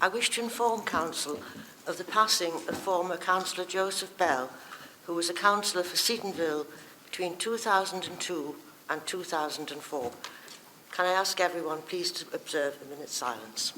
I wish to inform Council of the passing of former Councillor Joseph Bell, who was a councillor for Seatonville between 2002 and 2004. Can I ask everyone please to observe a minute's silence?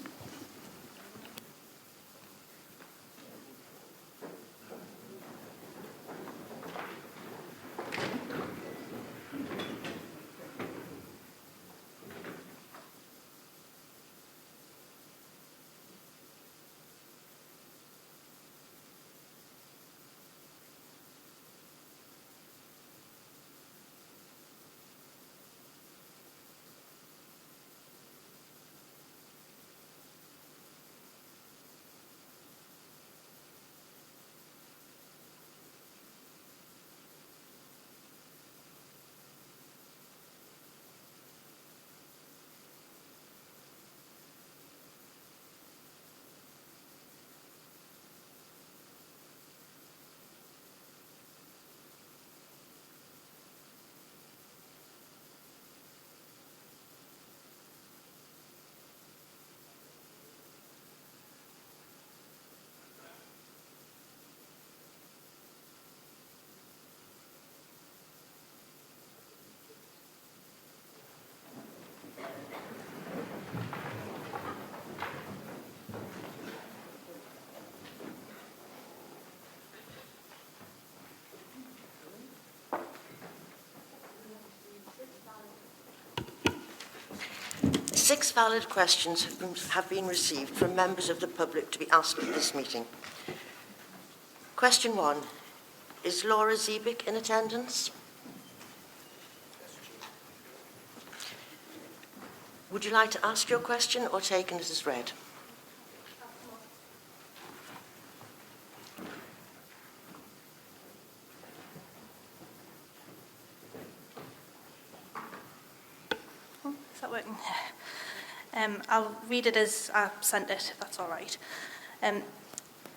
Six valid questions have been received from members of the public to be asked at this meeting. Question 1. Is Laura Ziebick in attendance? Would you like to ask your question or taken it as read? Is that working? I'll read it as I sent it, if that's all right.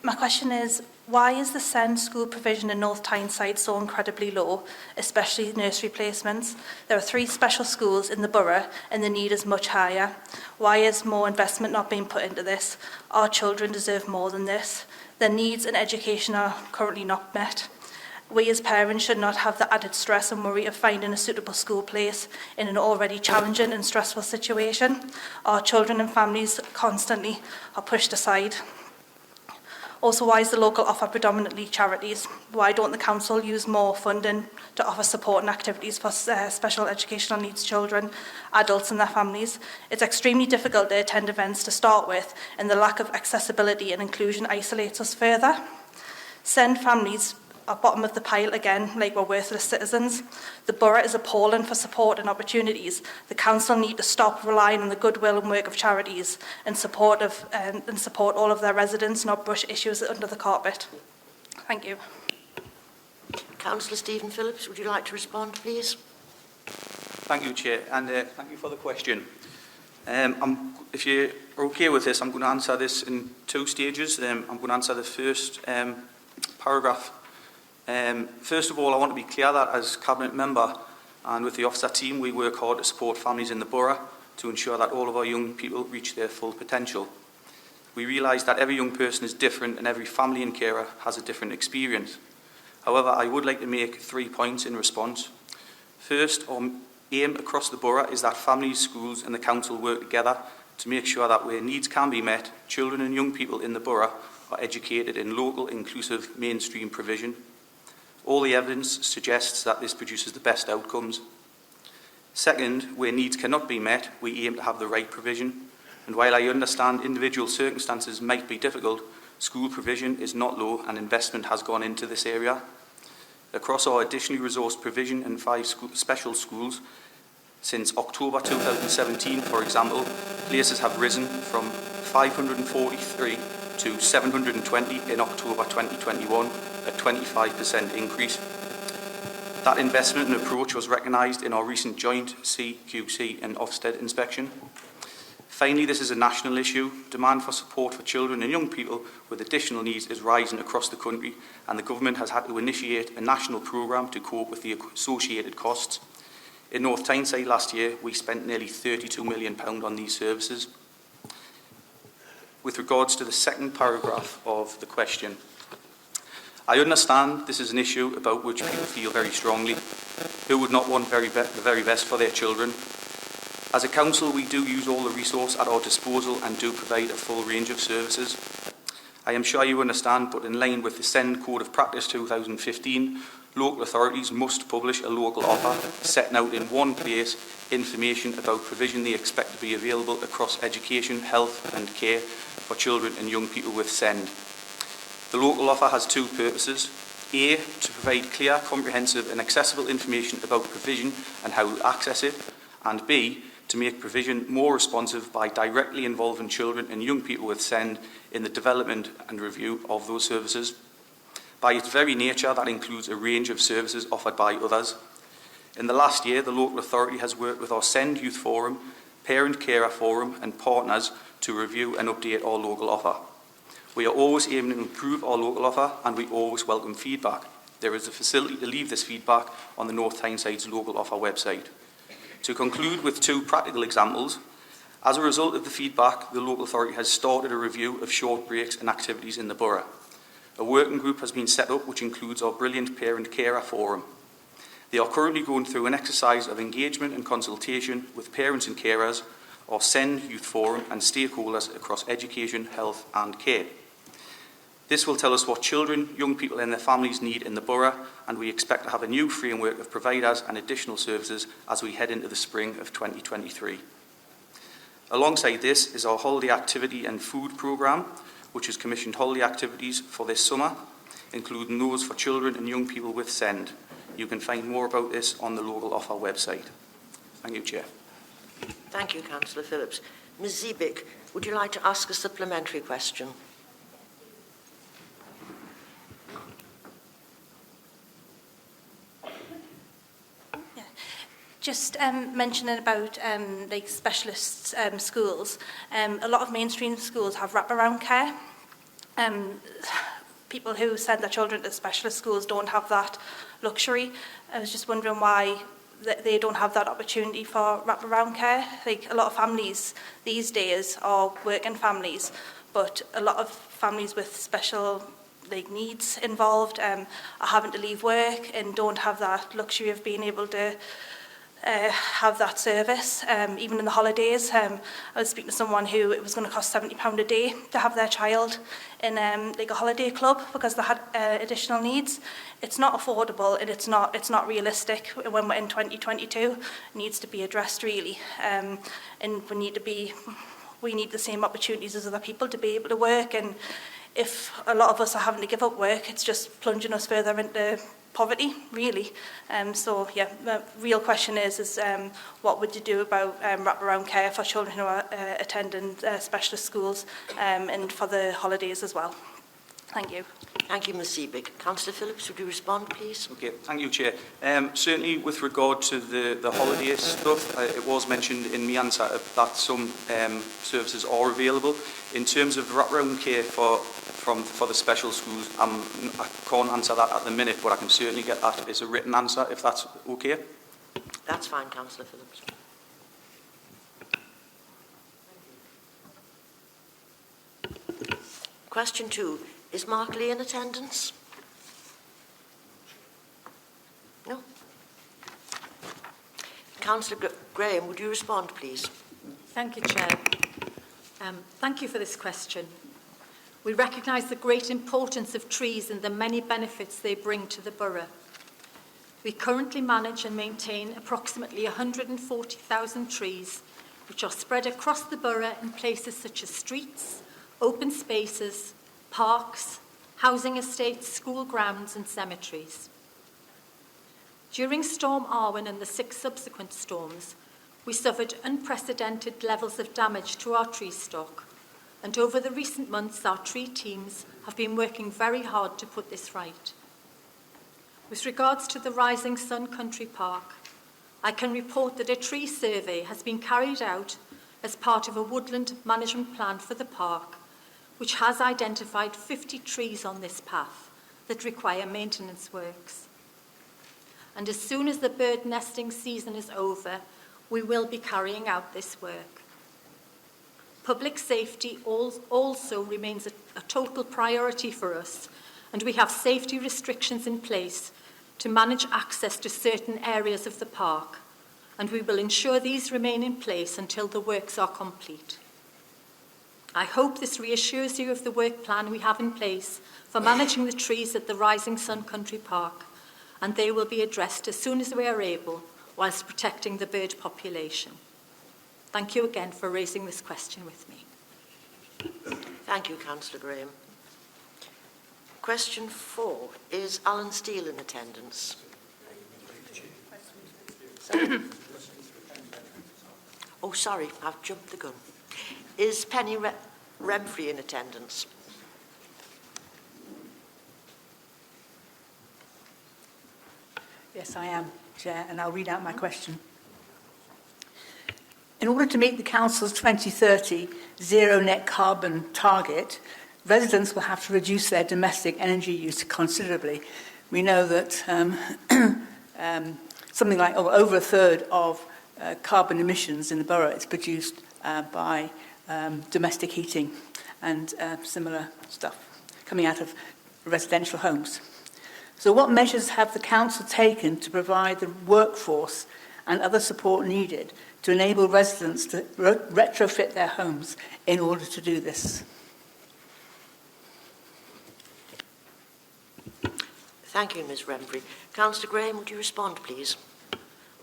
My question is, why is the SEND school provision in North Tyneside so incredibly low, especially nursery placements? There are 3 special schools in the borough and the need is much higher. Why is more investment not being put into this? Our children deserve more than this. Their needs and education are currently not met. We as parents should not have the added stress and worry of finding a suitable school place in an already challenging and stressful situation. Our children and families constantly are pushed aside. Also, why is the local offer predominantly charities? Why don't the council use more funding to offer support and activities for special educational needs children, adults and their families? It's extremely difficult to attend events to start with, and the lack of accessibility and inclusion isolates us further. SEND families are bottom of the pile again, like we're worthless citizens. The borough is appalling for support and opportunities. The council need to stop relying on the goodwill and work of charities and support all of their residents, not brush issues under the carpet. Thank you. Councillor Stephen Phillips, would you like to respond, please? Thank you, Chair, and thank you for the question. If you're okay with this, I'm going to answer this in 2 stages. I'm going to answer the first paragraph. First of all, I want to be clear that as Cabinet Member and with the officer team, we work hard to support families in the borough to ensure that all of our young people reach their full potential. We realise that every young person is different and every family and carer has a different experience. However, I would like to make 3 points in response. First, our aim across the borough is that families, schools and the council work together to make sure that where needs can be met, children and young people in the borough are educated in local, inclusive, mainstream provision. All the evidence suggests that this produces the best outcomes. Second, where needs cannot be met, we aim to have the right provision. And while I understand individual circumstances might be difficult, school provision is not low and investment has gone into this area. Across our additionally resourced provision in 5 special schools, since October 2017, for example, places have risen from 543 to 720 in October 2021, a 25% increase. That investment and approach was recognised in our recent joint CQC and Ofsted inspection. Finally, this is a national issue. Demand for support for children and young people with additional needs is rising across the country, and the government has had to initiate a national programme to cope with the associated costs. In North Tyneside last year, we spent nearly £32 million on these services. with regards to the second paragraph of the question. I understand this is an issue about which people feel very strongly. Who would not want the very best for their children? As a council, we do use all the resource at our disposal and do provide a full range of services. I am sure you understand, but in line with the SEND Code of Practice 2015, local authorities must publish a local offer setting out in one place information about provision they expect to be available across education, health and care for children and young people with SEND. The local offer has two purposes. A, to provide clear, comprehensive and accessible information about provision and how to access it, and B, to make provision more responsive by directly involving children and young people with SEND in the development and review of those services. By its very nature, that includes a range of services offered by others. In the last year, the local authority has worked with our SEND Youth Forum, Parent Carer Forum and partners to review and update our local offer. We are always aiming to improve our local offer and we always welcome feedback. There is a facility to leave this feedback on the North Tyneside's local offer website. To conclude with two practical examples, as a result of the feedback, the local authority has started a review of short breaks and activities in the borough. A working group has been set up which includes our brilliant Parent Carer Forum. They are currently going through an exercise of engagement and consultation with parents and carers, our SEND Youth Forum and stakeholders across education, health and care. This will tell us what children, young people and their families need in the borough, and we expect to have a new framework of providers and additional services as we head into the spring of 2023. Alongside this is our holiday activity and food programme, which has commissioned holiday activities for this summer, including those for children and young people with SEND. You can find more about this on the local offer website. Thank you, Chair. Thank you, Councillor Phillips. Ms Zibik, would you like to ask a supplementary question? Just mentioning about like specialist schools, a lot of mainstream schools have wraparound care. People who send their children to specialist schools don't have that luxury. I was just wondering why they don't have that opportunity for wraparound care. Like a lot of families these days are working families, but a lot of families with special needs involved are having to leave work and don't have that luxury of being able to have that service, even in the holidays. I was speaking to someone who it was going to cost £70 a day to have their child in like a holiday club because they had additional needs. It's not affordable and it's not realistic when we're in 2022. It needs to be addressed really, and we need the same opportunities as other people to be able to work. And if a lot of us are having to give up work, it's just plunging us further into poverty, really. So, yeah, the real question is what would you do about wraparound care for children who are attending specialist schools and for the holidays as well? Thank you. Thank you, Ms Zibik. Councillor Phillips, would you respond, please? Okay, thank you, Chair. Certainly with regard to the holiday stuff, it was mentioned in my answer that some services are available. In terms of wraparound care for the special schools, I can't answer that at the minute, but I can certainly get that as a written answer if that's okay. That's fine, Councillor Phillips. Question 2. Is Mark Lee in attendance? No. Councillor Graham, would you respond, please? Thank you, Chair. Thank you for this question. We recognise the great importance of trees and the many benefits they bring to the borough. We currently manage and maintain approximately 140,000 trees, which are spread across the borough in places such as streets, open spaces, parks, housing estates, school grounds and cemeteries. During Storm Arwen and the 6 subsequent storms, we suffered unprecedented levels of damage to our tree stock, and over the recent months our tree teams have been working very hard to put this right. With regards to the Rising Sun Country Park, I can report that a tree survey has been carried out as part of a woodland management plan for the park, which has identified 50 trees on this path that require maintenance works. And as soon as the bird nesting season is over, we will be carrying out this work. Public safety also remains a total priority for us, and we have safety restrictions in place to manage access to certain areas of the park, and we will ensure these remain in place until the works are complete. I hope this reassures you of the work plan we have in place for managing the trees at the Rising Sun Country Park, and they will be addressed as soon as we are able, whilst protecting the bird population. Thank you again for raising this question with me. Thank you, Councillor Graham. Question 4. Is Alan Steele in attendance? Oh, sorry, I've jumped the gun. Is Penny Remfrey in attendance? Yes, I am, Chair, and I'll read out my question. In order to meet the Council's 2030 zero net carbon target, residents will have to reduce their domestic energy use considerably. We know that something like over a third of carbon emissions in the borough is produced by domestic heating and similar stuff coming out of residential homes. So what measures have the Council taken to provide the workforce and other support needed to enable residents to retrofit their homes in order to do this? Thank you, Ms Remfrey. Councillor Graham, would you respond, please?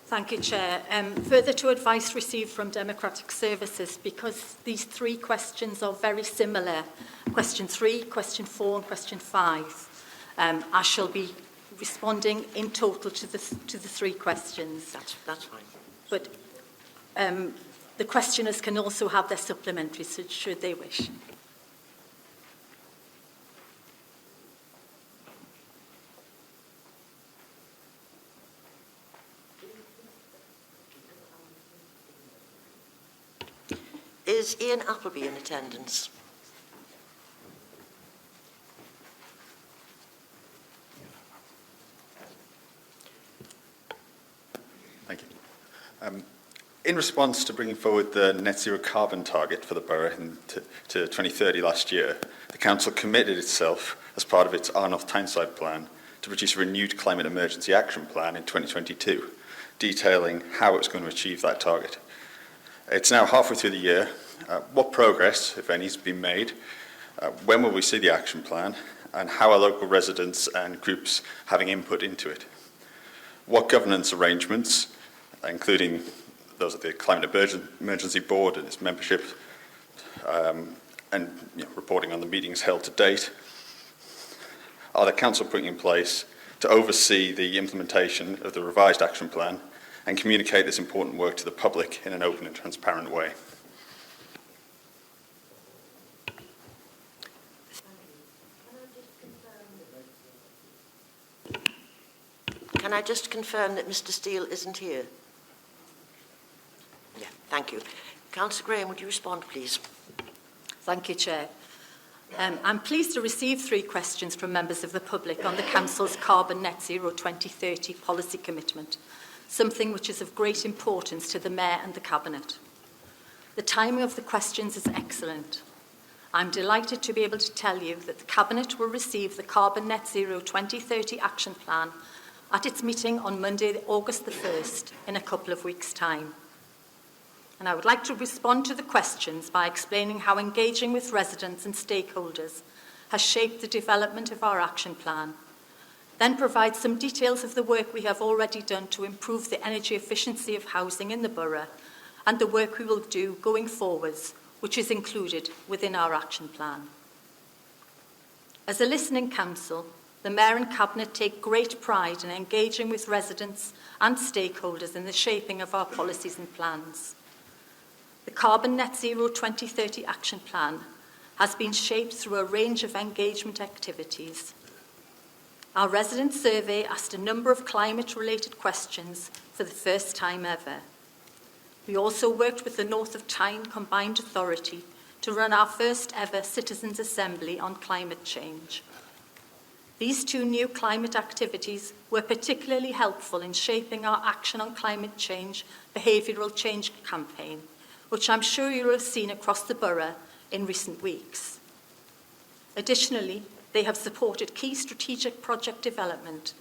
Thank you, Chair. Further to advice received from Democratic Services, because these 3 questions are very similar, question 3, question 4 and question 5, I shall be responding in total to the 3 questions. That's fine. But the questioners can also have their supplementaries, should they wish. Is Ian Appleby in attendance? Thank you. In response to bringing forward the net zero carbon target for the borough to 2030 last year, the Council committed itself, as part of its Our North Tyneside plan, to produce a renewed climate emergency action plan in 2022, detailing how it was going to achieve that target. It's now halfway through the year. What progress, if any, has been made? When will we see the action plan? And how are local residents and groups having input into it? What governance arrangements, including those of the Climate Emergency Board and its membership, and reporting on the meetings held to date, are the Council putting in place to oversee the implementation of the revised action plan and communicate this important work to the public in an open and transparent way? Can I just confirm that Mr Steele isn't here? Yeah, thank you. Councillor Graham, would you respond, please? Thank you, Chair. I'm pleased to receive 3 questions from members of the public on the Council's Carbon Net Zero 2030 policy commitment, something which is of great importance to the Mayor and the Cabinet. The timing of the questions is excellent. I'm delighted to be able to tell you that the Cabinet will receive the Carbon Net Zero 2030 Action Plan at its meeting on Monday, August the 1st, in a couple of weeks' time. And I would like to respond to the questions by explaining how engaging with residents and stakeholders has shaped the development of our action plan, then provide some details of the work we have already done to improve the energy efficiency of housing in the borough and the work we will do going forwards, which is included within our action plan. As a listening council, the Mayor and Cabinet take great pride in engaging with residents and stakeholders in the shaping of our policies and plans. The Carbon Net Zero 2030 Action Plan has been shaped through a range of engagement activities. Our resident survey asked a number of climate-related questions for the first time ever. We also worked with the North of Tyne Combined Authority to run our first ever Citizens' Assembly on climate change. These 2 new climate activities were particularly helpful in shaping our Action on Climate Change behavioural change campaign, which I'm sure you will have seen across the borough in recent weeks. Additionally, they have supported key strategic project development,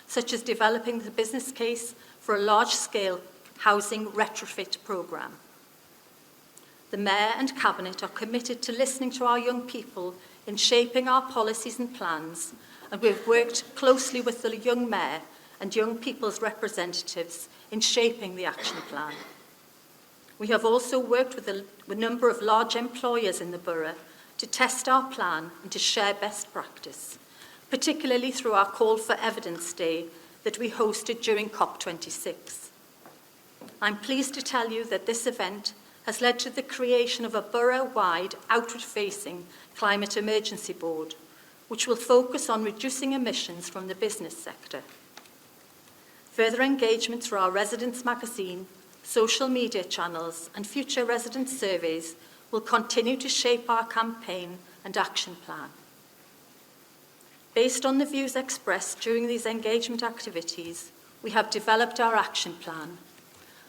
such as developing the business case for a large-scale housing retrofit programme. The Mayor and Cabinet are committed to listening to our young people in shaping our policies and plans, and we've worked closely with the young Mayor and young people's representatives in shaping the action plan. We have also worked with a number of large employers in the borough to test our plan and to share best practice, particularly through our Call for Evidence Day that we hosted during COP26. I'm pleased to tell you that this event has led to the creation of a borough-wide, outward-facing climate emergency board, which will focus on reducing emissions from the business sector. Further engagement through our residents' magazine, social media channels, and future resident surveys will continue to shape our campaign and action plan. Based on the views expressed during these engagement activities, we have developed our action plan,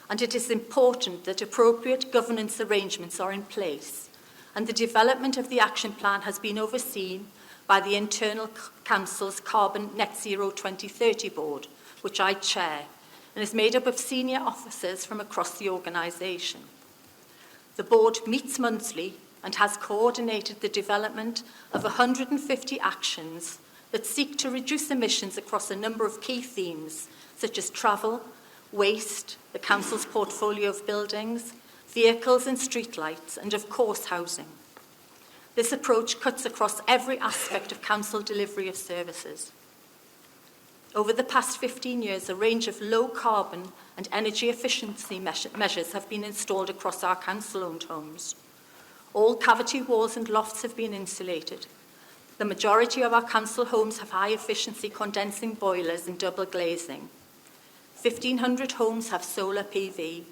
and it is important that appropriate governance arrangements are in place, and the development of the action plan has been overseen by the Internal Council's Carbon Net Zero 2030 Board, which I chair, and is made up of senior officers from across the organisation. The board meets monthly and has coordinated the development of 150 actions that seek to reduce emissions across a number of key themes, such as travel, waste, the council's portfolio of buildings, vehicles and streetlights, and of course housing. This approach cuts across every aspect of council delivery of services. Over the past 15 years, a range of low-carbon and energy efficiency measures have been installed across our council-owned homes. All cavity walls and lofts have been insulated. The majority of our council homes have high-efficiency condensing boilers and double glazing. 1,500 homes have solar PV.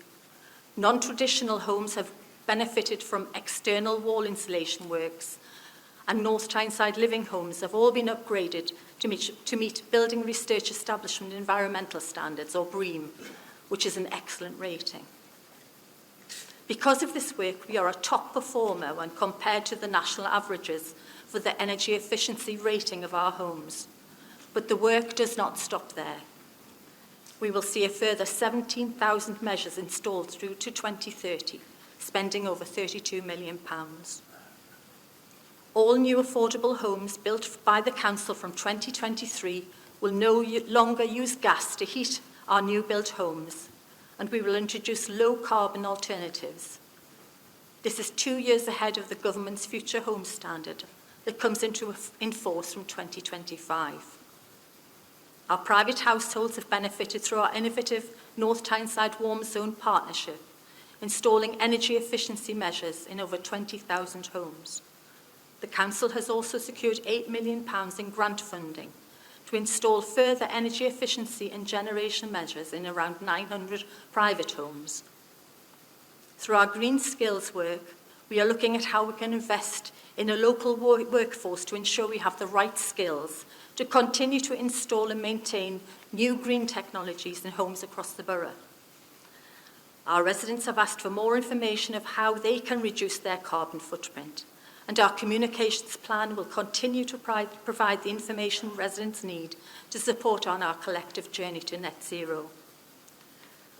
Non-traditional homes have benefited from external wall insulation works, and North Tyneside living homes have all been upgraded to meet Building Research Establishment Environmental Standards, or BREEAM, which is an excellent rating. Because of this work, we are a top performer when compared to the national averages for the energy efficiency rating of our homes. But the work does not stop there. We will see a further 17,000 measures installed through to 2030, spending over £32 million. All new affordable homes built by the council from 2023 will no longer use gas to heat our new built homes, and we will introduce low-carbon alternatives. This is 2 years ahead of the government's Future Home Standard that comes into force from 2025. Our private households have benefited through our innovative North Tyneside Warm Zone partnership, installing energy efficiency measures in over 20,000 homes. The council has also secured £8 million in grant funding to install further energy efficiency and generation measures in around 900 private homes. Through our green skills work, we are looking at how we can invest in a local workforce to ensure we have the right skills to continue to install and maintain new green technologies in homes across the borough. Our residents have asked for more information of how they can reduce their carbon footprint, and our communications plan will continue to provide the information residents need to support on our collective journey to net zero.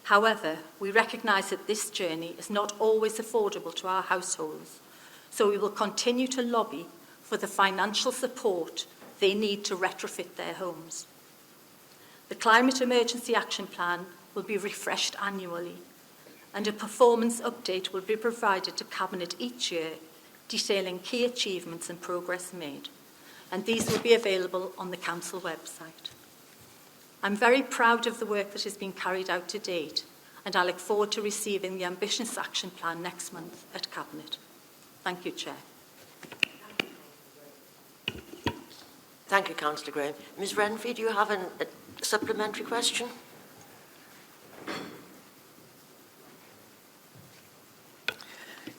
However, we recognise that this journey is not always affordable to our households, so we will continue to lobby for the financial support they need to retrofit their homes. The Climate Emergency Action Plan will be refreshed annually, and a performance update will be provided to Cabinet each year, detailing key achievements and progress made, and these will be available on the Council website. I'm very proud of the work that has been carried out to date, and I look forward to receiving the ambitious action plan next month at Cabinet. Thank you, Chair. Thank you, Councillor Graham. Ms Renfrey, do you have a supplementary question?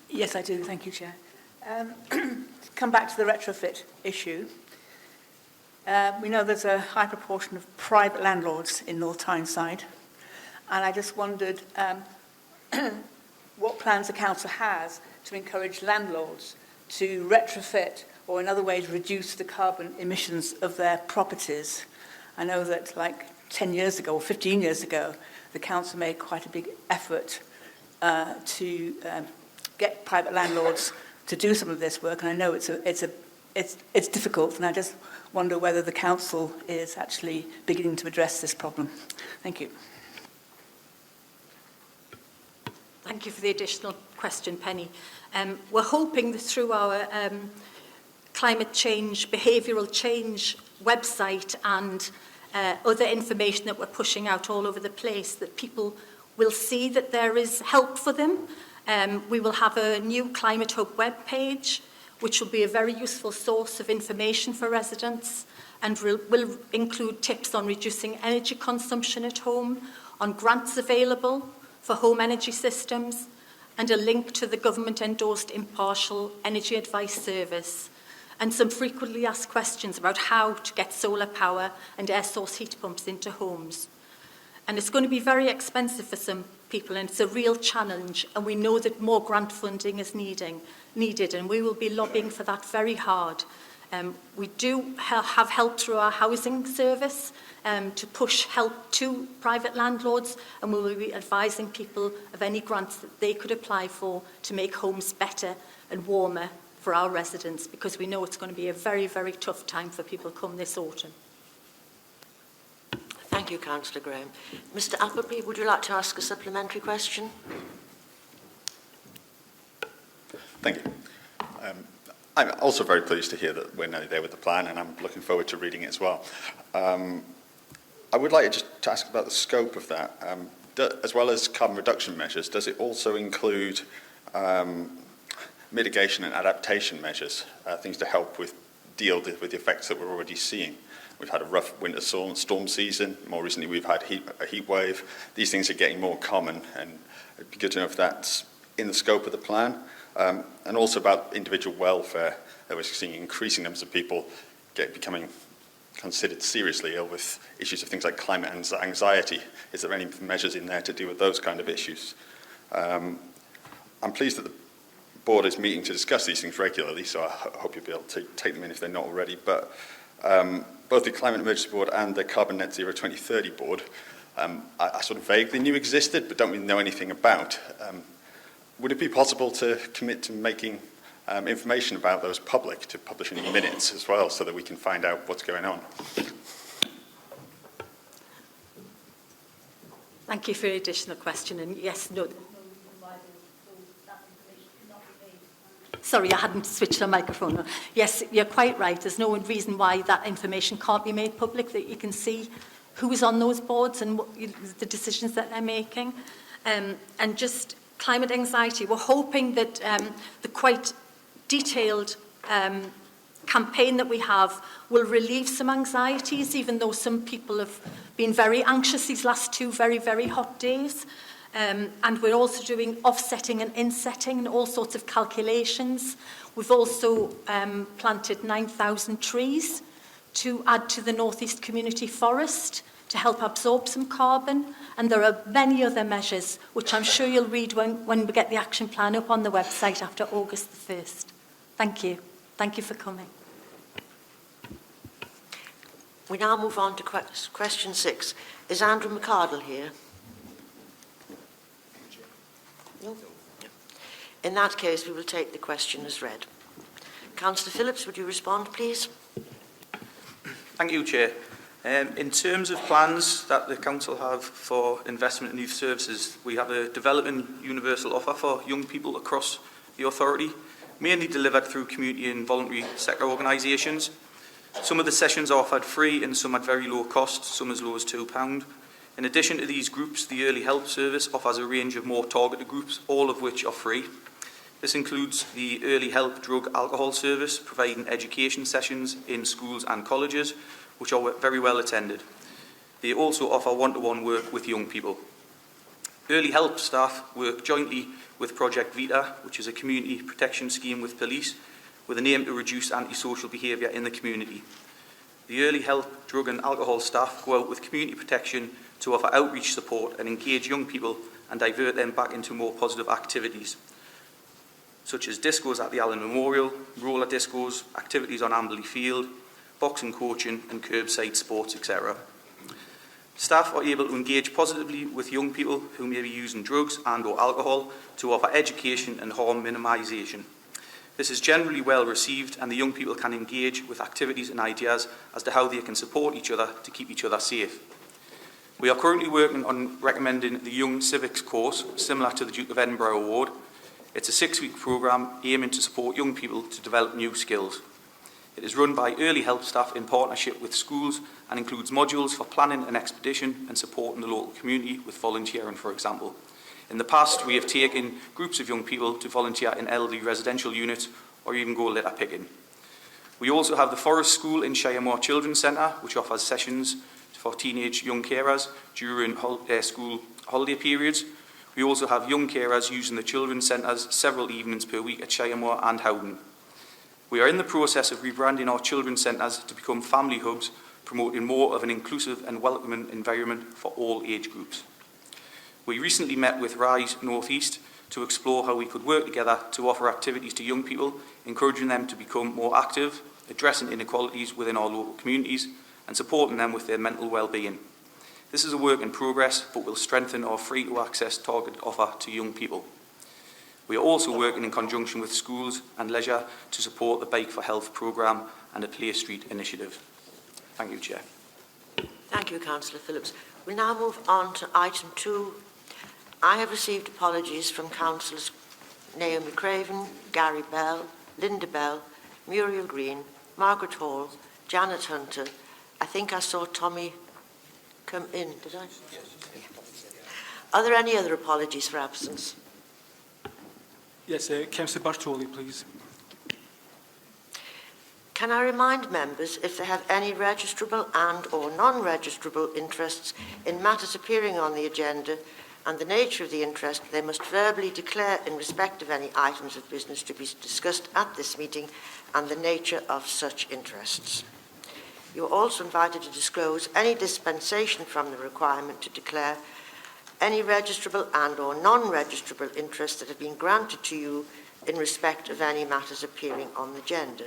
Yes, I do. Thank you, Chair. To come back to the retrofit issue, we know there's a high proportion of private landlords in North Tyneside, and I just wondered what plans the council has to encourage landlords to retrofit or in other ways reduce the carbon emissions of their properties. I know that like 10 years ago or 15 years ago, the council made quite a big effort to get private landlords to do some of this work, and I know it's difficult, and I just wonder whether the council is actually beginning to address this problem. Thank you. Thank you for the additional question, Penny. We're hoping that through our climate change, behavioural change website and other information that we're pushing out all over the place, that people will see that there is help for them. We will have a new Climate Hub webpage, which will be a very useful source of information for residents, and will include tips on reducing energy consumption at home, on grants available for home energy systems, and a link to the government-endorsed impartial energy advice service, and some frequently asked questions about how to get solar power and air source heat pumps into homes. And it's going to be very expensive for some people, and it's a real challenge, and we know that more grant funding is needed, and we will be lobbying for that very hard. We do have help through our housing service to push help to private landlords, and we will be advising people of any grants that they could apply for to make homes better and warmer for our residents, because we know it's going to be a very, very tough time for people come this autumn. Thank you, Councillor Graham. Mr Appleby, would you like to ask a supplementary question? Thank you. I'm also very pleased to hear that we're nearly there with the plan, and I'm looking forward to reading it as well. I would like just to ask about the scope of that. As well as carbon reduction measures, does it also include mitigation and adaptation measures, things to help deal with the effects that we're already seeing? We've had a rough winter storm season. More recently, we've had a heat wave. These things are getting more common, and it'd be good to know if that's in the scope of the plan. And also about individual welfare. We're seeing increasing numbers of people becoming considered seriously ill with issues of things like climate anxiety. Is there any measures in there to deal with those kind of issues? I'm pleased that the board is meeting to discuss these things regularly, so I hope you'll be able to take them in if they're not already. But both the Climate Emergency Board and the Carbon Net Zero 2030 Board, I sort of vaguely knew existed, but don't really know anything about. Would it be possible to commit to making information about those public, to publish in minutes as well, so that we can find out what's going on? Thank you for your additional question. And yes, no. Sorry, I hadn't switched on microphone. No. Yes, you're quite right. There's no reason why that information can't be made public, that you can see who's on those boards and the decisions that they're making. And just climate anxiety, we're hoping that the quite detailed campaign that we have will relieve some anxieties, even though some people have been very anxious these last two very, very hot days. And we're also doing offsetting and insetting and all sorts of calculations. We've also planted 9,000 trees to add to the North East Community Forest to help absorb some carbon. And there are many other measures, which I'm sure you'll read when we get the action plan up on the website after August the 1st. Thank you. Thank you for coming. We now move on to question 6. Is Andrew McArdle here? No. In that case, we will take the question as read. Councillor Phillips, would you respond, please? Thank you, Chair. In terms of plans that the Council have for investment in youth services, we have a developing universal offer for young people across the authority, mainly delivered through community and voluntary sector organisations. Some of the sessions are offered free and some at very low cost, some as low as £2. In addition to these groups, the Early Help Service offers a range of more targeted groups, all of which are free. This includes the Early Help Drug Alcohol Service, providing education sessions in schools and colleges, which are very well attended. They also offer one-to-one work with young people. Early Help staff work jointly with Project Vita, which is a community protection scheme with police, with an aim to reduce antisocial behaviour in the community. The Early Help Drug and Alcohol staff go out with community protection to offer outreach support and engage young people and divert them back into more positive activities, such as discos at the Allen Memorial, roller discos, activities on Amberley Field, boxing coaching and curbside sports, etc. Staff are able to engage positively with young people who may be using drugs and/or alcohol to offer education and harm minimisation. This is generally well received, and the young people can engage with activities and ideas as to how they can support each other to keep each other safe. We are currently working on recommending the Young Civics course, similar to the Duke of Edinburgh Award. It's a 6-week programme aiming to support young people to develop new skills. It is run by early help staff in partnership with schools and includes modules for planning an expedition and supporting the local community with volunteering, for example. In the past, we have taken groups of young people to volunteer in elderly residential units or even go litter picking. We also have the Forest School in Shiremoor Children's Centre, which offers sessions for teenage young carers during school holiday periods. We also have young carers using the children's centres several evenings per week at Shiremoor and Howden. We are in the process of rebranding our children's centres to become family hubs, promoting more of an inclusive and welcoming environment for all age groups. We recently met with Rise North East to explore how we could work together to offer activities to young people, encouraging them to become more active, addressing inequalities within our local communities, and supporting them with their mental well-being. This is a work in progress, but will strengthen our free-to-access target offer to young people. We are also working in conjunction with schools and leisure to support the Bike for Health programme and the Play Street initiative. Thank you, Chair. Thank you, Councillor Phillips. We'll now move on to item 2. I have received apologies from Councillors Naomi Craven, Gary Bell, Linda Bell, Muriel Green, Margaret Hall, Janet Hunter. I think I saw Tommy come in, did I? Yes. Yeah. Are there any other apologies for absence? Yes, Councillor Bartoli, please. Can I remind members, if they have any registrable and or non-registrable interests in matters appearing on the agenda and the nature of the interest, they must verbally declare in respect of any items of business to be discussed at this meeting and the nature of such interests. You are also invited to disclose any dispensation from the requirement to declare any registrable and or non-registrable interests that have been granted to you in respect of any matters appearing on the agenda.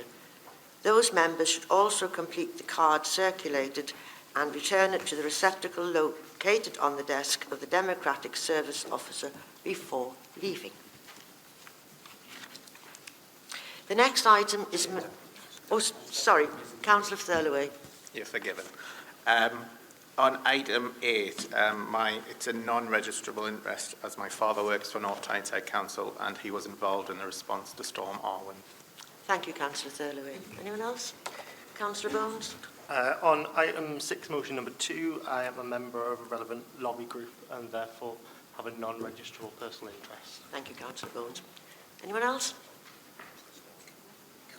Those members should also complete the card circulated and return it to the receptacle located on the desk of the Democratic Service Officer before leaving. The next item is... Councillor Thurloway. You're forgiven. On item 8, it's a non-registrable interest, as my father works for North Tideside Council and he was involved in the response to Storm Arwen. Thank you, Councillor Thurloway. Anyone else? Councillor Bones? On item 6, motion number 2, I am a member of a relevant lobby group and therefore have a non-registrable personal interest. Thank you, Councillor Bones. Anyone else?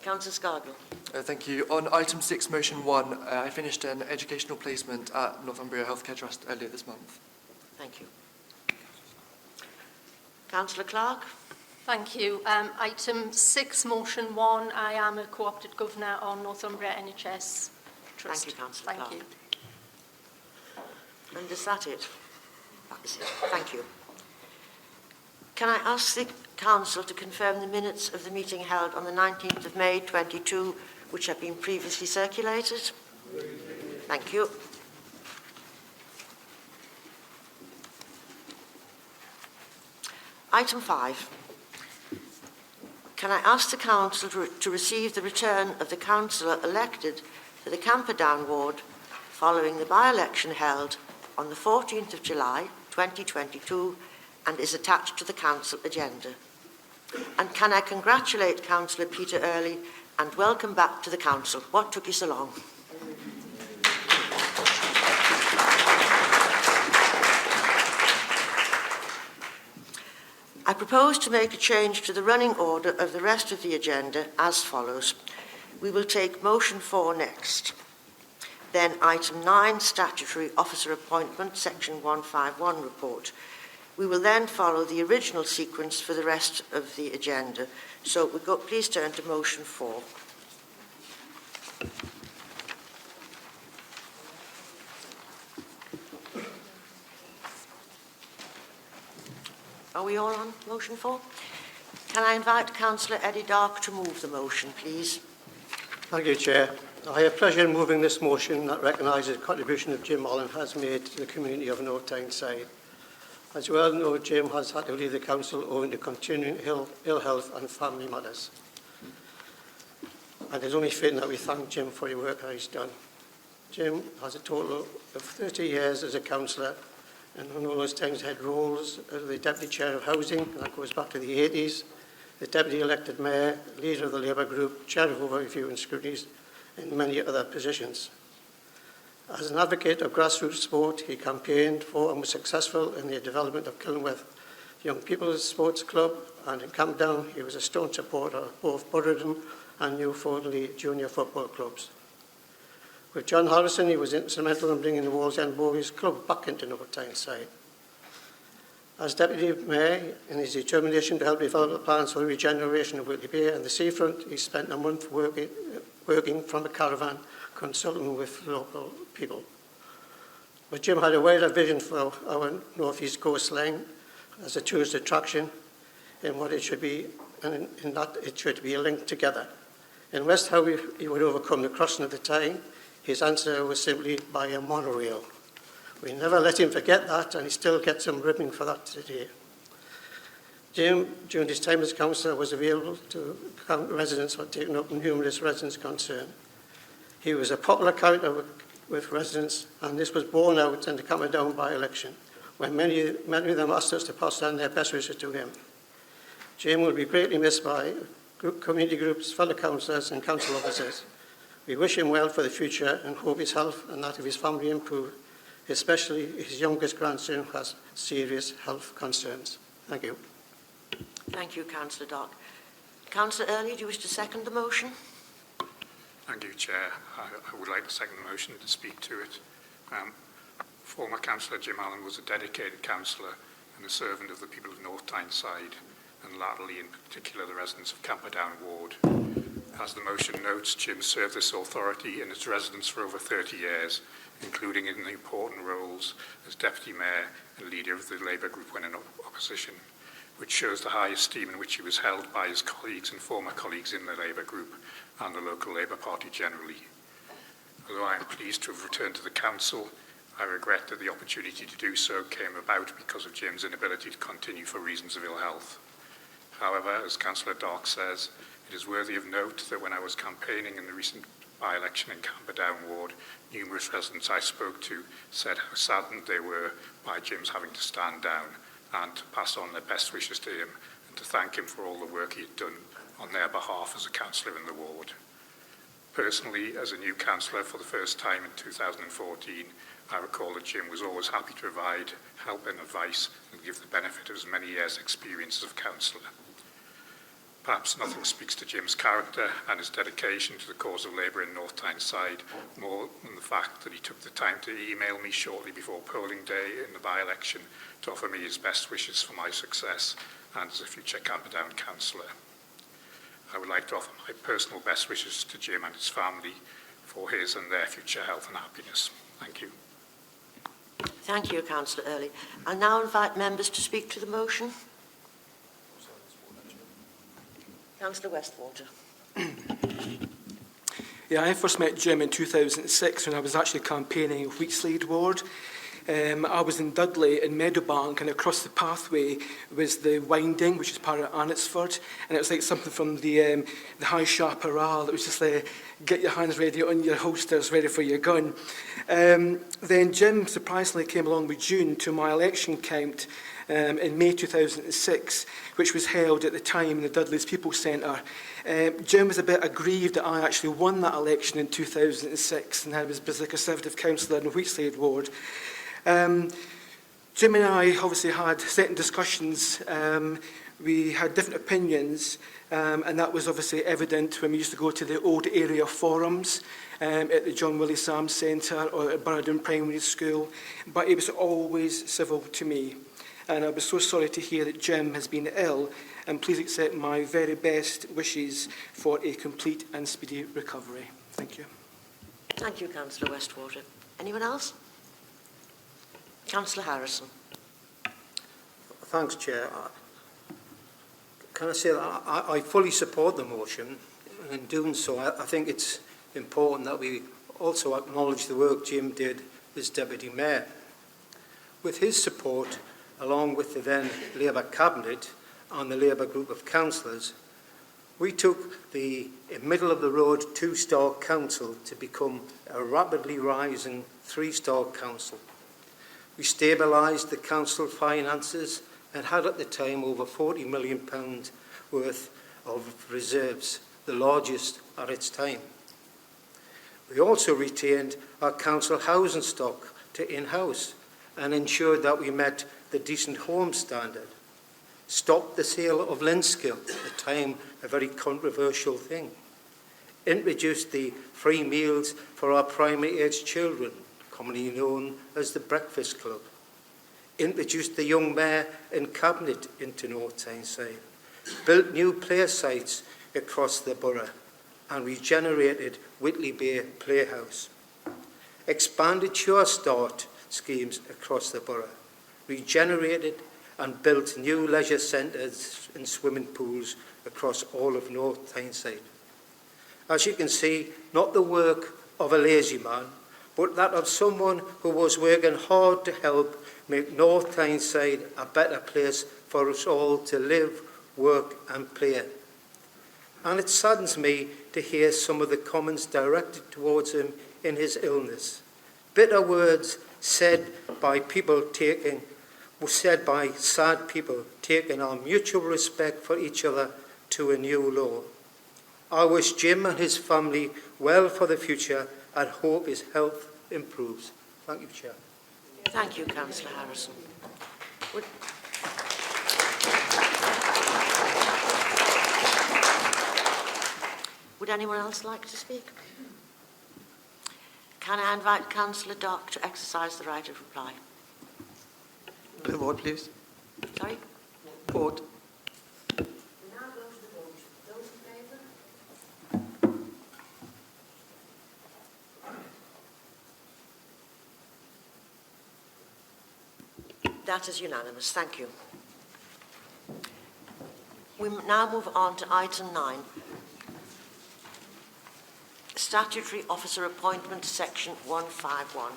Councillor Scardwell. Thank you. On item 6, motion 1, I finished an educational placement at Northumbria Healthcare Trust earlier this month. Thank you. Councillor Clark. Thank you. Item 6, motion 1, I am a co-opted governor on Northumbria NHS Trust. Thank you, Councillor Clark. Thank you. And is that it? That is it. Thank you. Can I ask the Council to confirm the minutes of the meeting held on the 19th of May 22, which have been previously circulated? Thank you. Item 5. Can I ask the Council to receive the return of the councillor elected for the Camperdown ward following the by-election held on the 14th of July 2022 and is attached to the Council agenda? And can I congratulate Councillor Peter Early and welcome back to the Council. What took you so long? I propose to make a change to the running order of the rest of the agenda as follows. We will take motion 4 next. Then item 9, statutory officer appointment, section 151 report. We will then follow the original sequence for the rest of the agenda. So please turn to motion 4. Are we all on motion 4? Can I invite Councillor Eddie Dark to move the motion, please? Thank you, Chair. I have pleasure in moving this motion that recognises the contribution that Jim Allen has made to the community of North Tyneside. As you well know, Jim has had to leave the council owing to continuing ill health and family matters. And it's only fitting that we thank Jim for the work that he's done. Jim has a total of 30 years as a councillor, and on all those times had roles as the Deputy Chair of Housing, and that goes back to the 80s, the Deputy Elected Mayor, Leader of the Labour Group, Chair of Overview and Scrutinies, and many other positions. As an advocate of grassroots sport, he campaigned for and was successful in the development of Kilnworth Young People's Sports Club, and in Campdown he was a staunch supporter of both Burridon and Newfoundland junior football clubs. With John Harrison, he was instrumental in bringing the Wallsend Boys club back into North Tyneside. As Deputy Mayor, in his determination to help develop the plans for the regeneration of Whitley Bay and the seafront, he spent a month working from a caravan, consulting with local people. But Jim had a wider vision for our North East coastline as a tourist attraction, and what it should be, and in that it should be linked together. In West, how he would overcome the crossing of the Tyne, his answer was simply by a monorail. We never let him forget that, and he still gets some ribbing for that today. Jim, during his time as councillor, was available to residents for taking up numerous residents' concerns. He was a popular character with residents, and this was borne out in the Camperdown by-election, when many of them asked us to pass on their best wishes to him. Jim will be greatly missed by community groups, fellow councillors and council officers. We wish him well for the future and hope his health and that of his family improve, especially his youngest grandson who has serious health concerns. Thank you. Thank you, Councillor Dark. Councillor Early, do you wish to second the motion? Thank you, Chair. I would like to second the motion to speak to it. Former Councillor Jim Allen was a dedicated councillor and a servant of the people of North Tyneside, and latterly in particular the residents of Camperdown Ward. As the motion notes, Jim served this authority and its residents for over 30 years, including in the important roles as Deputy Mayor and Leader of the Labour Group when in opposition, which shows the high esteem in which he was held by his colleagues and former colleagues in the Labour Group and the local Labour Party generally. Although I am pleased to have returned to the Council, I regret that the opportunity to do so came about because of Jim's inability to continue for reasons of ill health. However, as Councillor Dark says, it is worthy of note that when I was campaigning in the recent by-election in Camperdown Ward, numerous residents I spoke to said how saddened they were by Jim's having to stand down, and to pass on their best wishes to him and to thank him for all the work he had done on their behalf as a councillor in the ward. Personally, as a new councillor for the first time in 2014, I recall that Jim was always happy to provide help and advice and give the benefit of his many years' experience as a councillor. Perhaps nothing speaks to Jim's character and his dedication to the cause of Labour in North Tyneside more than the fact that he took the time to email me shortly before polling day in the by-election to offer me his best wishes for my success and as a future Camperdown councillor. I would like to offer my personal best wishes to Jim and his family for his and their future health and happiness. Thank you. Thank you, Councillor Early. I now invite members to speak to the motion. Councillor Westwater. Yeah, I first met Jim in 2006 when I was actually campaigning in Wheatslade Ward. I was in Dudley in Meadowbank, and across the pathway was the Winding, which is part of Anetsford, and it was like something from the High Chaparral. It was just like, get your hands ready on your holsters, ready for your gun. Then Jim surprisingly came along with June to my election count in May 2006, which was held at the time in the Dudley's People's Centre. Jim was a bit aggrieved that I actually won that election in 2006, and I was a Conservative councillor in the Wheatslade Ward. Jim and I obviously had certain discussions. We had different opinions, and that was obviously evident when we used to go to the old area forums at the John Willie Sam Centre or at Burridon Primary School, but he was always civil to me. And I was so sorry to hear that Jim has been ill, and please accept my very best wishes for a complete and speedy recovery. Thank you. Thank you, Councillor Westwater. Anyone else? Councillor Harrison. Thanks, Chair. Can I say that I fully support the motion, and in doing so, I think it's important that we also acknowledge the work Jim did as Deputy Mayor. With his support, along with the then Labour Cabinet and the Labour group of councillors, we took the middle-of-the-road two-star council to become a rapidly rising three-star council. We stabilised the council finances and had at the time over £40 million worth of reserves, the largest at its time. We also retained our council housing stock to in-house and ensured that we met the decent home standard, stopped the sale of Linskill, at the time a very controversial thing, introduced the free meals for our primary age children, commonly known as the Breakfast Club, introduced the young mayor and cabinet into North Tyneside, built new play sites across the borough and regenerated Whitley Bay Playhouse, expanded Sure Start schemes across the borough, regenerated and built new leisure centres and swimming pools across all of North Tyneside. As you can see, not the work of a lazy man, but that of someone who was working hard to help make North Tyneside a better place for us all to live, work and play. And it saddens me to hear some of the comments directed towards him in his illness. Bitter words said by sad people taking our mutual respect for each other to a new low. I wish Jim and his family well for the future and hope his health improves. Thank you, Chair. Thank you, Councillor Harrison. Would anyone else like to speak? Can I invite Councillor Dock to exercise the right of reply? The vote, please. Sorry? Vote. We now go to the vote. Those in favour? That is unanimous. Thank you. We now move on to item 9. Statutory Officer Appointment, Section 151.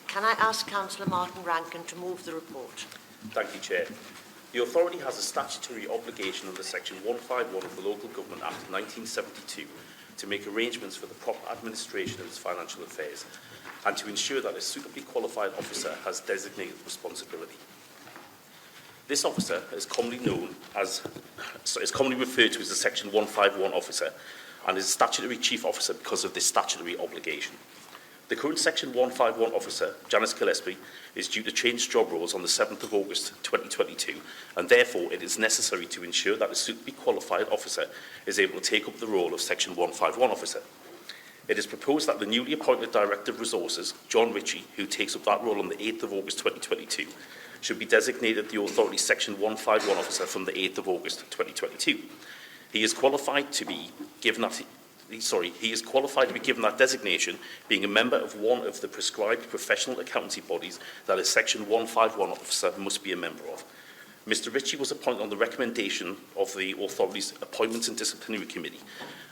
Can I ask Councillor Martin Rankin to move the report? Thank you, Chair. The authority has a statutory obligation under Section 151 of the Local Government Act 1972 to make arrangements for the proper administration of its financial affairs and to ensure that a suitably qualified officer has designated responsibility. This officer is commonly referred to as the Section 151 officer and is a statutory chief officer because of this statutory obligation. The current Section 151 officer, Janice Gillespie, is due to change job roles on the 7th of August 2022, and therefore it is necessary to ensure that a suitably qualified officer is able to take up the role of Section 151 officer. It is proposed that the newly appointed Director of Resources, John Ritchie, who takes up that role on the 8th of August 2022, should be designated the authority's Section 151 officer from the 8th of August 2022. He is qualified to be given that designation, being a member of one of the prescribed professional accountancy bodies that a Section 151 officer must be a member of. Mr Ritchie was appointed on the recommendation of the authority's Appointments and Disciplinary Committee,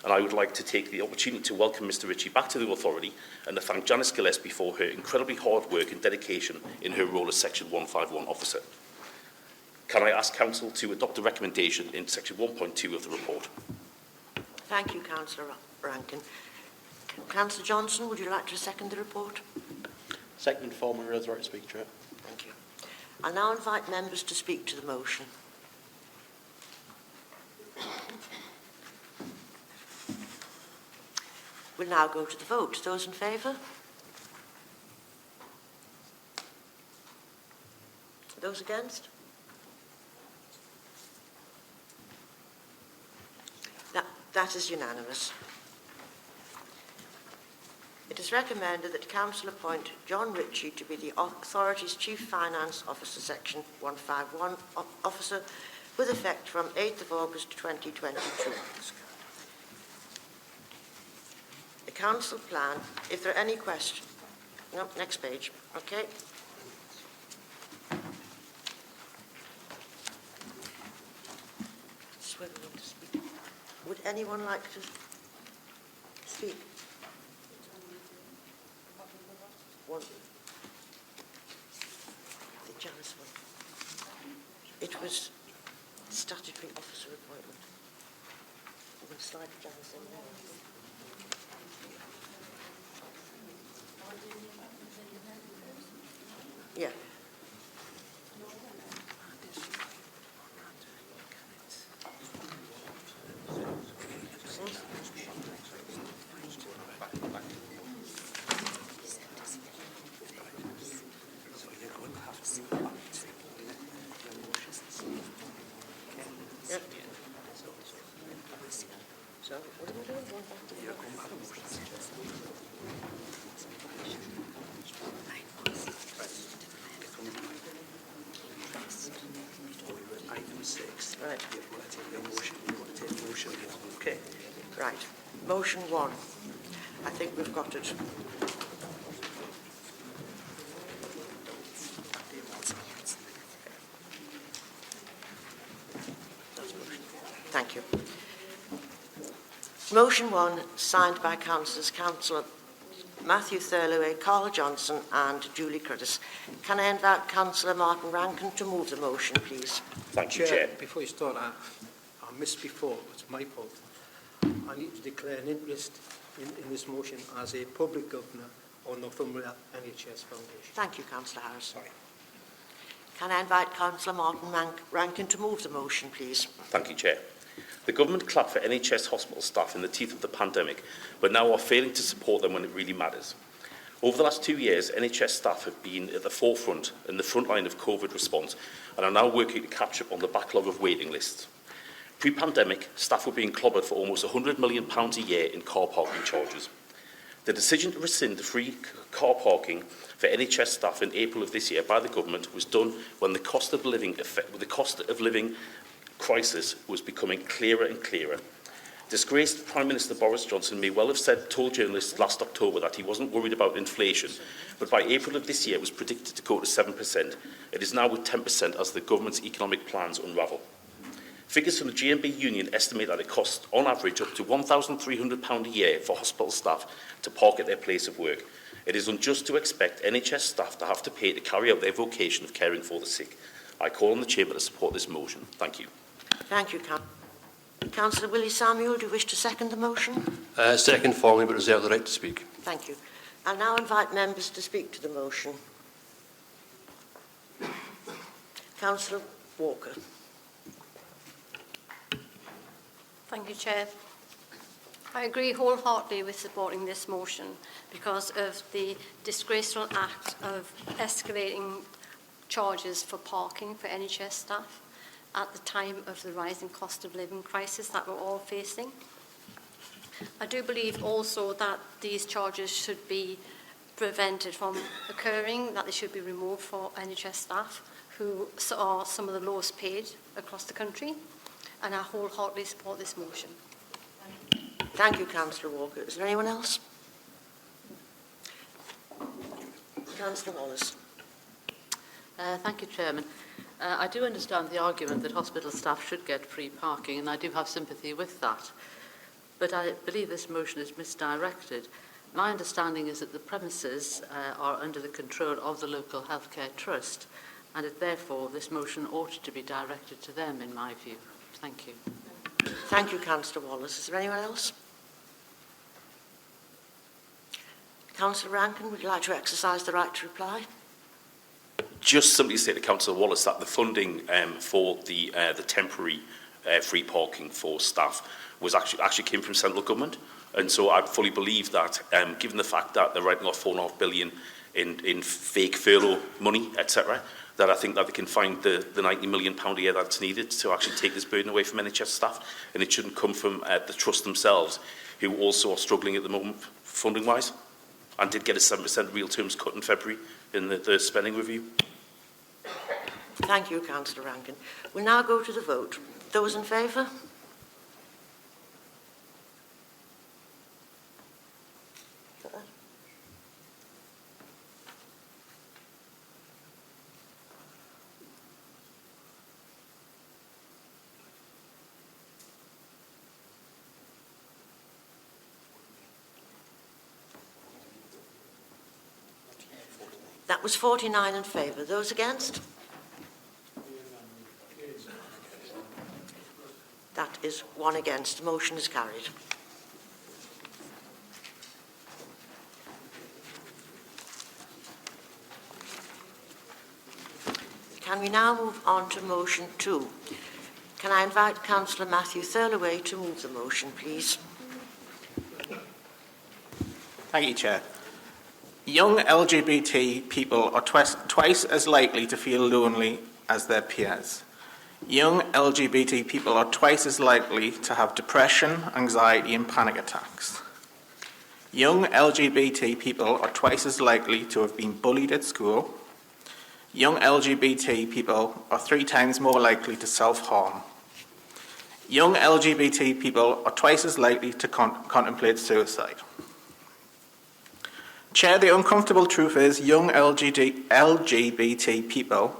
and I would like to take the opportunity to welcome Mr Ritchie back to the authority and to thank Janice Gillespie for her incredibly hard work and dedication in her role as Section 151 officer. Can I ask Council to adopt the recommendation in Section 1.2 of the report? Thank you, Councillor Rankin. Councillor Johnson, would you like to second the report? Second former right to speak, Chair. Thank you. I'll now invite members to speak to the motion. We'll now go to the vote. Those in favour? Those against? That is unanimous. It is recommended that Council appoint John Ritchie to be the authority's Chief Finance Officer, Section 151 officer, with effect from 8th of August 2022. The Council plan, if there are any questions... No, next page. Okay. ask whether they want to speak. Would anyone like to speak? One. The Janice one. It was statutory officer appointment. I'm going to slide Janice in there. Yeah. Yep. So, what are we doing? Going back to the Item 6. Right. You want to take the motion. You want to take the motion. Okay. Right. Motion 1. I think we've got it. Thank you. Motion 1, signed by Councillor Matthew Thurloway, Carl Johnson and Julie Curtis. Can I invite Councillor Martin Rankin to move the motion, please? Thank you, Chair. Before you start, I missed before. It's my fault. I need to declare an interest in this motion as a public governor on Northumbria NHS Foundation. Thank you, Councillor Harris. Sorry. Can I invite Councillor Martin Rankin to move the motion, please? Thank you, Chair. The government clapped for NHS hospital staff in the teeth of the pandemic, but now are failing to support them when it really matters. Over the last 2 years, NHS staff have been at the forefront in the front line of COVID response and are now working to catch up on the backlog of waiting lists. Pre-pandemic, staff were being clobbered for almost £100 million a year in car parking charges. The decision to rescind the free car parking for NHS staff in April of this year by the government was done when the cost of living crisis was becoming clearer and clearer. Disgraced Prime Minister Boris Johnson may well have told journalists last October that he wasn't worried about inflation, but by April of this year it was predicted to go to 7%. It is now with 10% as the government's economic plans unravel. Figures from the GMB Union estimate that it costs, on average, up to £1,300 a year for hospital staff to park at their place of work. It is unjust to expect NHS staff to have to pay to carry out their vocation of caring for the sick. I call on the Chamber to support this motion. Thank you. Thank you, Councillor Willie Samuel. Do you wish to second the motion? Second formally, but reserve the right to speak. Thank you. I'll now invite members to speak to the motion. Councillor Walker. Thank you, Chair. I agree wholeheartedly with supporting this motion because of the disgraceful act of escalating charges for parking for NHS staff at the time of the rising cost of living crisis that we're all facing. I do believe also that these charges should be prevented from occurring, that they should be removed for NHS staff who are some of the lowest paid across the country, and I wholeheartedly support this motion. Thank you, Councillor Walker. Is there anyone else? Councillor Wallace. Thank you, Chairman. I do understand the argument that hospital staff should get free parking, and I do have sympathy with that. But I believe this motion is misdirected. My understanding is that the premises are under the control of the local healthcare trust, and that therefore this motion ought to be directed to them, in my view. Thank you. Thank you, Councillor Wallace. Is there anyone else? Councillor Rankin, would you like to exercise the right to reply? Just simply say to Councillor Wallace that the funding for the temporary free parking for staff was actually came from central government, and so I fully believe that, given the fact that they're writing off £4.5 billion in fake furlough money, etc., that I think that they can find the £90 million a year that's needed to actually take this burden away from NHS staff, and it shouldn't come from the trust themselves, who also are struggling at the moment funding-wise, and did get a 7% real terms cut in February in the spending review. Thank you, Councillor Rankin. We'll now go to the vote. Those in favour? That was 49 in favour. Those against? That is 1 against. The motion is carried. Can we now move on to motion 2? Can I invite Councillor Matthew Thirlaway to move the motion, please? Thank you, Chair. Young LGBT people are twice as likely to feel lonely as their peers. Young LGBT people are twice as likely to have depression, anxiety and panic attacks. Young LGBT people are twice as likely to have been bullied at school. Young LGBT people are 3 times more likely to self-harm. Young LGBT people are twice as likely to contemplate suicide. Chair, the uncomfortable truth is young LGBT people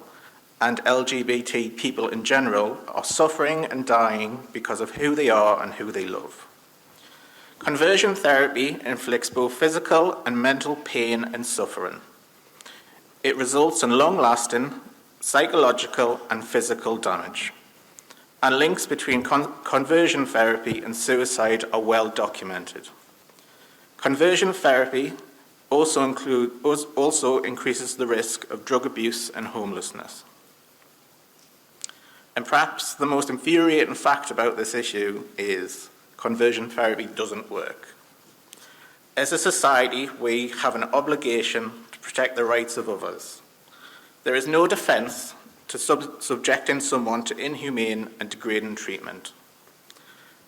and LGBT people in general are suffering and dying because of who they are and who they love. Conversion therapy inflicts both physical and mental pain and suffering. It results in long-lasting psychological and physical damage. And links between conversion therapy and suicide are well documented. Conversion therapy also increases the risk of drug abuse and homelessness. And perhaps the most infuriating fact about this issue is conversion therapy doesn't work. As a society, we have an obligation to protect the rights of others. There is no defence to subjecting someone to inhumane and degrading treatment.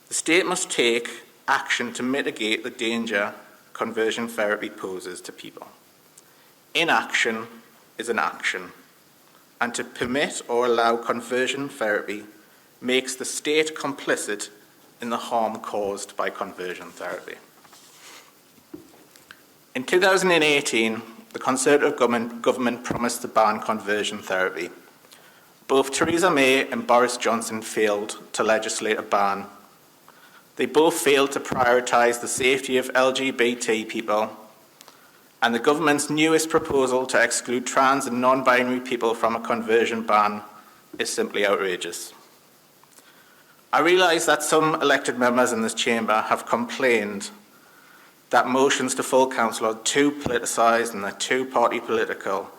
The state must take action to mitigate the danger conversion therapy poses to people. Inaction is an action, and to permit or allow conversion therapy makes the state complicit in the harm caused by conversion therapy. In 2018, the Conservative government promised to ban conversion therapy. Both Theresa May and Boris Johnson failed to legislate a ban. They both failed to prioritise the safety of LGBT people, and the government's newest proposal to exclude trans and non-binary people from a conversion ban is simply outrageous. I realise that some elected members in this chamber have complained that motions to full council are too politicised and they're too party political.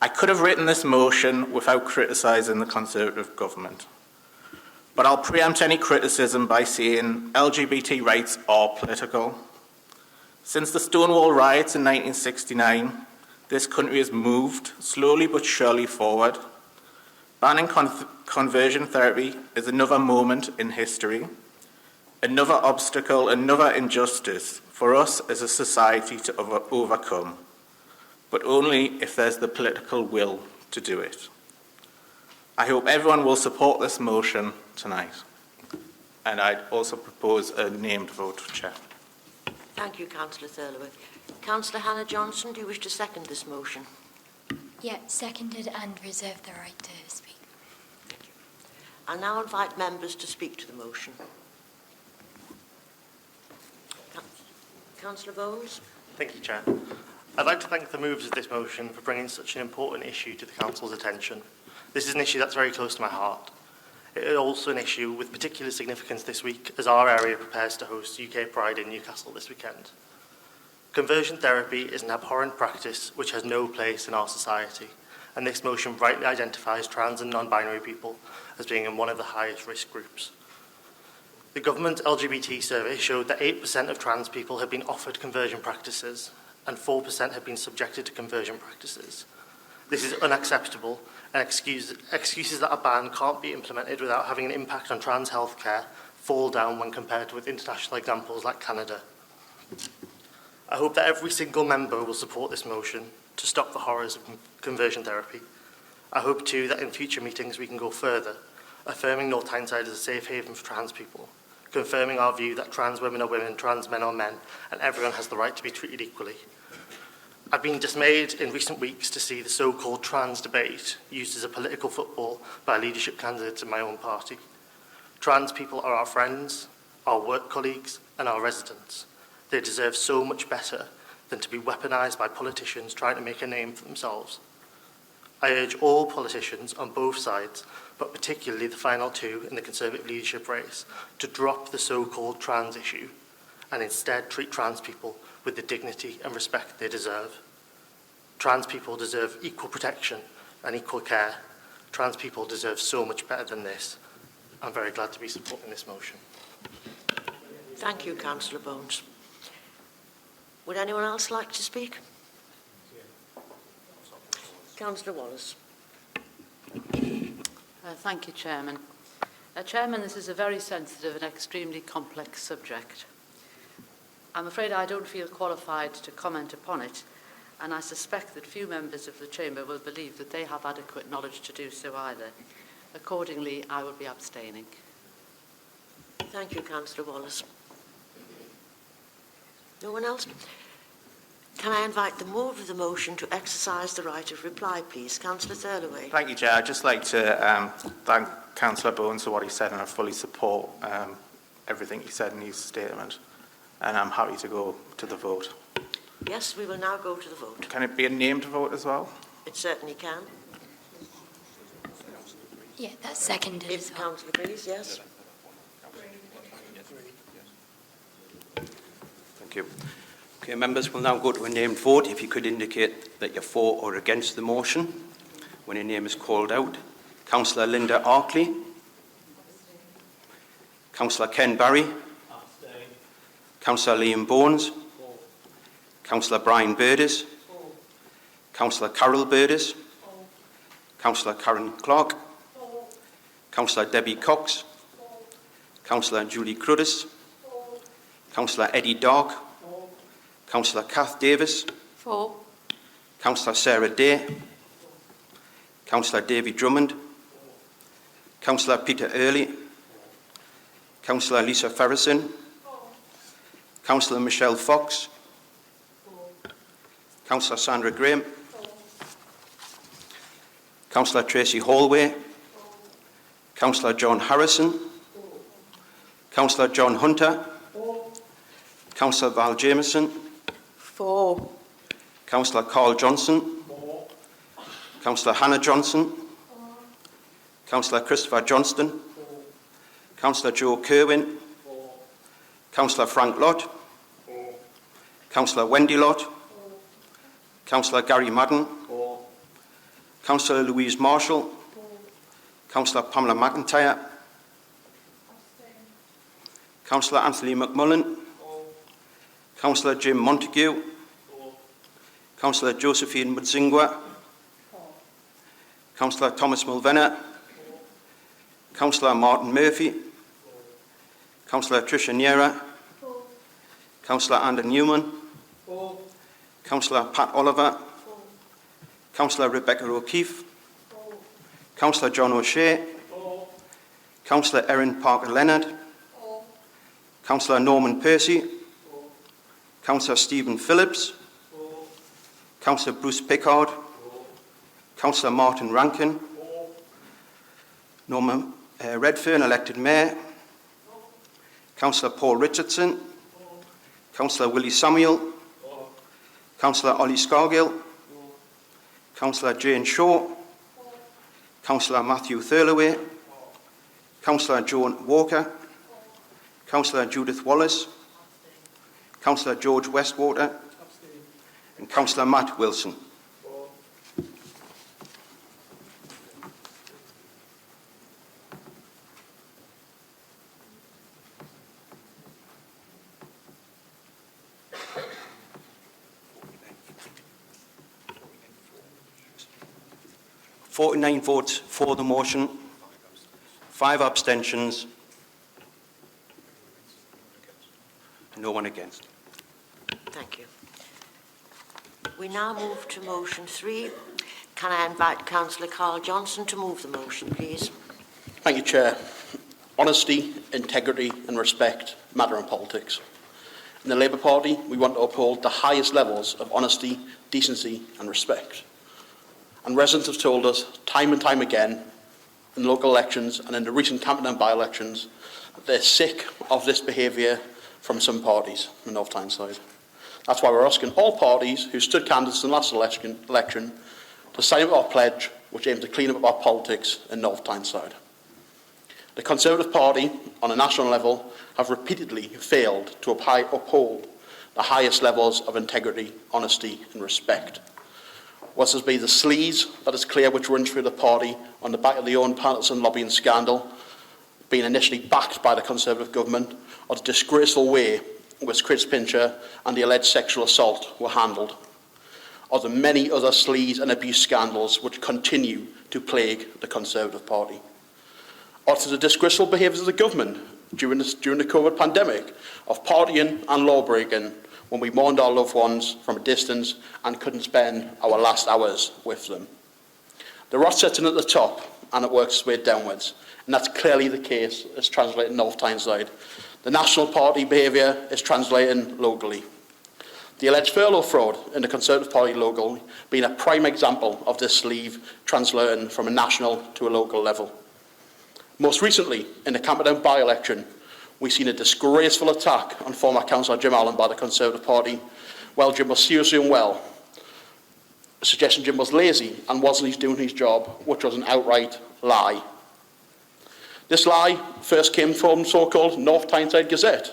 I could have written this motion without criticising the Conservative government. But I'll preempt any criticism by saying LGBT rights are political. Since the Stonewall riots in 1969, this country has moved slowly but surely forward. Banning conversion therapy is another moment in history, another obstacle, another injustice for us as a society to overcome, but only if there's the political will to do it. I hope everyone will support this motion tonight. And I'd also propose a named vote, Chair. Thank you, Councillor Thirlaway. Councillor Hannah Johnson, do you wish to second this motion? Yeah, seconded and reserve the right to speak. Thank you. I'll now invite members to speak to the motion. Councillor Bowles. Thank you, Chair. I'd like to thank the movers of this motion for bringing such an important issue to the Council's attention. This is an issue that's very close to my heart. It is also an issue with particular significance this week as our area prepares to host UK Pride in Newcastle this weekend. Conversion therapy is an abhorrent practice which has no place in our society, and this motion rightly identifies trans and non-binary people as being in one of the highest risk groups. The government LGBT survey showed that 8% of trans people have been offered conversion practices and 4% have been subjected to conversion practices. This is unacceptable, and excuses that a ban can't be implemented without having an impact on trans healthcare fall down when compared with international examples like Canada. I hope that every single member will support this motion to stop the horrors of conversion therapy. I hope too that in future meetings we can go further, affirming North Tyneside as a safe haven for trans people, confirming our view that trans women are women, trans men are men, and everyone has the right to be treated equally. I've been dismayed in recent weeks to see the so-called trans debate used as a political football by leadership candidates in my own party. Trans people are our friends, our work colleagues, and our residents. They deserve so much better than to be weaponised by politicians trying to make a name for themselves. I urge all politicians on both sides, but particularly the final two in the Conservative leadership race, to drop the so-called trans issue and instead treat trans people with the dignity and respect they deserve. Trans people deserve equal protection and equal care. Trans people deserve so much better than this. I'm very glad to be supporting this motion. Thank you, Councillor Bones. Would anyone else like to speak? Councillor Wallace. Thank you, Chairman. Chairman, this is a very sensitive and extremely complex subject. I'm afraid I don't feel qualified to comment upon it, and I suspect that few members of the Chamber will believe that they have adequate knowledge to do so either. Accordingly, I will be abstaining. Thank you, Councillor Wallace. No one else? Can I invite the mover of the motion to exercise the right of reply, please? Councillor Thirlaway. Thank you, Chair. I'd just like to thank Councillor Bones for what he said, and I fully support everything he said in his statement. And I'm happy to go to the vote. Yes, we will now go to the vote. Can it be a named vote as well? It certainly can. Yeah, that's seconded. If the council agrees, yes. Thank you. Okay, members, we'll now go to a named vote. If you could indicate that you're for or against the motion when your name is called out. Councillor Linda Arkley. Councillor Ken Barry. Councillor Liam Bones. Councillor Brian Burdis. Councillor Carol Burdis. Councillor Karen Clark. Councillor Debbie Cox. Councillor Julie Cruddas. Councillor Eddie Dark. Councillor Kath Davis. For. Councillor Sarah Day. Councillor David Drummond. Councillor Peter Earley. Councillor Lisa Ferrison. Councillor Michelle Fox. Councillor Sandra Graham. Councillor Tracy Hallway. Councillor John Harrison. Councillor John Hunter. Councillor Val Jameson. For. Councillor Carl Johnson. Councillor Hannah Johnson. Councillor Christopher Johnston. Councillor Joe Kerwin. Councillor Frank Lott. Councillor Wendy Lott. Councillor Gary Madden. Councillor Louise Marshall. Councillor Pamela McIntyre. Councillor Anthony McMullen. Councillor Jim Montague. Councillor Josephine Mudzingwa. Councillor Thomas Mulvenna. Councillor Martin Murphy. Councillor Tricia Niera. Councillor Andy Newman. Councillor Pat Oliver. Councillor Rebecca O'Keefe. Councillor John O'Shea. Councillor Erin Parker-Leonard. Councillor Norman Percy. Councillor Stephen Phillips. Councillor Bruce Pickard. Councillor Martin Rankin. Norman Redfern, elected Mayor. Councillor Paul Richardson. Councillor Willie Samuel. Councillor Ollie Scargill. Councillor Jane Shaw. Councillor Matthew Thirlaway. Councillor Joan Walker. Councillor Judith Wallace. Councillor George Westwater. And Councillor Matt Wilson. "49 votes for the motion, 5 abstentions, no one against." Thank you. We now move to motion 3. Can I invite Councillor Carl Johnson to move the motion, please? Thank you, Chair. Honesty, integrity and respect matter in politics. In the Labour Party, we want to uphold the highest levels of honesty, decency and respect. And residents have told us time and time again in local elections and in the recent Camden by-elections that they're sick of this behaviour from some parties in the North Tyneside. That's why we're asking all parties who stood candidates in the last election to sign up our pledge, which aims to clean up our politics in North Tyneside. The Conservative Party, on a national level, have repeatedly failed to uphold the highest levels of integrity, honesty and respect. Whether this be the sleaze that is clear which runs through the party on the back of the Owen Paterson lobbying scandal, being initially backed by the Conservative government, or the disgraceful way in which Chris Pincher and the alleged sexual assault were handled, or the many other sleaze and abuse scandals which continue to plague the Conservative Party, or to the disgraceful behaviours of the government during the COVID pandemic of partying and law-breaking when we mourned our loved ones from a distance and couldn't spend our last hours with them. The rot sets in at the top and it works its way downwards, and that's clearly the case as translated in North Tyneside. The National Party behaviour is translating locally. The alleged furlough fraud in the Conservative Party locally being a prime example of this sleeve translating from a national to a local level. Most recently, in the Camperdown by-election, we've seen a disgraceful attack on former councillor Jim Allen by the Conservative Party. Well, Jim was seriously unwell, suggesting Jim was lazy and wasn't doing his job, which was an outright lie. This lie first came from the so-called North Tyneside Gazette,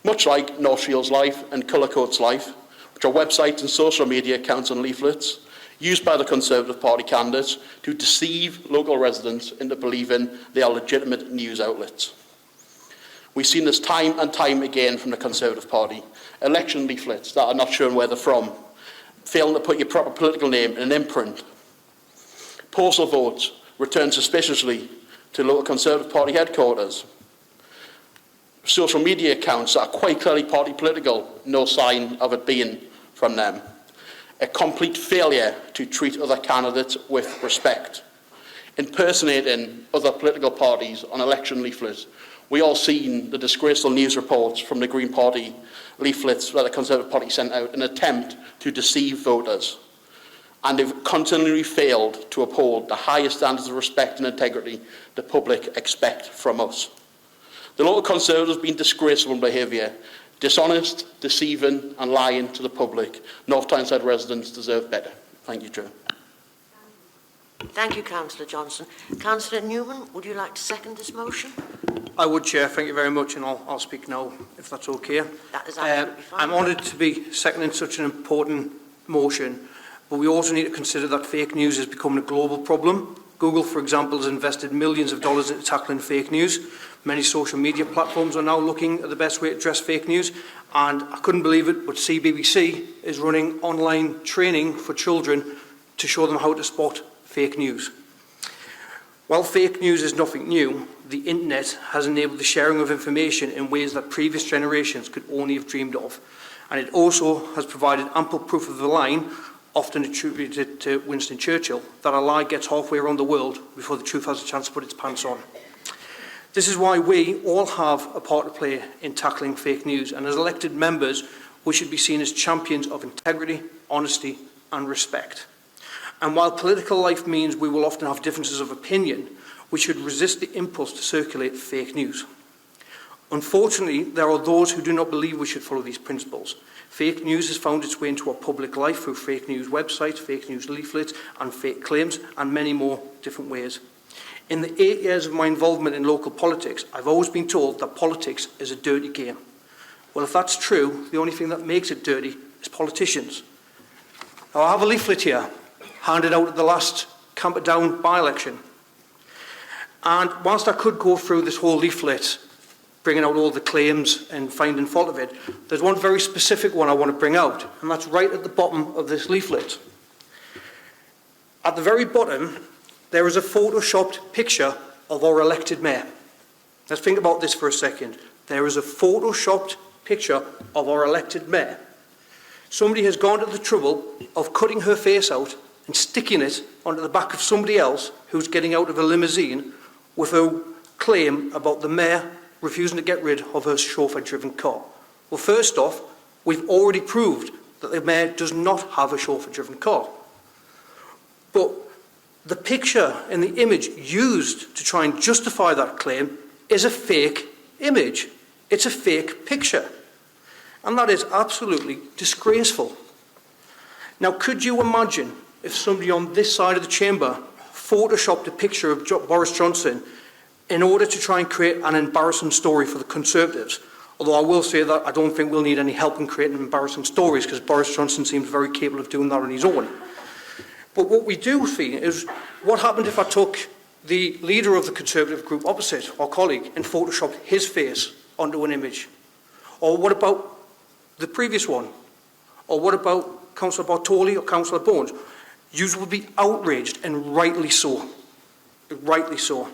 much like North Shields Life and Cullercoats Life, which are websites and social media accounts and leaflets used by the Conservative Party candidates to deceive local residents into believing they are legitimate news outlets. We've seen this time and time again from the Conservative Party. Election leaflets that are not shown where they're from, failing to put your proper political name in an imprint. Postal votes returned suspiciously to local Conservative Party headquarters. Social media accounts that are quite clearly party political, no sign of it being from them. A complete failure to treat other candidates with respect. Impersonating other political parties on election leaflets. We all seen the disgraceful news reports from the Green Party leaflets that the Conservative Party sent out in an attempt to deceive voters. And they've continually failed to uphold the highest standards of respect and integrity the public expect from us. The local Conservatives have been disgraceful in behaviour, dishonest, deceiving and lying to the public. North Tyneside residents deserve better. Thank you, Chair. Thank you, Councillor Johnson. Councillor Newman, would you like to second this motion? I would, Chair. Thank you very much, and I'll speak now, if that's okay. That is absolutely fine. I'm honoured to be seconding such an important motion, but we also need to consider that fake news is becoming a global problem. Google, for example, has invested millions of dollars into tackling fake news. Many social media platforms are now looking at the best way to address fake news, and I couldn't believe it, but CBBC is running online training for children to show them how to spot fake news. While fake news is nothing new, the internet has enabled the sharing of information in ways that previous generations could only have dreamed of. And it also has provided ample proof of the line, often attributed to Winston Churchill, that a lie gets halfway around the world before the truth has a chance to put its pants on. This is why we all have a part to play in tackling fake news, and as elected members, we should be seen as champions of integrity, honesty and respect. And while political life means we will often have differences of opinion, we should resist the impulse to circulate fake news. Unfortunately, there are those who do not believe we should follow these principles. Fake news has found its way into our public life through fake news websites, fake news leaflets and fake claims, and many more different ways. In the 8 years of my involvement in local politics, I've always been told that politics is a dirty game. Well, if that's true, the only thing that makes it dirty is politicians. Now, I have a leaflet here, handed out at the last Camperdown by-election. And whilst I could go through this whole leaflet, bringing out all the claims and finding fault of it, there's one very specific one I want to bring out, and that's right at the bottom of this leaflet. At the very bottom, there is a photoshopped picture of our elected mayor. Let's think about this for a second. There is a photoshopped picture of our elected mayor. Somebody has gone to the trouble of cutting her face out and sticking it onto the back of somebody else who's getting out of a limousine with a claim about the mayor refusing to get rid of her chauffeur-driven car. Well, first off, we've already proved that the mayor does not have a chauffeur-driven car. But the picture and the image used to try and justify that claim is a fake image. It's a fake picture. And that is absolutely disgraceful. Now, could you imagine if somebody on this side of the chamber photoshopped a picture of Boris Johnson in order to try and create an embarrassing story for the Conservatives? Although I will say that I don't think we'll need any help in creating embarrassing stories, because Boris Johnson seems very capable of doing that on his own. But what we do see is, what happened if I took the leader of the Conservative group opposite, our colleague, and photoshopped his face onto an image? Or what about the previous one? Or what about Councillor Bartoli or Councillor Bones? You would be outraged, and rightly so. Rightly so.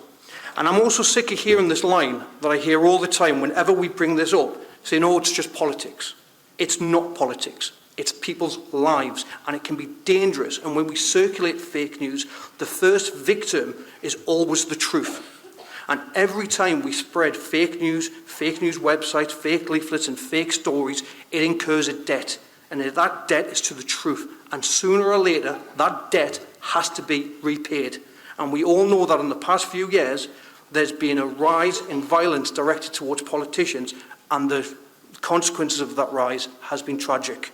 And I'm also sick of hearing this line that I hear all the time whenever we bring this up, saying, oh, it's just politics. It's not politics. It's people's lives, and it can be dangerous. And when we circulate fake news, the first victim is always the truth. And every time we spread fake news websites, fake leaflets, and fake stories, it incurs a debt. And that debt is to the truth. And sooner or later, that debt has to be repaid. And we all know that in the past few years, there's been a rise in violence directed towards politicians, and the consequences of that rise has been tragic.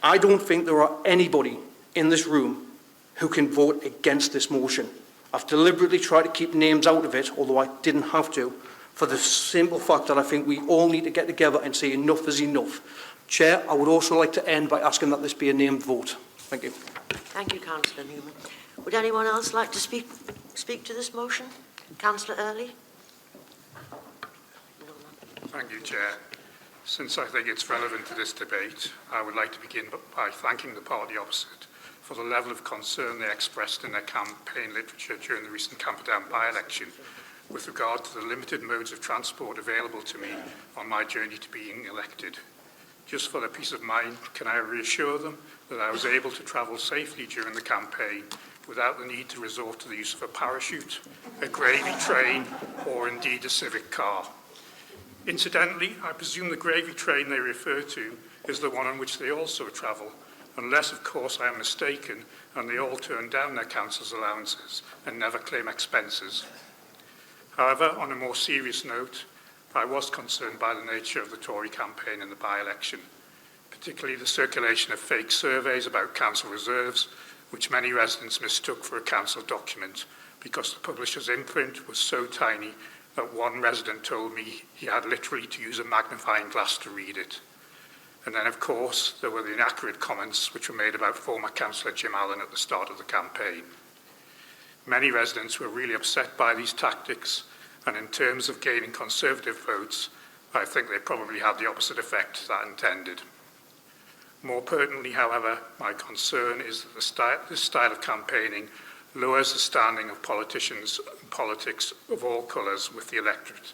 I don't think there are anybody in this room who can vote against this motion. I've deliberately tried to keep names out of it, although I didn't have to, for the simple fact that I think we all need to get together and say enough is enough. Chair, I would also like to end by asking that this be a named vote. Thank you. Thank you, Councillor Newman. Would anyone else like to speak to this motion? Councillor Early? Thank you, Chair. Since I think it's relevant to this debate, I would like to begin by thanking the party opposite for the level of concern they expressed in their campaign literature during the recent Camperdown by-election with regard to the limited modes of transport available to me on my journey to being elected. Just for their peace of mind, can I reassure them that I was able to travel safely during the campaign without the need to resort to the use of a parachute, a gravy train, or indeed a civic car. Incidentally, I presume the gravy train they refer to is the one on which they also travel, unless, of course, I am mistaken and they all turn down their council's allowances and never claim expenses. However, on a more serious note, I was concerned by the nature of the Tory campaign in the by-election, particularly the circulation of fake surveys about council reserves, which many residents mistook for a council document because the publisher's imprint was so tiny that one resident told me he had literally to use a magnifying glass to read it. And then, of course, there were the inaccurate comments which were made about former councillor Jim Allen at the start of the campaign. Many residents were really upset by these tactics, and in terms of gaining Conservative votes, I think they probably had the opposite effect that intended. More pertinently, however, my concern is that this style of campaigning lowers the standing of politicians and politics of all colours with the electorate,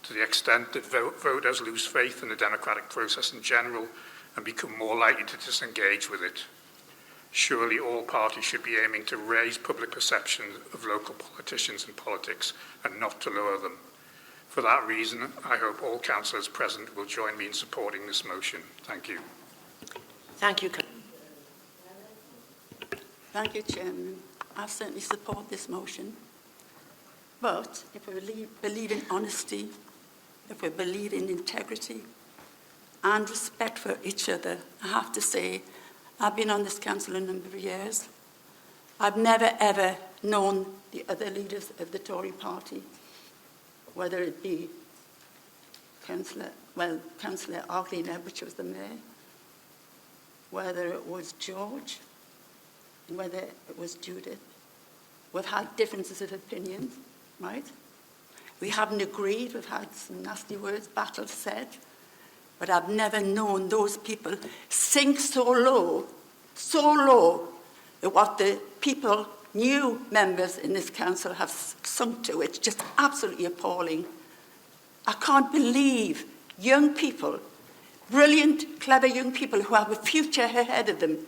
to the extent that voters lose faith in the democratic process in general and become more likely to disengage with it. Surely all parties should be aiming to raise public perception of local politicians and politics and not to lower them. For that reason, I hope all councillors present will join me in supporting this motion. Thank you. Thank you. Thank you, Chairman. I certainly support this motion. But if we believe in honesty, if we believe in integrity and respect for each other, I have to say, I've been on this council a number of years. I've never, ever known the other leaders of the Tory party, whether it be Councillor Arklina, which was the mayor, whether it was George, whether it was Judith. We've had differences of opinions, right? We haven't agreed, we've had some nasty words, battles said, but I've never known those people sink so low that what the people, new members in this council have sunk to. It's just absolutely appalling. I can't believe young people, brilliant, clever young people who have a future ahead of them,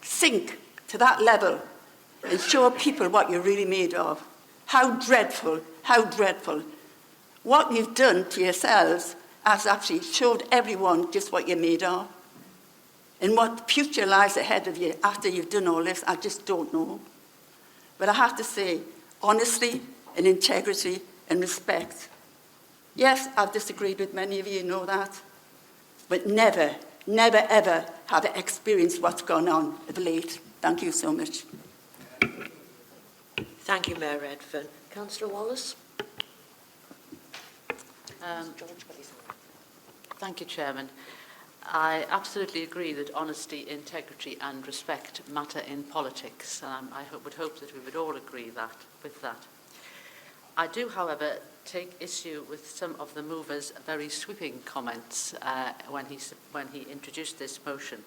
sink to that level and show people what you're really made of. How dreadful, how dreadful. What you've done to yourselves has actually showed everyone just what you're made of. And what future lies ahead of you after you've done all this, I just don't know. But I have to say, honesty and integrity and respect. Yes, I've disagreed with many of you, know that. but never, never ever have experienced what's gone on of late. Thank you so much. Thank you, Mayor Redfern. Councillor Wallace? Thank you, Chairman. I absolutely agree that honesty, integrity and respect matter in politics. I would hope that we would all agree with that. I do, however, take issue with some of the mover's very sweeping comments when he introduced this motion.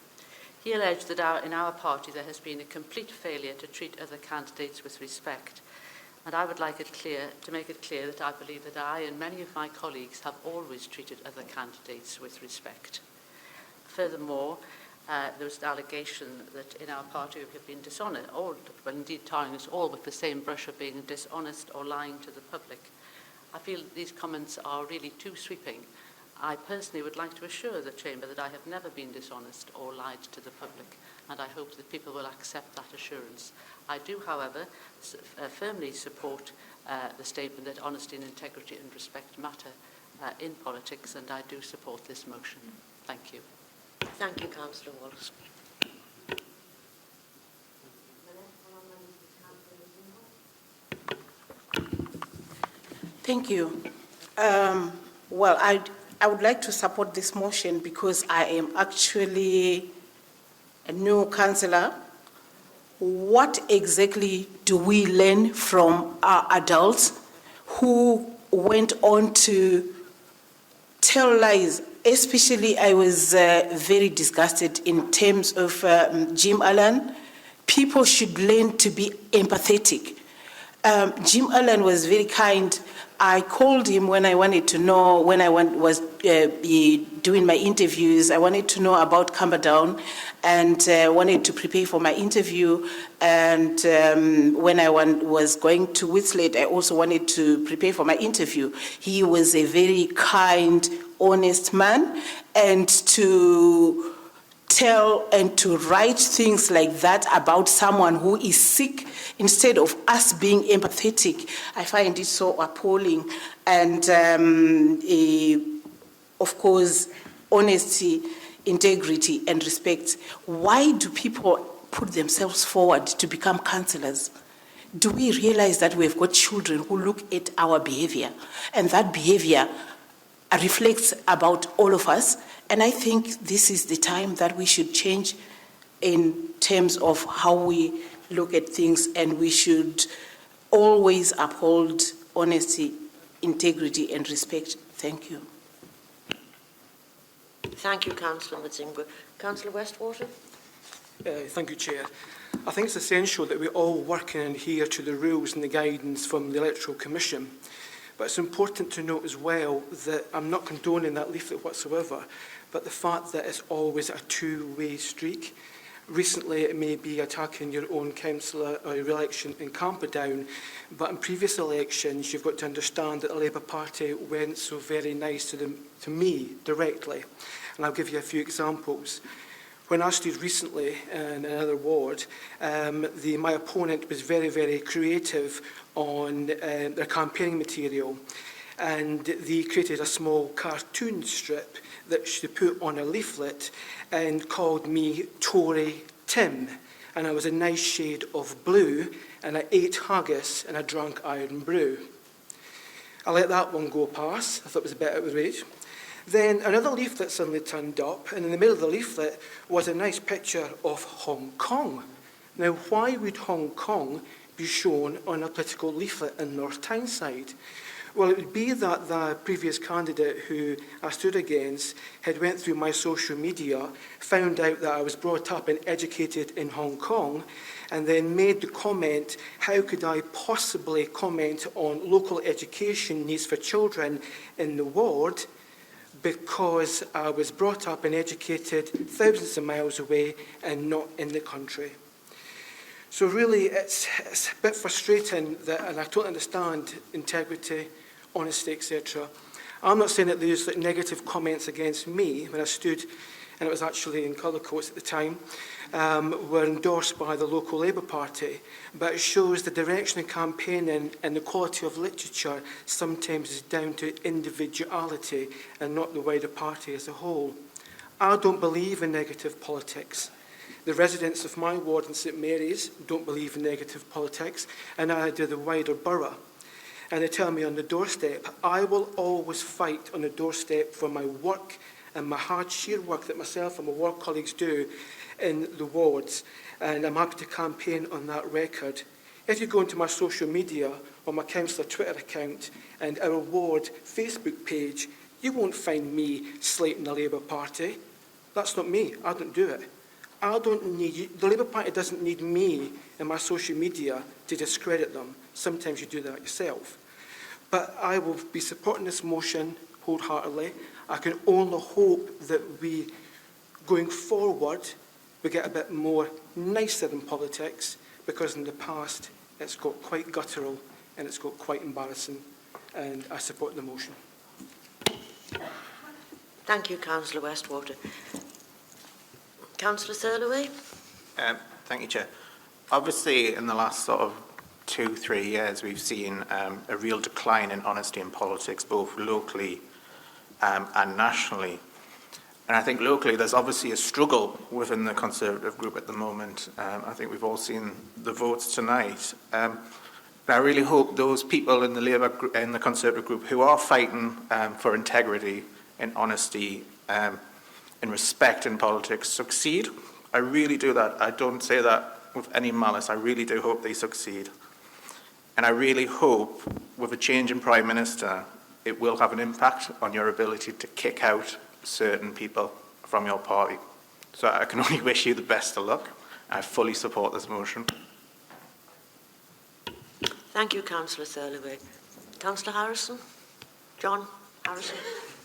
He alleged that in our party there has been a complete failure to treat other candidates with respect. And I would like to make it clear that I believe that I and many of my colleagues have always treated other candidates with respect. Furthermore, there was an allegation that in our party we have been dishonest, well indeed tarring us all with the same brush of being dishonest or lying to the public. I feel that these comments are really too sweeping. I personally would like to assure the Chamber that I have never been dishonest or lied to the public, and I hope that people will accept that assurance. I do, however, firmly support the statement that honesty and integrity and respect matter in politics, and I do support this motion. Thank you. Thank you, Councillor Wallace. Thank you. Well, I would like to support this motion because I am actually a new councillor. What exactly do we learn from our adults who went on to tell lies? Especially, I was very disgusted in terms of Jim Allen. People should learn to be empathetic. Jim Allen was very kind. I called him when I wanted to know, when I was doing my interviews, I wanted to know about Camperdown and wanted to prepare for my interview. And when I was going to Whitslade, I also wanted to prepare for my interview. He was a very kind, honest man, and to tell and to write things like that about someone who is sick instead of us being empathetic, I find it so appalling. And of course, honesty, integrity and respect. Why do people put themselves forward to become councillors? Do we realize that we've got children who look at our behavior, and that behavior reflects about all of us? And I think this is the time that we should change in terms of how we look at things, and we should always uphold honesty, integrity and respect. Thank you. Thank you, Councillor Mutsingu. Councillor Westwater? Thank you, Chair. I think it's essential that we all work and adhere to the rules and the guidance from the Electoral Commission. But it's important to note as well that I'm not condoning that leaflet whatsoever, but the fact that it's always a two-way streak. Recently, it may be attacking your own councillor or your election in Camperdown, but in previous elections, you've got to understand that the Labour Party weren't so very nice to me directly. And I'll give you a few examples. When I stood recently in another ward, my opponent was very, very creative on their campaigning material, and they created a small cartoon strip that she put on a leaflet and called me Tory Tim, and I was a nice shade of blue, and I ate haggis and I drank iron brew. I let that one go past. I thought it was a bit outrage. Then another leaflet suddenly turned up, and in the middle of the leaflet was a nice picture of Hong Kong. Now, why would Hong Kong be shown on a political leaflet in North Tyneside? Well, it would be that the previous candidate who I stood against had went through my social media, found out that I was brought up and educated in Hong Kong, and then made the comment, how could I possibly comment on local education needs for children in the ward, because I was brought up and educated thousands of miles away and not in the country. So really, it's a bit frustrating that, and I totally understand integrity, honesty, etc. I'm not saying that there's negative comments against me when I stood, and it was actually in colour coats at the time, were endorsed by the local Labour Party, but it shows the direction of campaigning and the quality of literature sometimes is down to individuality and not the wider party as a whole. I don't believe in negative politics. The residents of my ward in St Mary's don't believe in negative politics, and neither do the wider borough. And they tell me on the doorstep, I will always fight on the doorstep for my work and my hard sheer work that myself and my ward colleagues do in the wards. And I'm happy to campaign on that record. If you go into my social media or my councillor Twitter account and our ward Facebook page, you won't find me slating the Labour Party. That's not me. I don't do it. I don't need you. The Labour Party doesn't need me in my social media to discredit them. Sometimes you do that yourself. But I will be supporting this motion wholeheartedly. I can only hope that we, going forward, we get a bit more nicer in politics, because in the past it's got quite guttural and it's got quite embarrassing, and I support the motion. Thank you, Councillor Westwater. Councillor Thirlaway? Thank you, Chair. Obviously, in the last sort of 2-3 years, we've seen a real decline in honesty in politics, both locally and nationally. And I think locally there's obviously a struggle within the Conservative group at the moment. I think we've all seen the votes tonight. And I really hope those people in the Labour group, in the Conservative group who are fighting for integrity and honesty and respect in politics succeed. I really do that. I don't say that with any malice. I really do hope they succeed. And I really hope with a change in Prime Minister, it will have an impact on your ability to kick out certain people from your party. So I can only wish you the best of luck. I fully support this motion. Thank you, Councillor Thirlaway. Councillor Harrison? John Harrison?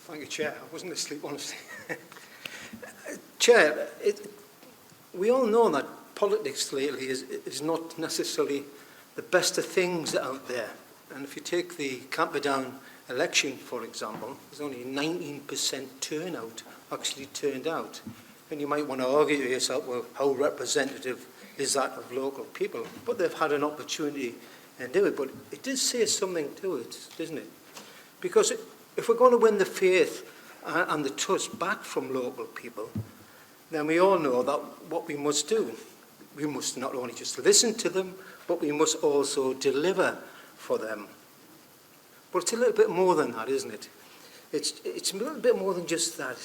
Thank you, Chair. I wasn't asleep, honestly. Chair, we all know that politics lately is not necessarily the best of things out there. And if you take the Camperdown election, for example, there's only 19% turnout actually turned out. And you might want to argue to yourself, well, how representative is that of local people? But they've had an opportunity to do it. But it does say something to it, doesn't it? Because if we're going to win the faith and the trust back from local people, then we all know that what we must do, we must not only just listen to them, but we must also deliver for them. But it's a little bit more than that, isn't it? It's a little bit more than just that.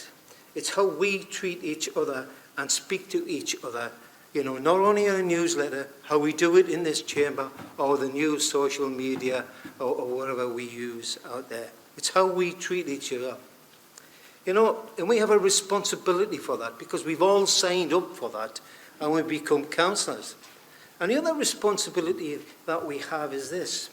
It's how we treat each other and speak to each other. You know, not only in a newsletter, how we do it in this chamber or the new social media or whatever we use out there. It's how we treat each other. You know, and we have a responsibility for that because we've all signed up for that and we become councillors. And the other responsibility that we have is this.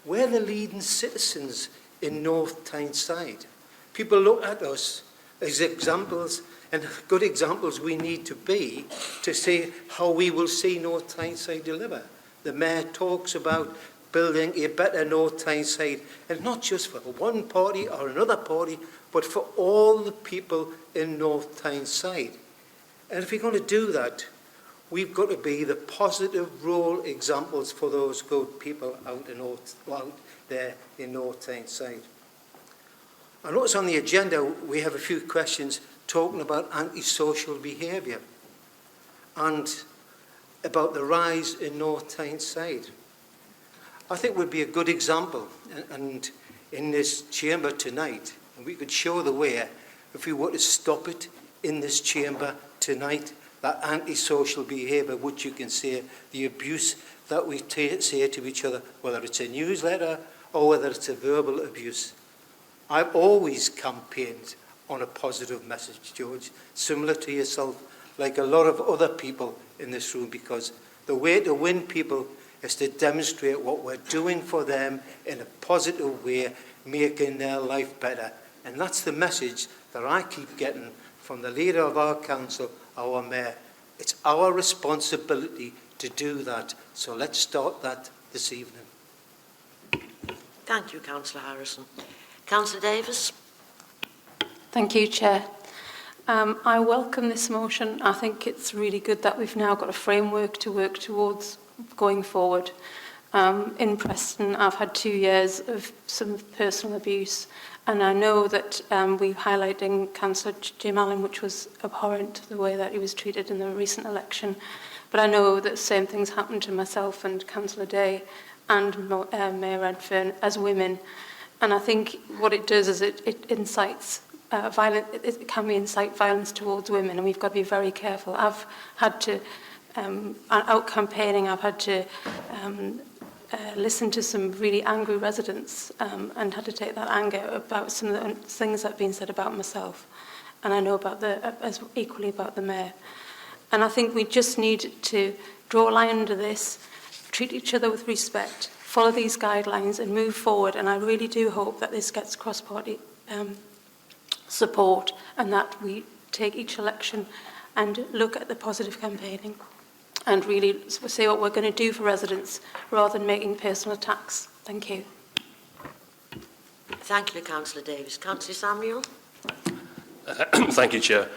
We're the leading citizens in North Tyneside. People look at us as examples, and good examples we need to be to see how we will see North Tyneside deliver. The Mayor talks about building a better North Tyneside, and not just for one party or another party, but for all the people in North Tyneside. And if we're going to do that, we've got to be the positive role examples for those good people out there in North Tyneside. I notice on the agenda we have a few questions talking about antisocial behaviour and about the rise in North Tyneside. I think would be a good example, and in this chamber tonight, and we could show the way if we were to stop it in this chamber tonight, that antisocial behaviour, which you can say, the abuse that we say to each other, whether it's a newsletter or whether it's a verbal abuse. I've always campaigned on a positive message, George, similar to yourself, like a lot of other people in this room, because the way to win people is to demonstrate what we're doing for them in a positive way, making their life better. And that's the message that I keep getting from the leader of our council, our Mayor. It's our responsibility to do that. So let's start that this evening. Thank you, Councillor Harrison. Councillor Davis? Thank you, Chair. I welcome this motion. I think it's really good that we've now got a framework to work towards going forward. In Preston, I've had 2 years of some personal abuse, and I know that we've highlighted Councillor Jim Allen, which was abhorrent, the way that he was treated in the recent election. But I know that the same things happened to myself and Councillor Day and Mayor Redfern as women. And I think what it does is it incites violence. It can incite violence towards women, and we've got to be very careful. I've had to, out campaigning, I've had to listen to some really angry residents and had to take that anger about some of the things that have been said about myself. And I know about as equally about the Mayor. And I think we just need to draw a line under this, treat each other with respect, follow these guidelines and move forward. And I really do hope that this gets cross-party support and that we take each election and look at the positive campaigning and really say what we're going to do for residents rather than making personal attacks. Thank you. Thank you, Councillor Davis. Councillor Samuel. Thank you, Chair.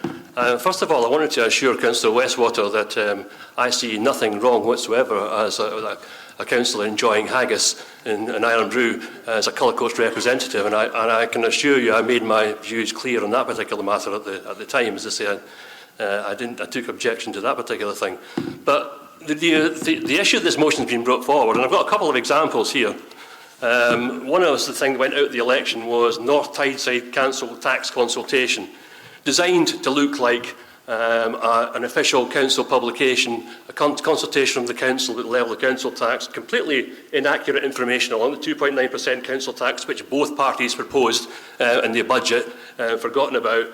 First of all, I wanted to assure Councillor Westwater that I see nothing wrong whatsoever as a councillor enjoying haggis in Ireland Brew as a Colour Coast representative, and I can assure you I made my views clear on that particular matter at the time. As I say, I took objection to that particular thing. But the issue of this motion has been brought forward, and I've got a couple of examples here. One of the things that went out of the election was North Tideside Council tax consultation, designed to look like an official council publication, a consultation from the council at the level of council tax, completely inaccurate information along the 2.9% council tax, which both parties proposed in the budget, forgotten about,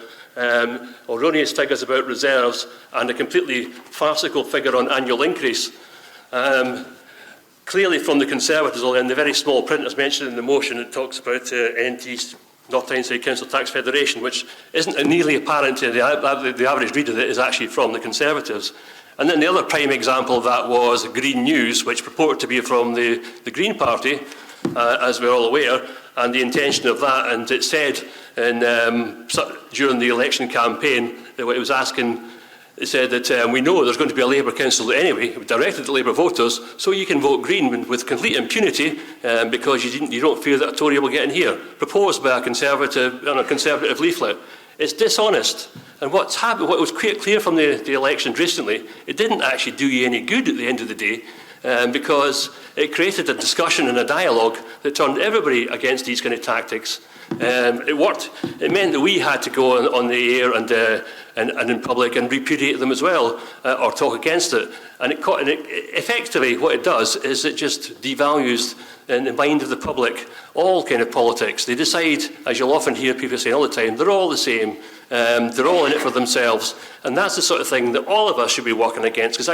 erroneous figures about reserves, and a completely farcical figure on annual increase. Clearly from the Conservatives, in the very small print as mentioned in the motion, it talks about NT's North Tyneside Council Tax Federation, which isn't nearly apparent to the average reader that is actually from the Conservatives. And then the other prime example of that was Green News, which purported to be from the Green Party, as we're all aware, and the intention of that. And it said during the election campaign that what it was asking, it said that we know there's going to be a Labour council anyway, directed at Labour voters, so you can vote Green with complete impunity because you don't fear that a Tory will get in here. Proposed by a Conservative leaflet. It's dishonest. And what's happened, what was clear from the elections recently, it didn't actually do you any good at the end of the day because it created a discussion and a dialogue that turned everybody against these kind of tactics. It worked. It meant that we had to go on the air and in public and repudiate them as well, or talk against it. And effectively, what it does is it just devalues in the mind of the public all kind of politics. They decide, as you'll often hear people say all the time, they're all the same. They're all in it for themselves, and that's the sort of thing that all of us should be working against. Because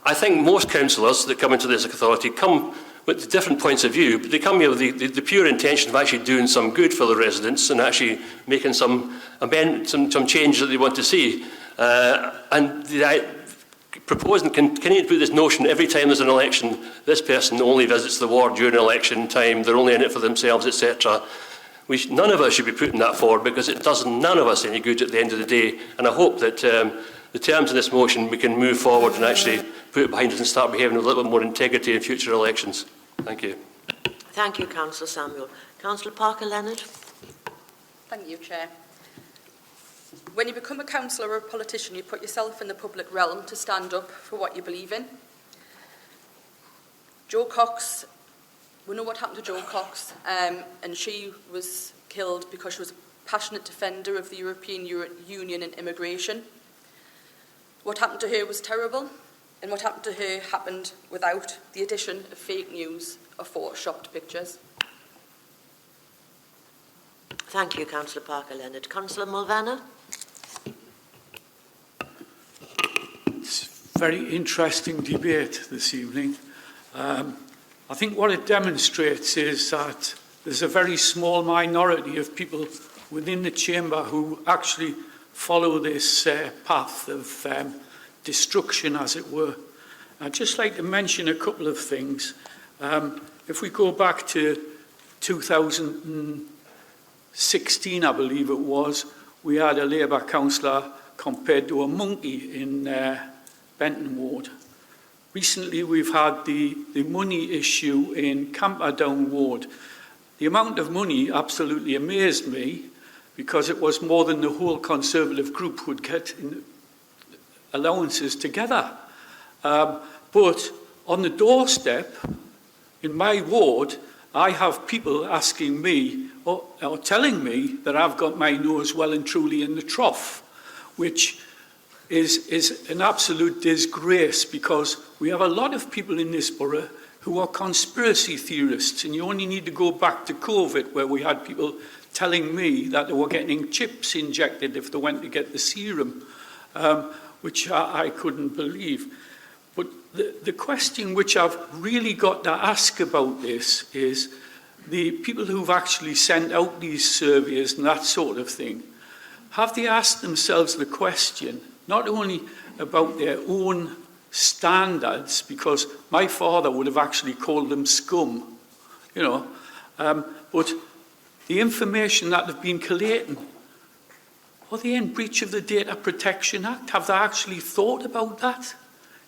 I think most councillors that come into this authority come with different points of view, but they come here with the pure intention of actually doing some good for the residents and actually making some changes that they want to see. Proposing continue to put this notion every time there's an election, this person only visits the ward during election time, they're only in it for themselves, etc. None of us should be putting that forward because it does none of us any good at the end of the day. And I hope that the terms of this motion we can move forward and actually put it behind us and start behaving with a little bit more integrity in future elections. Thank you. Thank you, Councillor Samuel. Councillor Parker-Leonard. Thank you, Chair. When you become a councillor or a politician, you put yourself in the public realm to stand up for what you believe in. Jo Cox, we know what happened to Jo Cox, and she was killed because she was a passionate defender of the European Union and immigration. What happened to her was terrible, and what happened to her happened without the addition of fake news or photoshopped pictures. Thank you, Councillor Parker-Leonard. Councillor Mulvanna. It's a very interesting debate this evening. I think what it demonstrates is that there's a very small minority of people within the chamber who actually follow this path of destruction, as it were. I'd just like to mention a couple of things. If we go back to 2016, I believe it was, we had a Labour councillor compared to a monkey in Benton Ward. recently we've had the money issue in Camperdown Ward. The amount of money absolutely amazed me, because it was more than the whole Conservative group would get in allowances together. But on the doorstep, in my ward, I have people asking me or telling me that I've got my nose well and truly in the trough, which is an absolute disgrace, because we have a lot of people in this borough who are conspiracy theorists, and you only need to go back to COVID, where we had people telling me that they were getting chips injected if they went to get the serum, which I couldn't believe. But the question which I've really got to ask about this is the people who've actually sent out these surveys and that sort of thing, have they asked themselves the question, not only about their own standards, because my father would have actually called them scum, you know, but the information that they've been collating, are they in breach of the Data Protection Act? Have they actually thought about that?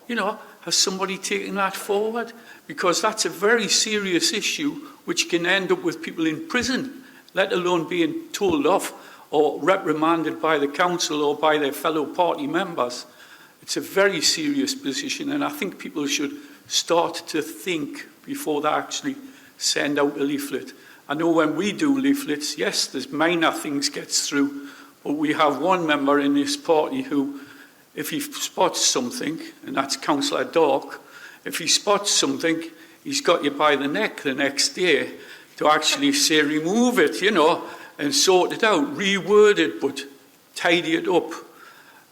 You know, has somebody taken that forward? Because that's a very serious issue which can end up with people in prison, let alone being told off or reprimanded by the council or by their fellow party members. It's a very serious position, and I think people should start to think before they actually send out a leaflet. I know when we do leaflets, yes, there's minor things gets through, but we have one member in this party who, if he spots something, and that's Councillor Dork, if he spots something, he's got you by the neck the next day to actually say remove it, you know, and sort it out, reword it, but tidy it up.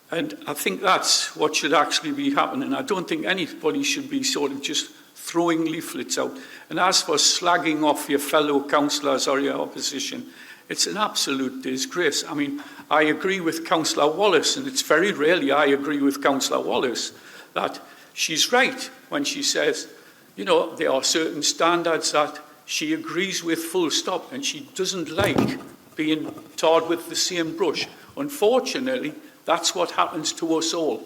And I think that's what should actually be happening. I don't think anybody should be sort of just throwing leaflets out. And as for slagging off your fellow councillors or your opposition, it's an absolute disgrace. I mean, I agree with Councillor Wallace, and it's very rarely I agree with Councillor Wallace, that she's right when she says, you know, there are certain standards that she agrees with full stop, and she doesn't like being tarred with the same brush. Unfortunately, that's what happens to us all.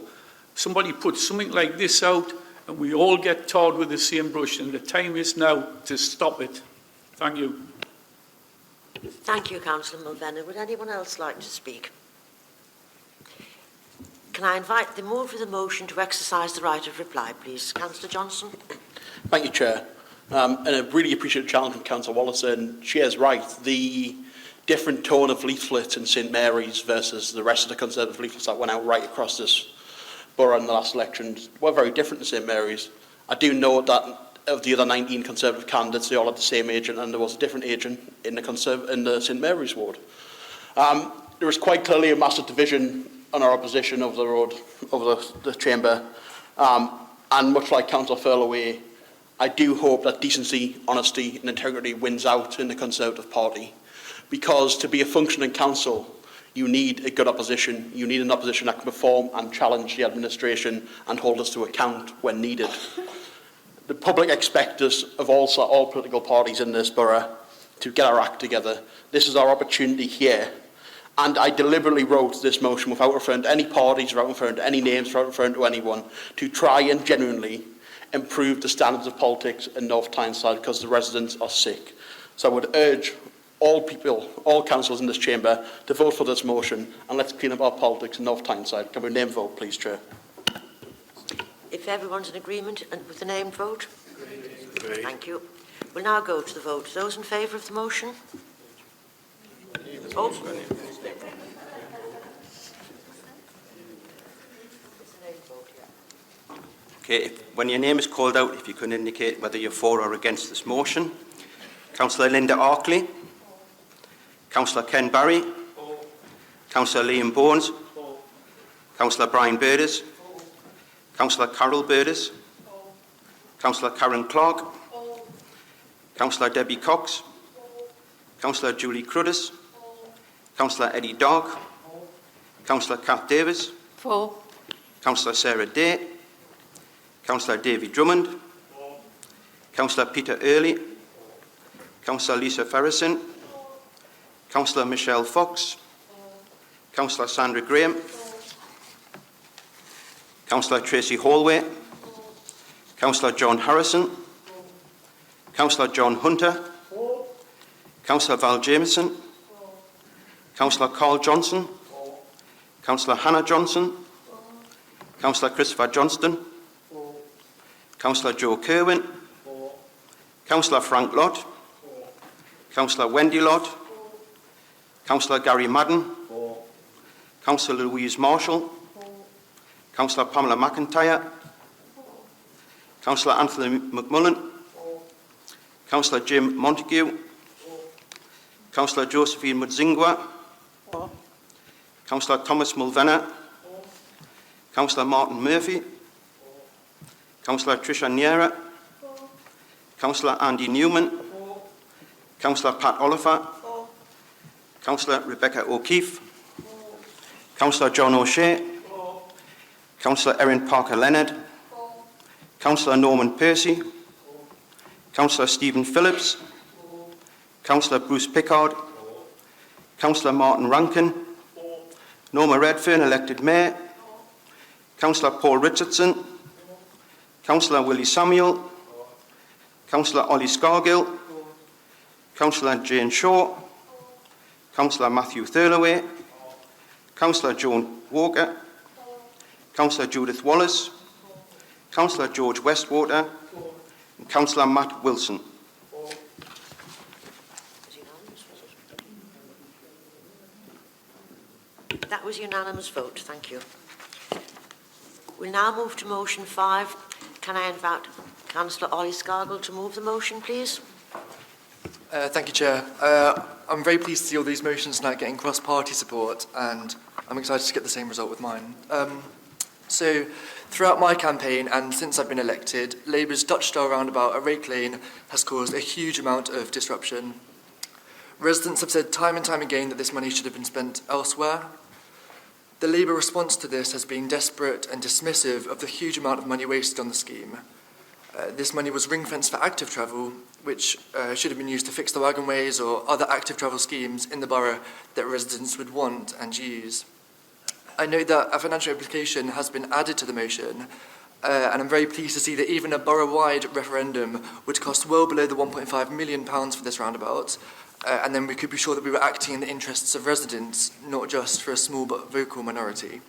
Somebody puts something like this out, and we all get tarred with the same brush, and the time is now to stop it. Thank you. Thank you, Councillor Mulvenna. Would anyone else like to speak? Can I invite the mover of the motion to exercise the right of reply, please? Councillor Johnson. Thank you, Chair. And I really appreciate the challenge from Councillor Wallace, and she is right. The different tone of leaflet in St Mary's versus the rest of the Conservative leaflets that went out right across this borough in the last elections were very different in St Mary's. I do know that of the other 19 Conservative candidates, they all had the same agent, and there was a different agent in the St Mary's ward. There was quite clearly a massive division on our opposition over the road, over the chamber, and much like Councillor Furlaway, I do hope that decency, honesty and integrity wins out in the Conservative Party, because to be a functioning council, you need a good opposition. You need an opposition that can perform and challenge the administration and hold us to account when needed. The public expect us of all political parties in this borough to get our act together. This is our opportunity here. And I deliberately wrote this motion without referring to any parties, without referring to any names, without referring to anyone, to try and genuinely improve the standards of politics in North Tyneside, because the residents are sick. So I would urge all people, all councillors in this chamber, to vote for this motion, and let's clean up our politics in North Tyneside. Can we name vote, please, Chair? If everyone's in agreement and with the named vote? Agreed. Thank you. We'll now go to the vote. Those in favour of the motion? Oh. Okay, when your name is called out, if you can indicate whether you're for or against this motion. Councillor Linda Arkley. Councillor Ken Barry. Councillor Liam Bones. Councillor Brian Burders. Councillor Carol Burders. Councillor Karen Clark. Councillor Debbie Cox. Councillor Julie Cruddas. Councillor Eddie Dogg. Councillor Kath Davis. For. Councillor Sarah Day. Councillor David Drummond. Councillor Peter Earley. Councillor Lisa Ferrison. Councillor Michelle Fox. Councillor Sandra Graham. Councillor Tracy Hallway. Councillor John Harrison, Councillor John Hunter, Councillor Val Jameson, Councillor Carl Johnson, Councillor Hannah Johnson, Councillor Christopher Johnston, Councillor Joe Kerwin, Councillor Frank Lott, Councillor Wendy Lott, Councillor Gary Madden, Councillor Louise Marshall, Councillor Pamela McIntyre, Councillor Anthony McMullen, Councillor Jim Montague, Councillor Josephine Mudzingwa, Councillor Thomas Mulvenna, Councillor Martin Murphy, Councillor Tricia Niera, Councillor Andy Newman, Councillor Pat Oliver, Councillor Rebecca O'Keefe, Councillor John O'Shea, Councillor Erin Parker-Leonard, Councillor Norman Percy, Councillor Stephen Phillips, Councillor Bruce Pickard, Councillor Martin Rankin, Norma Redfern, elected Mayor, Councillor Paul Richardson, Councillor Willie Samuel, Councillor Ollie Scargill, Councillor Jane Shaw, Councillor Matthew Thurloway, Councillor Joan Walker, Councillor Judith Wallace, Councillor George Westwater, and Councillor Matt Wilson. That was unanimous vote. Thank you. We'll now move to motion 5. Can I invite Councillor Ollie Scargill to move the motion, please? Thank you, Chair. I'm very pleased to see all these motions now getting cross-party support, and I'm excited to get the same result with mine. So, throughout my campaign and since I've been elected, Labour's Dutch-style roundabout at Rake Lane has caused a huge amount of disruption. Residents have said time and time again that this money should have been spent elsewhere. The Labour response to this has been desperate and dismissive of the huge amount of money wasted on the scheme. This money was ring-fenced for active travel, which should have been used to fix the wagonways or other active travel schemes in the borough that residents would want and use. I note that a financial implication has been added to the motion, and I'm very pleased to see that even a borough-wide referendum would cost well below the £1.5 million for this roundabout, and then we could be sure that we were acting in the interests of residents, not just for a small but vocal minority.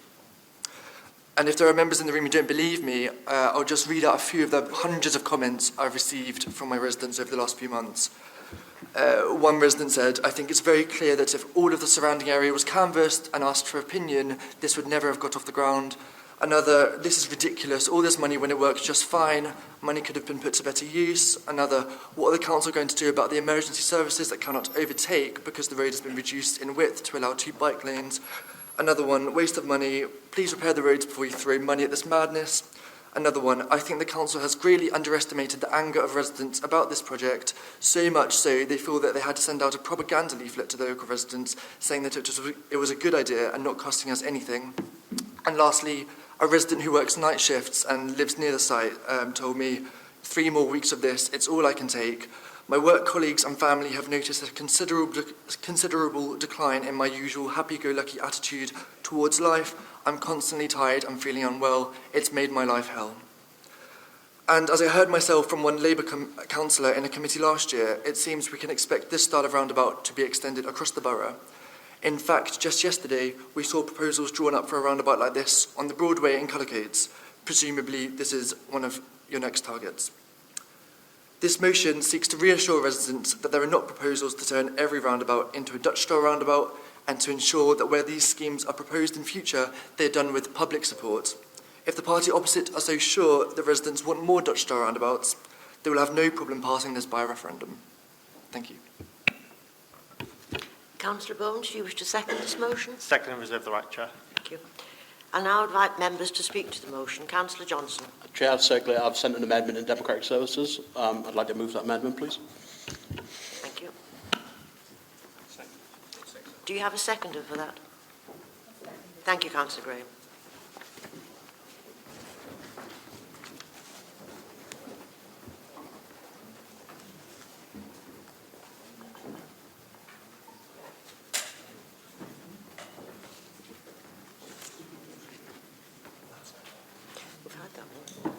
And if there are members in the room who don't believe me, I'll just read out a few of the hundreds of comments I've received from my residents over the last few months. One resident said, "I think it's very clear that if all of the surrounding area was canvassed and asked for opinion, this would never have got off the ground." Another, "This is ridiculous. All this money when it works just fine. Money could have been put to better use." Another, "What are the council going to do about the emergency services that cannot overtake because the road has been reduced in width to allow 2 bike lanes?" Another one, "Waste of money. Please repair the roads before you throw money at this madness." Another one, "I think the council has greatly underestimated the anger of residents about this project, so much so they feel that they had to send out a propaganda leaflet to the local residents saying that it was a good idea and not costing us anything." And lastly, a resident who works night shifts and lives near the site told me, 3 more weeks of this, it's all I can take. My work colleagues and family have noticed a considerable decline in my usual happy-go-lucky attitude towards life. I'm constantly tired and feeling unwell. It's made my life hell. And as I heard myself from one Labour councillor in a committee last year, it seems we can expect this style of roundabout to be extended across the borough. In fact, just yesterday, we saw proposals drawn up for a roundabout like this on the Broadway in Cullercoats. Presumably, this is one of your next targets. This motion seeks to reassure residents that there are not proposals to turn every roundabout into a Dutch-style roundabout, and to ensure that where these schemes are proposed in future, they are done with public support. If the party opposite are so sure that residents want more Dutch-style roundabouts, they will have no problem passing this by a referendum. Thank you. Councillor Bones, do you wish to second this motion? Second and reserve the right, Chair. Thank you. I now invite members to speak to the motion. Councillor Johnson. Chair, circular, I've sent an amendment in Democratic Services. I'd like to move that amendment, please. Thank you. Do you have a seconder for that? Thank you, Councillor Graham. We've had that one.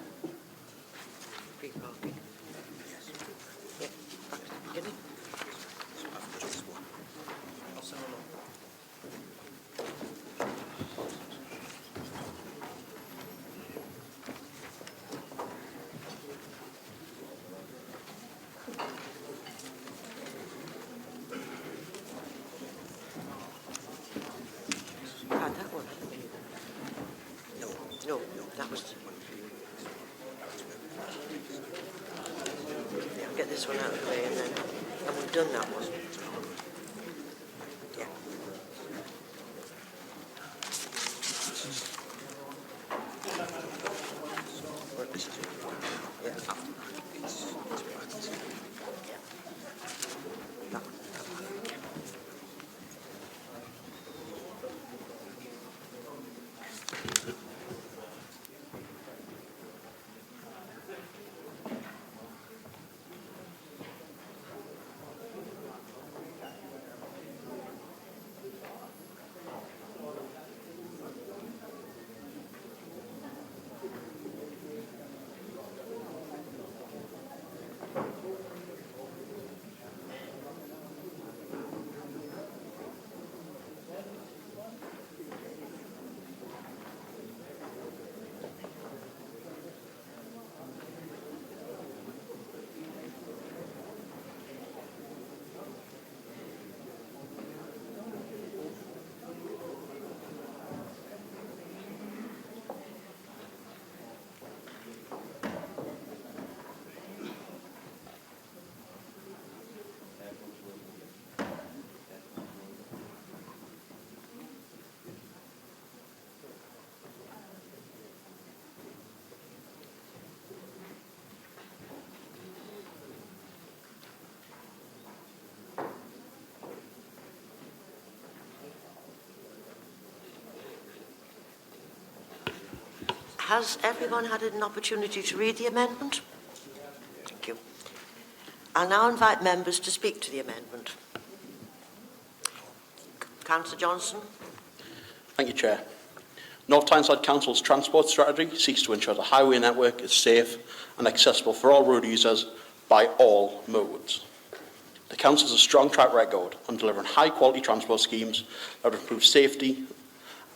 That was... Yeah, I'll get this one out of the way and then... And we've done that one. Yeah. Well, this is it. Yeah. That one. Has everyone had an opportunity to read the amendment? Thank you. I'll now invite members to speak to the amendment. Councillor Johnson. Thank you, Chair. North Tyneside Council's transport strategy seeks to ensure the highway network is safe and accessible for all road users by all modes. The Council has a strong track record on delivering high-quality transport schemes that improve safety.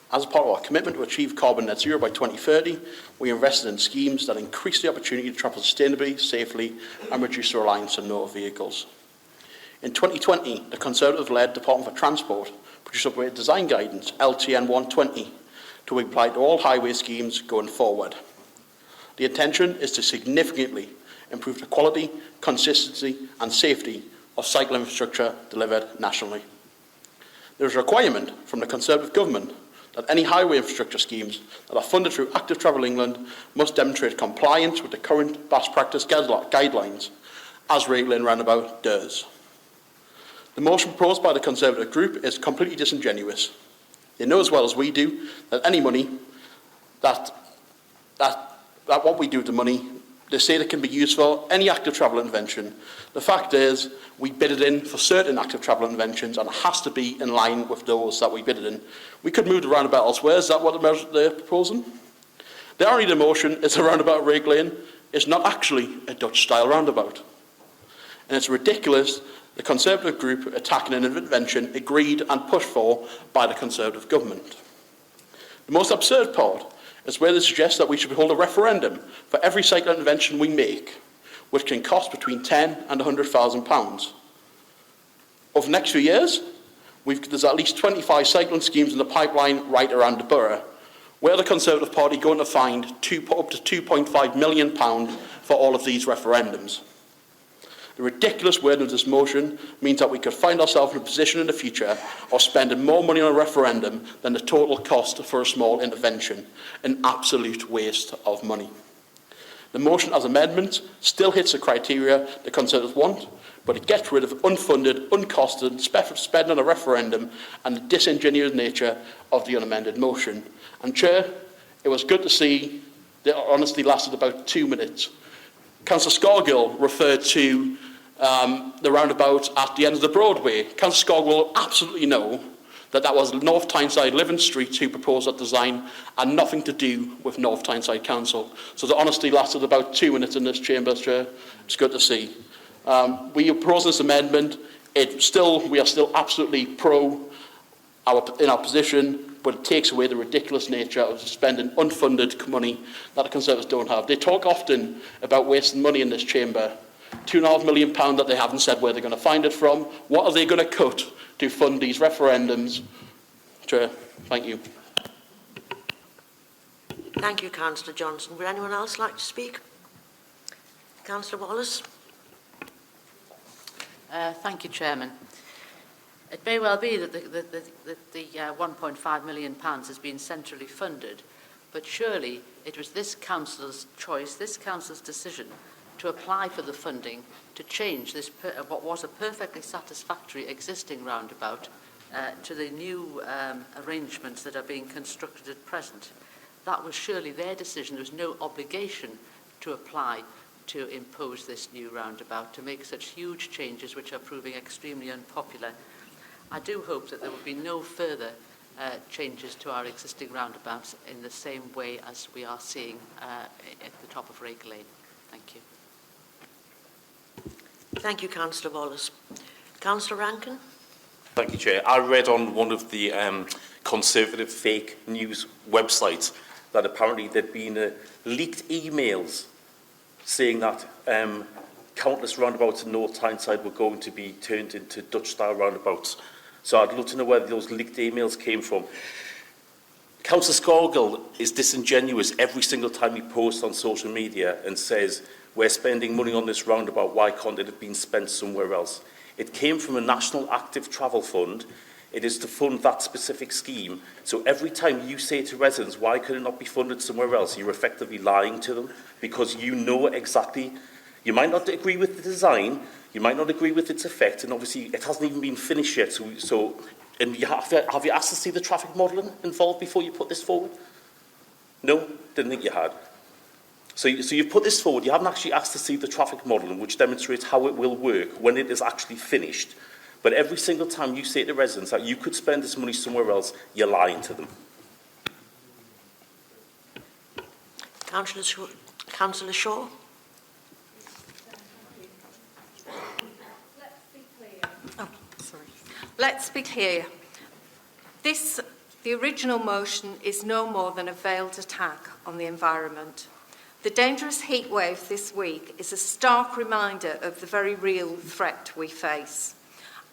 As a part of our commitment to achieve carbon net zero by 2030, we invested in schemes that increase the opportunity to travel sustainably, safely, and reduce the reliance on motor vehicles. In 2020, the Conservative-led Department for Transport produced updated design guidance, LTN 120, to be applied to all highway schemes going forward. The intention is to significantly improve the quality, consistency, and safety of cycle infrastructure delivered nationally. There is a requirement from the Conservative government that any highway infrastructure schemes that are funded through Active Travel England must demonstrate compliance with the current best practice guidelines, as Rail Lane Roundabout does. The motion proposed by the Conservative group is completely disingenuous. They know as well as we do that any money, that what we do with the money, they say that can be used for any active travel intervention. The fact is, we bidded in for certain active travel interventions and it has to be in line with those that we bidded in. We could move the roundabout elsewhere. Is that what they're proposing? The irony of the motion is the roundabout Rail Lane is not actually a Dutch-style roundabout. And it's ridiculous the Conservative group attacking an intervention agreed and pushed for by the Conservative government. The most absurd part is where they suggest that we should hold a referendum for every cycle intervention we make, which can cost between £10,000 and £100,000. Over the next few years, there's at least 25 cycling schemes in the pipeline right around the borough. Where the Conservative Party going to find up to £2.5 million for all of these referendums? The ridiculous wording of this motion means that we could find ourselves in a position in the future of spending more money on a referendum than the total cost for a small intervention, an absolute waste of money. The motion as amendment still hits the criteria the Conservatives want, but it gets rid of unfunded, uncosted spending on a referendum and the disingenuous nature of the unamended motion. And Chair, it was good to see that it honestly lasted about 2 minutes. Councillor Scargill referred to the roundabout at the end of the Broadway. Councillor Scargill will absolutely know that that was North Tyneside Living Street who proposed that design and nothing to do with North Tyneside Council. So the honesty lasted about 2 minutes in this chamber, Chair. It's good to see. We oppose this amendment. We are still absolutely in our position, but it takes away the ridiculous nature of spending unfunded money that the Conservatives don't have. They talk often about wasting money in this chamber. £2.5 million that they haven't said where they're going to find it from. What are they going to cut to fund these referendums? Chair, thank you. Thank you, Councillor Johnson. Would anyone else like to speak? Councillor Wallace. Thank you, Chairman. It may well be that the £1.5 million has been centrally funded, but surely it was this council's choice, this council's decision to apply for the funding to change this what was a perfectly satisfactory existing roundabout to the new arrangements that are being constructed at present. That was surely their decision. There was no obligation to apply to impose this new roundabout, to make such huge changes which are proving extremely unpopular. I do hope that there will be no further changes to our existing roundabouts in the same way as we are seeing at the top of Rake Lane. Thank you. Thank you, Councillor Wallace. Councillor Rankin. Thank you, Chair. I read on one of the Conservative fake news websites that apparently there'd been leaked emails saying that countless roundabouts in North Tyneside were going to be turned into Dutch-style roundabouts. So I'd love to know where those leaked emails came from. Councillor Scargill is disingenuous every single time he posts on social media and says, we're spending money on this roundabout, why can't it have been spent somewhere else? It came from a National Active Travel Fund. It is to fund that specific scheme. So every time you say to residents, why could it not be funded somewhere else, you're effectively lying to them because you know exactly. You might not agree with the design, you might not agree with its effect, and obviously it hasn't even been finished yet. And you have you asked to see the traffic modelling involved before you put this forward? No? Didn't think you had. So you've put this forward, you haven't actually asked to see the traffic modelling, which demonstrates how it will work when it is actually finished. But every single time you say to residents that you could spend this money somewhere else, you're lying to them. Councillor Shaw. Let's be clear. The original motion is no more than a veiled attack on the environment. The dangerous heat wave this week is a stark reminder of the very real threat we face.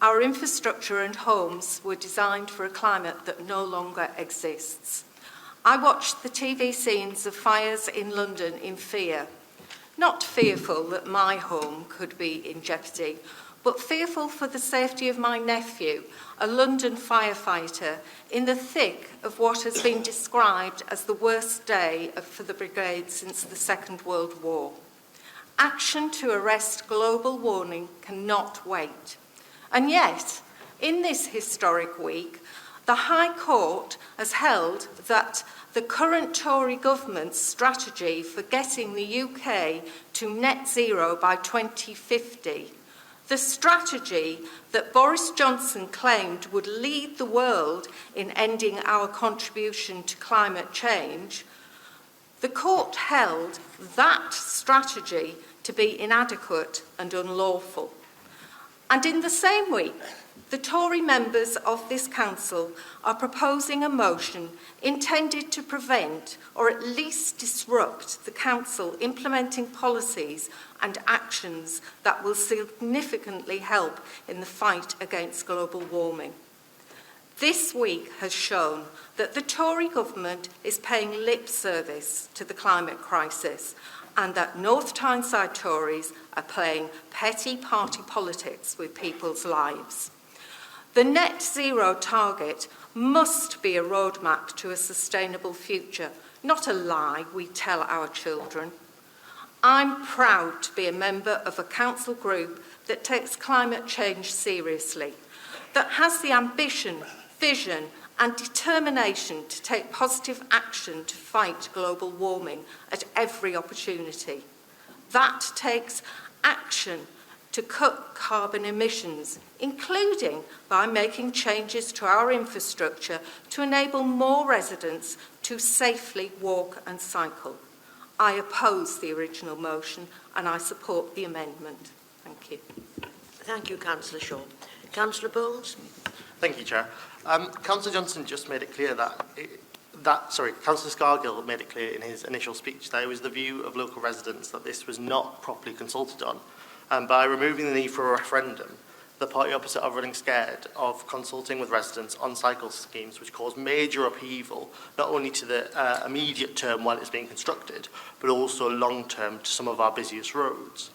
Our infrastructure and homes were designed for a climate that no longer exists. I watched the TV scenes of fires in London in fear, not fearful that my home could be in jeopardy, but fearful for the safety of my nephew, a London firefighter, in the thick of what has been described as the worst day for the brigade since the Second World War. Action to arrest global warming cannot wait. And yet, in this historic week, the High Court has held that the current Tory government's strategy for getting the UK to net zero by 2050, the strategy that Boris Johnson claimed would lead the world in ending our contribution to climate change, the court held that strategy to be inadequate and unlawful. And in the same week, the Tory members of this council are proposing a motion intended to prevent or at least disrupt the council implementing policies and actions that will significantly help in the fight against global warming. This week has shown that the Tory government is paying lip service to the climate crisis and that North Tyneside Tories are playing petty party politics with people's lives. The net zero target must be a roadmap to a sustainable future, not a lie we tell our children. I'm proud to be a member of a council group that takes climate change seriously, that has the ambition, vision and determination to take positive action to fight global warming at every opportunity. That takes action to cut carbon emissions, including by making changes to our infrastructure to enable more residents to safely walk and cycle. I oppose the original motion and I support the amendment. Thank you. Thank you, Councillor Shaw. Councillor Bowles. Thank you, Chair. Councillor Johnson just made it clear Councillor Scargill made it clear in his initial speech that it was the view of local residents that this was not properly consulted on. By removing the need for a referendum, the party opposite are running scared of consulting with residents on cycle schemes which cause major upheaval, not only to the immediate term while it's being constructed, but also long term to some of our busiest roads.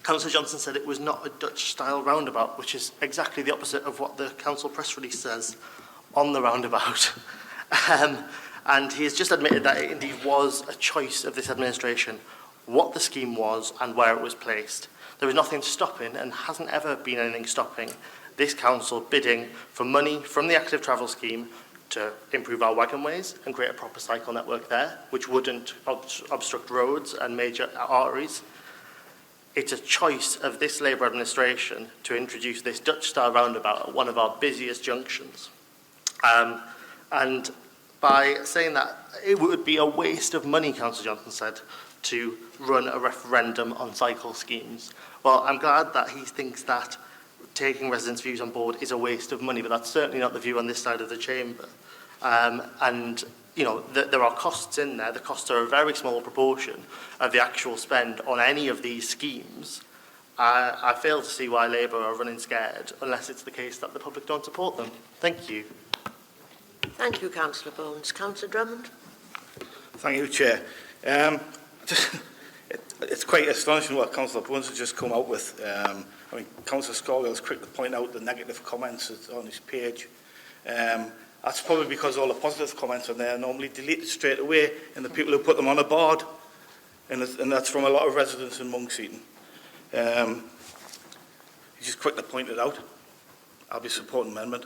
Councillor Johnson said it was not a Dutch-style roundabout, which is exactly the opposite of what the council press release says on the roundabout. And he has just admitted that it indeed was a choice of this administration what the scheme was and where it was placed. There was nothing stopping, and hasn't ever been anything stopping, this council bidding for money from the active travel scheme to improve our wagonways and create a proper cycle network there, which wouldn't obstruct roads and major arteries. It's a choice of this Labour administration to introduce this Dutch-style roundabout at one of our busiest junctions. And by saying that, it would be a waste of money, Councillor Johnson said, to run a referendum on cycle schemes. Well, I'm glad that he thinks that taking residents' views on board is a waste of money, but that's certainly not the view on this side of the chamber. And, you know, there are costs in there. The costs are a very small proportion of the actual spend on any of these schemes. I fail to see why Labour are running scared, unless it's the case that the public don't support them. Thank you. Thank you, Councillor Bones. Councillor Drummond. Thank you, Chair. It's quite astonishing what Councillor Bones has just come out with. I mean, Councillor Scoville is quick to point out the negative comments on his page. That's probably because all the positive comments on there are normally deleted straight away, and the people who put them on a board, and that's from a lot of residents in Monkseaton. He's just quick to point it out. I'll be supporting the amendment.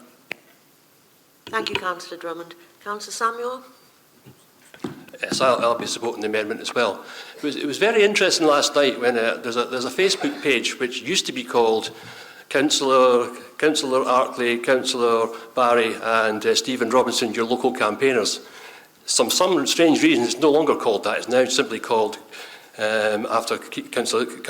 Thank you, Councillor Drummond. Councillor Samuel. Yes, I'll be supporting the amendment as well. It was very interesting last night when there's a Facebook page which used to be called Councillor Arkley, Councillor Barry and Stephen Robinson, your local campaigners. Some strange reason it's no longer called that. It's now simply called after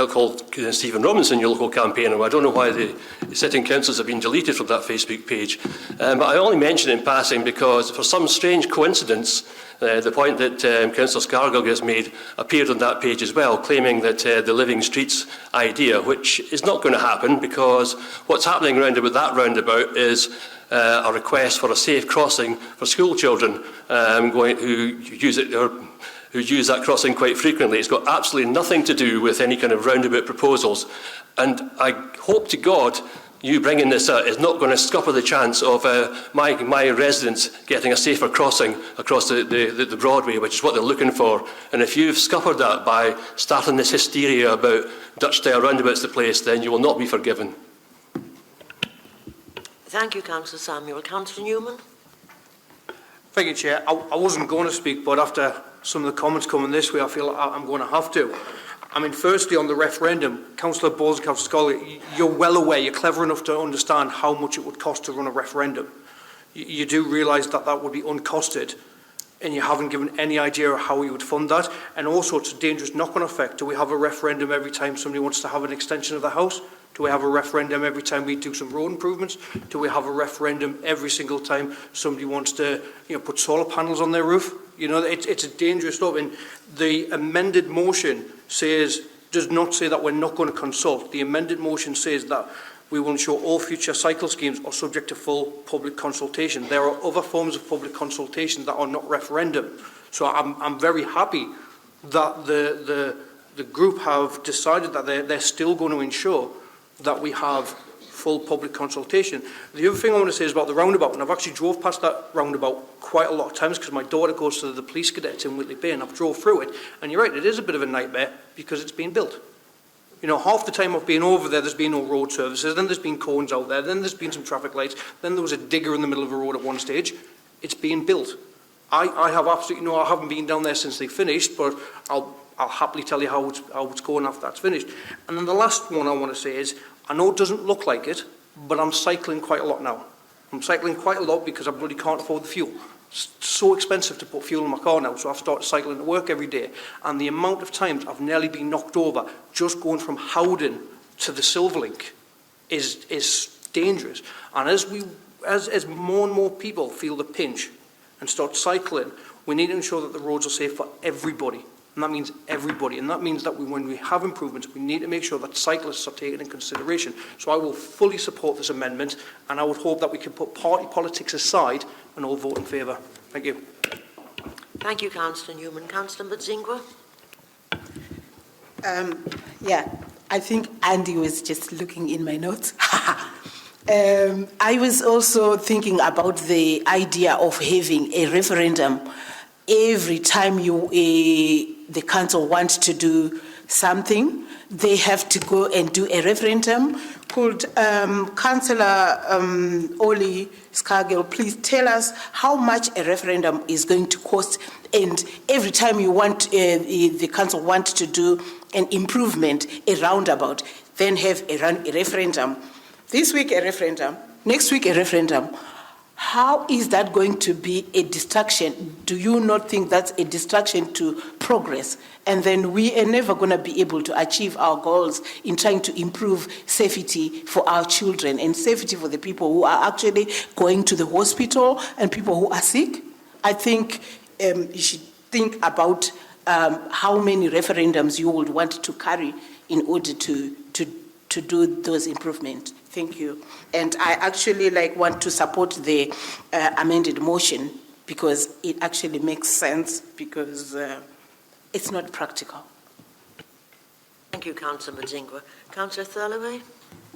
called Stephen Robinson, your local campaigner. I don't know why the sitting councillors have been deleted from that Facebook page. But I only mention it in passing because for some strange coincidence, the point that Councillor Scargill has made appeared on that page as well, claiming that the Living Streets idea, which is not going to happen because what's happening around about that roundabout is a request for a safe crossing for school children who use that crossing quite frequently. It's got absolutely nothing to do with any kind of roundabout proposals. And I hope to God you bringing this out is not going to scupper the chance of my residents getting a safer crossing across the Broadway, which is what they're looking for. And if you've scuppered that by starting this hysteria about Dutch-style roundabouts to place, then you will not be forgiven. Thank you, Councillor Samuel. Councillor Newman. Thank you, Chair. I wasn't going to speak, but after some of the comments coming this way, I feel I'm going to have to. I mean, firstly, on the referendum, Councillor Bowles and Councillor Scully, you're well aware, you're clever enough to understand how much it would cost to run a referendum. You do realise that that would be uncosted, and you haven't given any idea of how you would fund that. And also, it's a dangerous knock-on effect. Do we have a referendum every time somebody wants to have an extension of the house? Do we have a referendum every time we do some road improvements? Do we have a referendum every single time somebody wants to, put solar panels on their roof? It's a dangerous stuff. And the amended motion does not say that we're not going to consult. The amended motion says that we will ensure all future cycle schemes are subject to full public consultation. There are other forms of public consultation that are not referendum. So I'm very happy that the group have decided that they're still going to ensure that we have full public consultation. The other thing I want to say is about the roundabout, and I've actually drove past that roundabout quite a lot of times because my daughter goes to the police cadets in Whitley Bay, and I've drove through it, and you're right, it is a bit of a nightmare because it's being built. Half the time I've been over there's been no road services, then there's been cones out there, then there's been some traffic lights, then there was a digger in the middle of a road at one stage. It's being built. I have absolutely I haven't been down there since they finished, but I'll happily tell you how it's going after that's finished. And then the last one I want to say is, I know it doesn't look like it, but I'm cycling quite a lot now. I'm cycling quite a lot because I bloody can't afford the fuel. It's so expensive to put fuel in my car now, so I've started cycling to work every day. And the amount of times I've nearly been knocked over just going from Howden to the Silverlink is dangerous. And as more and more people feel the pinch and start cycling, we need to ensure that the roads are safe for everybody. and that means everybody. And that means that when we have improvements, we need to make sure that cyclists are taken in consideration. So I will fully support this amendment, and I would hope that we can put party politics aside and all vote in favour. Thank you. Thank you, Councillor Newman. Councillor Mudzingwa? Yeah, I think Andy was just looking in my notes. I was also thinking about the idea of having a referendum every time the council wants to do something. They have to go and do a referendum. Could Councillor Oli Scargill please tell us how much a referendum is going to cost? And every time you want the council wants to do an improvement, a roundabout, then have a referendum. This week a referendum, next week a referendum. How is that going to be a distraction? Do you not think that's a distraction to progress? And then we are never going to be able to achieve our goals in trying to improve safety for our children and safety for the people who are actually going to the hospital and people who are sick. I think you should think about how many referendums you would want to carry in order to do those improvements. Thank you. And I actually want to support the amended motion because it actually makes sense because it's not practical. Thank you, Councillor Mudzingwa. Councillor Thurloway?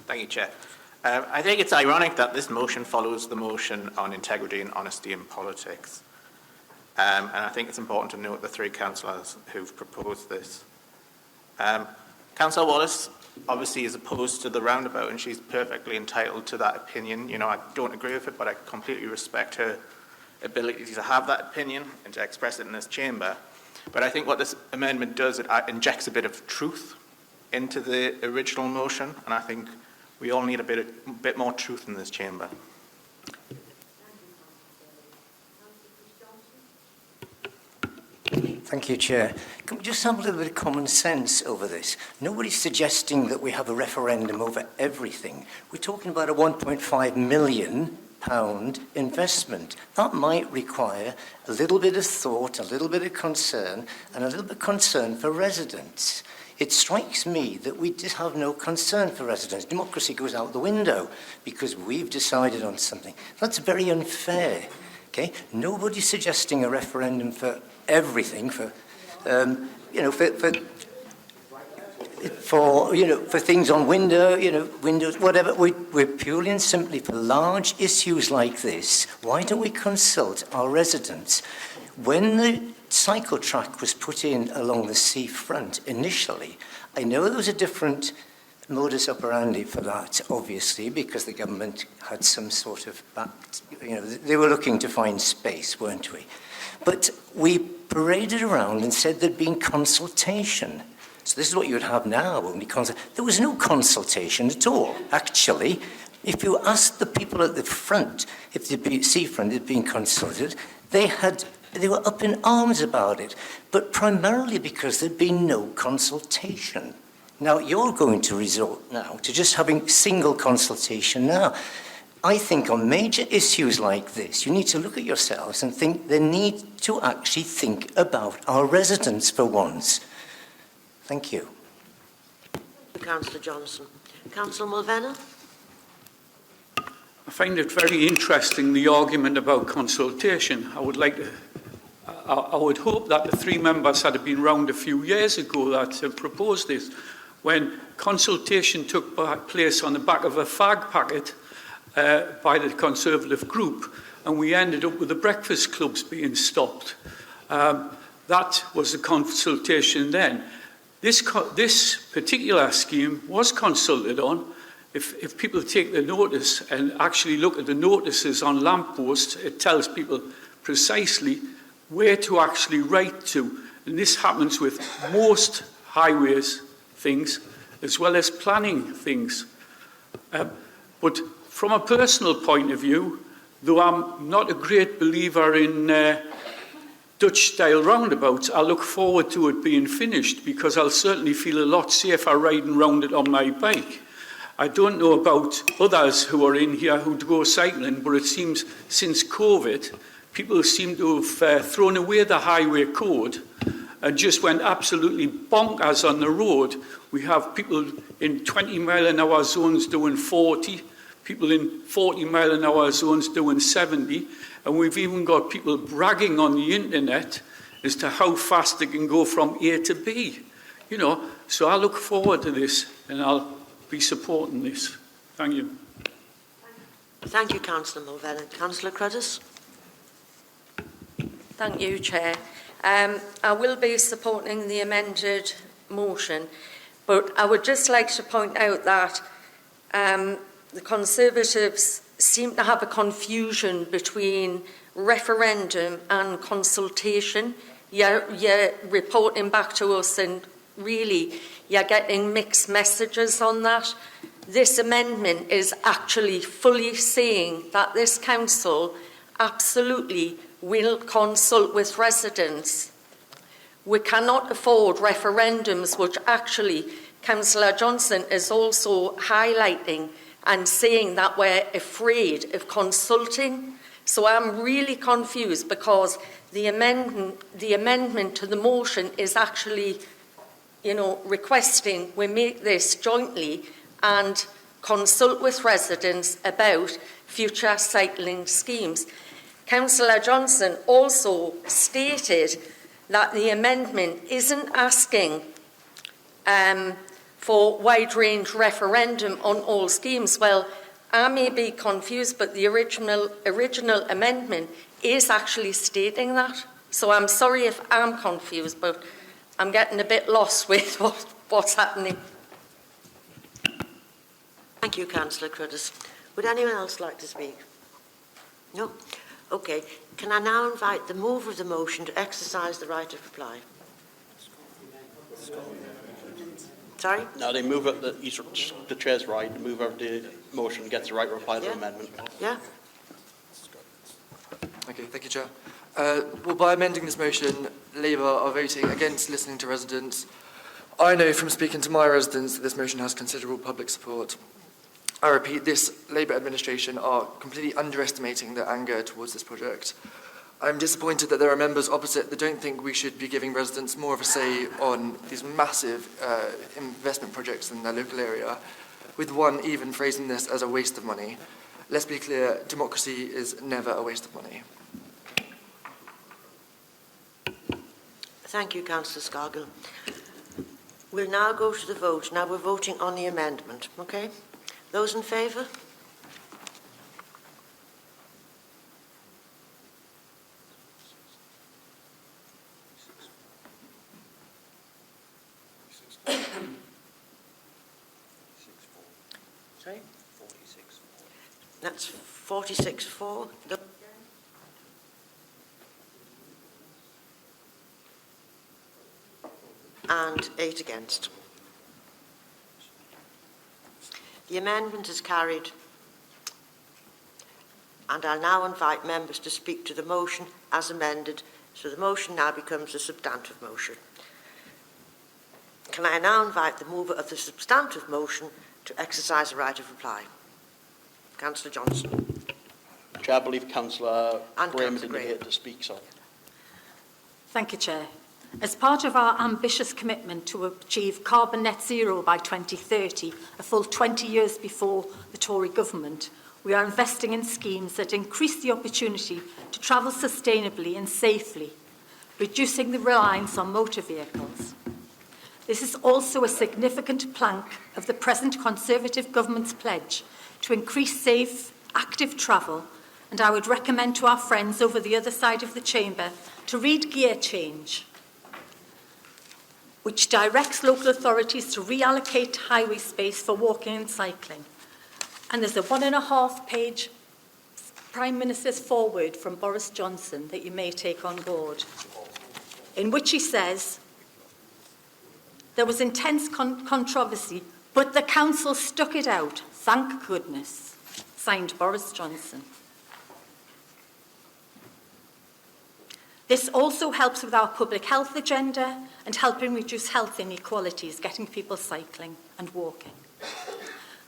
Thank you, Chair. I think it's ironic that this motion follows the motion on integrity and honesty in politics. And I think it's important to note the three councillors who've proposed this. Councillor Wallace obviously is opposed to the roundabout, and she's perfectly entitled to that opinion. You know, I don't agree with it, but I completely respect her ability to have that opinion and to express it in this chamber. But I think what this amendment does, it injects a bit of truth into the original motion, and I think we all need a bit more truth in this chamber. Thank you, Chair. Can we just have a little bit of common sense over this? Nobody's suggesting that we have a referendum over everything. We're talking about a £1.5 million investment. That might require a little bit of thought, a little bit of concern, and a little bit of concern for residents. It strikes me that we just have no concern for residents. Democracy goes out the window because we've decided on something. That's very unfair. Okay? Nobody's suggesting a referendum for everything, for things on windows, whatever. We're purely and simply for large issues like this. Why don't we consult our residents? When the cycle track was put in along the seafront initially, I know there was a different modus operandi for that, obviously, because the government had some sort of they were looking to find space, weren't we? But we paraded around and said there'd been consultation. So this is what you would have now. There was no consultation at all, actually. If you asked the people at the front, if the seafront had been consulted, they were up in arms about it, but primarily because there'd been no consultation. Now, you're going to resort now to just having single consultation now. I think on major issues like this, you need to look at yourselves and think they need to actually think about our residents for once. Thank you. Councillor Johnson. Councillor Mulvenna? I find it very interesting, the argument about consultation. I would hope that the three members had been round a few years ago that proposed this, when consultation took place on the back of a fag packet by the Conservative group, and we ended up with the breakfast clubs being stopped. That was the consultation then. This particular scheme was consulted on. If people take the notice and actually look at the notices on lampposts, it tells people precisely where to actually write to. And this happens with most highways things, as well as planning things. But from a personal point of view, though I'm not a great believer in Dutch-style roundabouts, I look forward to it being finished because I'll certainly feel a lot safer riding round it on my bike. I don't know about others who are in here who go cycling, but it seems since COVID, people seem to have thrown away the highway code and just went absolutely bonkers on the road. We have people in 20-mile-an-hour zones doing 40, people in 40-mile-an-hour zones doing 70, and we've even got people bragging on the internet as to how fast they can go from A to B. You know, so I look forward to this, and I'll be supporting this. Thank you. Thank you, Councillor Mulvenen. Councillor Cruddas? Thank you, Chair. I will be supporting the amended motion, but I would just like to point out that the Conservatives seem to have a confusion between referendum and consultation. You're reporting back to us and really you're getting mixed messages on that. This amendment is actually fully saying that this council absolutely will consult with residents. We cannot afford referendums, which actually Councillor Johnson is also highlighting and saying that we're afraid of consulting. So I'm really confused because the amendment to the motion is actually, you know, requesting we make this jointly and consult with residents about future cycling schemes. Councillor Johnson also stated that the amendment isn't asking for wide-range referendum on all schemes. Well, I may be confused, but the original amendment is actually stating that. So I'm sorry if I'm confused, but I'm getting a bit lost with what's happening. Thank you, Councillor Cruddas. Would anyone else like to speak? No? Okay. Can I now invite the mover of the motion to exercise the right of reply? Sorry? No, they move it, the chair's right, the mover of the motion gets the right to reply to the amendment. Yeah? Okay, thank you, Chair. Well, by amending this motion, Labour are voting against listening to residents. I know from speaking to my residents that this motion has considerable public support. I repeat, this Labour administration are completely underestimating their anger towards this project. I'm disappointed that there are members opposite that don't think we should be giving residents more of a say on these massive investment projects in their local area, with one even phrasing this as a waste of money. Let's be clear, democracy is never a waste of money. Thank you, Councillor Scargill. We'll now go to the vote. Now we're voting on the amendment, okay? Those in favour? Sorry? 46. That's 46-4. And 8 against. The amendment is carried, and I'll now invite members to speak to the motion as amended, so the motion now becomes a substantive motion. Can I now invite the mover of the substantive motion to exercise the right of reply? Councillor Johnson. Chair, I believe Councillor Graham is Councillor Graham indicated to speak, so. Thank you, Chair. As part of our ambitious commitment to achieve carbon net zero by 2030, a full 20 years before the Tory government, we are investing in schemes that increase the opportunity to travel sustainably and safely, reducing the reliance on motor vehicles. This is also a significant plank of the present Conservative government's pledge to increase safe, active travel, and I would recommend to our friends over the other side of the chamber to read Gear Change, which directs local authorities to reallocate highway space for walking and cycling. And there's a 1.5-page Prime Minister's foreword from Boris Johnson that you may take on board, in which he says, there was intense controversy, but the council stuck it out, thank goodness. Signed, Boris Johnson. This also helps with our public health agenda and helping reduce health inequalities, getting people cycling and walking.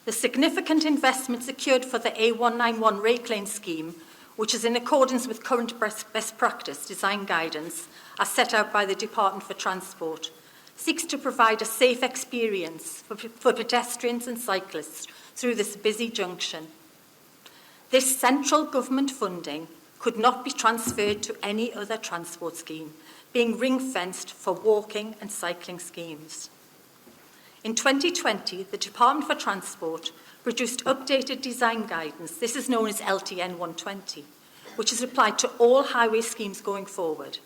The significant investment secured for the A191 Rake Lane scheme which is in accordance with current best practice design guidance as set out by the Department for Transport, seeks to provide a safe experience for pedestrians and cyclists through this busy junction. This central government funding could not be transferred to any other transport scheme, being ring-fenced for walking and cycling schemes. In 2020, the Department for Transport produced updated design guidance. This is known as LTN 120, which is applied to all highway schemes going forward.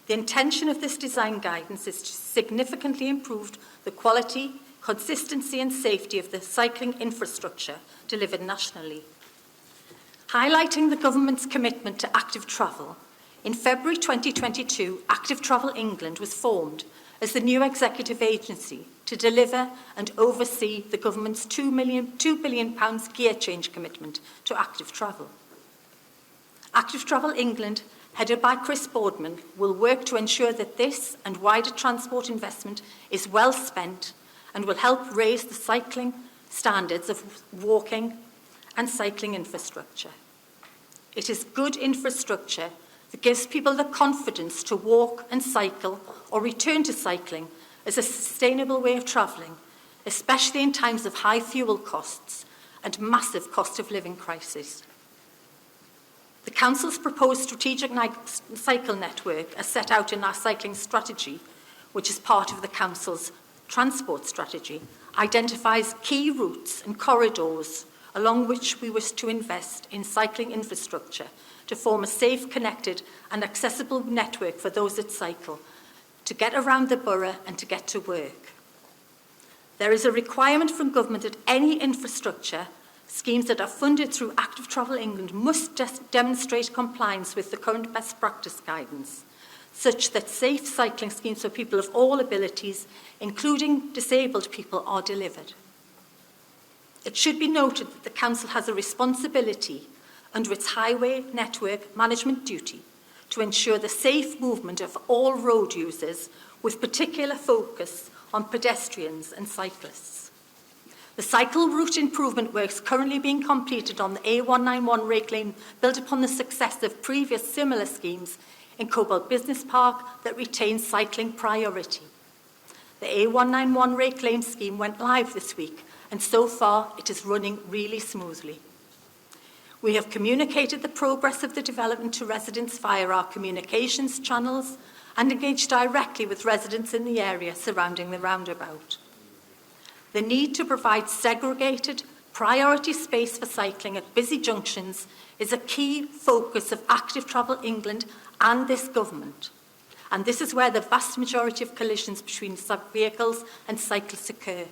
The intention of this design guidance is to significantly improve the quality, consistency and safety of the cycling infrastructure delivered nationally. Highlighting the government's commitment to active travel, in February 2022, Active Travel England was formed as the new executive agency to deliver and oversee the government's £2 billion gear change commitment to active travel. Active Travel England, headed by Chris Boardman, will work to ensure that this and wider transport investment is well spent and will help raise the cycling standards of walking and cycling infrastructure. It is good infrastructure that gives people the confidence to walk and cycle or return to cycling as a sustainable way of travelling, especially in times of high fuel costs and massive cost of living crisis. The Council's proposed strategic cycle network, as set out in our cycling strategy, which is part of the Council's transport strategy, identifies key routes and corridors along which we wish to invest in cycling infrastructure to form a safe, connected and accessible network for those that cycle, to get around the borough and to get to work. There is a requirement from government that any infrastructure schemes that are funded through Active Travel England must demonstrate compliance with the current best practice guidance, such that safe cycling schemes for people of all abilities, including disabled people, are delivered. It should be noted that the Council has a responsibility under its highway network management duty to ensure the safe movement of all road users, with particular focus on pedestrians and cyclists. The cycle route improvement works currently being completed on the A191 Rake Lane built upon the success of previous similar schemes in Cobalt Business Park that retain cycling priority. The A191 Rake Lane scheme went live this week, and so far it is running really smoothly. We have communicated the progress of the development to residents via our communications channels and engaged directly with residents in the area surrounding the roundabout. The need to provide segregated, priority space for cycling at busy junctions is a key focus of Active Travel England and this government, and this is where the vast majority of collisions between vehicles and cyclists occur.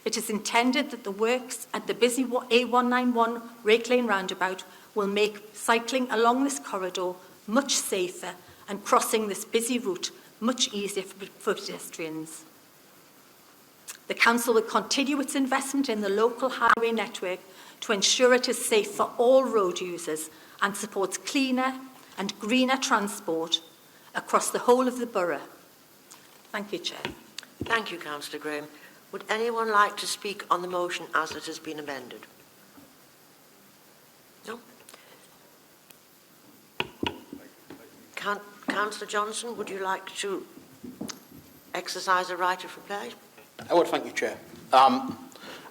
It is intended that the works at the busy A191 Rake Lane roundabout will make cycling along this corridor much safer and crossing this busy route much easier for pedestrians. The Council will continue its investment in the local highway network to ensure it is safe for all road users and supports cleaner and greener transport across the whole of the borough. Thank you, Chair. Thank you, Councillor Graham. Would anyone like to speak on the motion as it has been amended? No? Councillor Johnson, would you like to exercise a right of reply? I would, thank you, Chair. I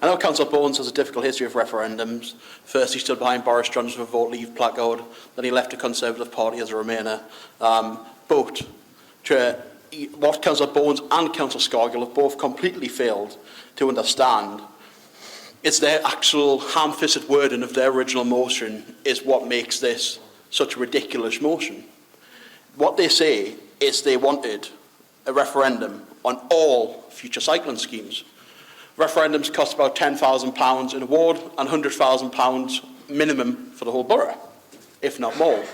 know Councillor Bones has a difficult history of referendums. First, he stood behind Boris Johnson with a Vote Leave placard, then he left the Conservative Party as a Remainer. But, Chair, what Councillor Bones and Councillor Scargill have both completely failed to understand is their actual ham-fisted wording of their original motion is what makes this such a ridiculous motion. What they say is they wanted a referendum on all future cycling schemes. Referendums cost about £10,000 in a ward and £100,000 minimum for the whole borough, if not more.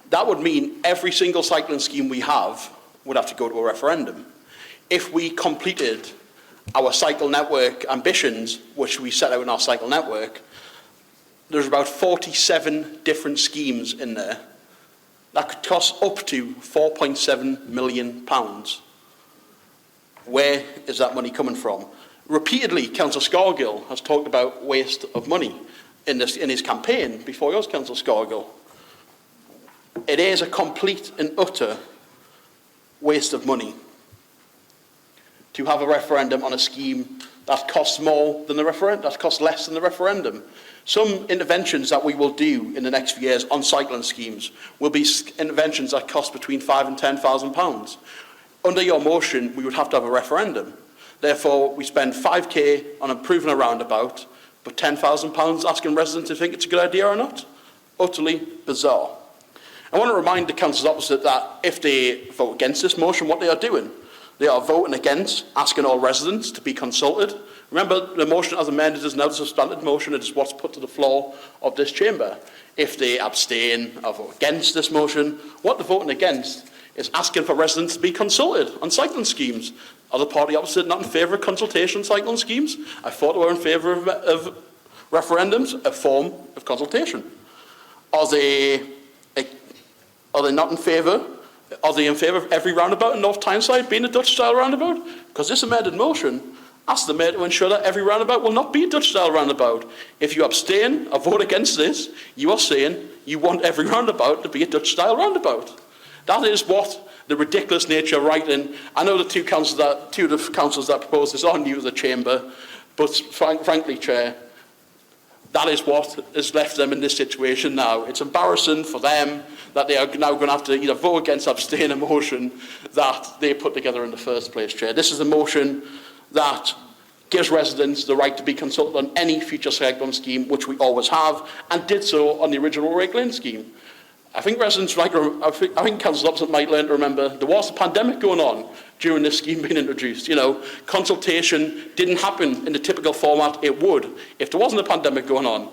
That would mean every single cycling scheme we have would have to go to a referendum. If we completed our cycle network ambitions, which we set out in our cycle network, there's about 47 different schemes in there that could cost up to £4.7 million. Where is that money coming from? Repeatedly, Councillor Scargill has talked about waste of money in his campaign before yours, Councillor Scargill. It is a complete and utter waste of money to have a referendum on a scheme that costs more than the referendum, that costs less than the referendum. Some interventions that we will do in the next few years on cycling schemes will be interventions that cost between £5,000 and £10,000. Under your motion, we would have to have a referendum. Therefore, we spend £5,000 on improving a roundabout, but £10,000 asking residents to think it's a good idea or not? Utterly bizarre. I want to remind the councillors opposite that if they vote against this motion, what they are doing, they are voting against asking all residents to be consulted. Remember, the motion as amended is now the substantive motion. It is what's put to the floor of this chamber. If they abstain or vote against this motion, what they're voting against is asking for residents to be consulted on cycling schemes. Are the party opposite not in favour of consultation on cycling schemes? I thought they were in favour of referendums, a form of consultation. Are they not in favour? Are they in favour of every roundabout in North Tyneside being a Dutch-style roundabout? Because this amended motion asks the Mayor to ensure that every roundabout will not be a Dutch-style roundabout. If you abstain or vote against this, you are saying you want every roundabout to be a Dutch-style roundabout. That is what the ridiculous nature of writing. I know the two of the councillors that proposed this are new to the chamber, but frankly, Chair, that is what has left them in this situation now. It's embarrassing for them that they are now going to have to either vote against or abstain a motion that they put together in the first place, Chair. This is a motion that gives residents the right to be consulted on any future cyclone scheme, which we always have, and did so on the original Rake Lane scheme. I think residents might, I think councillors opposite might learn to remember there was a pandemic going on during this scheme being introduced. You know, consultation didn't happen in the typical format it would if there wasn't a pandemic going on.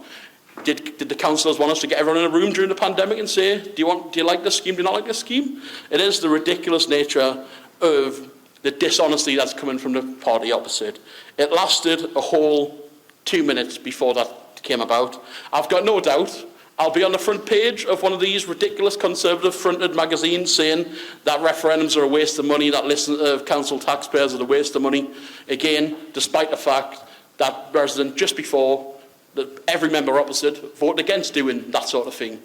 Did the councillors want us to get everyone in a room during the pandemic and say, do you like this scheme, do you not like this scheme? It is the ridiculous nature of the dishonesty that's coming from the party opposite. It lasted a whole 2 minutes before that came about. I've got no doubt I'll be on the front page of one of these ridiculous Conservative-fronted magazines saying that referendums are a waste of money, that listening to council taxpayers are a waste of money. Again, despite the fact that resident just before, every member opposite voted against doing that sort of thing.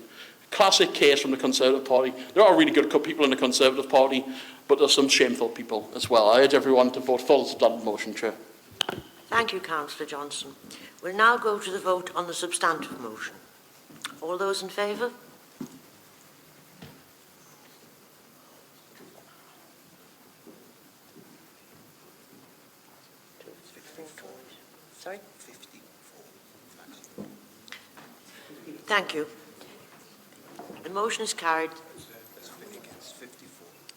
Classic case from the Conservative Party. There are really good people in the Conservative Party, but there's some shameful people as well. I urge everyone to vote for that motion, Chair. Thank you, Councillor Johnson. We'll now go to the vote on the substantive motion. All those in favour? Sorry? 54. Thank you. The motion is carried.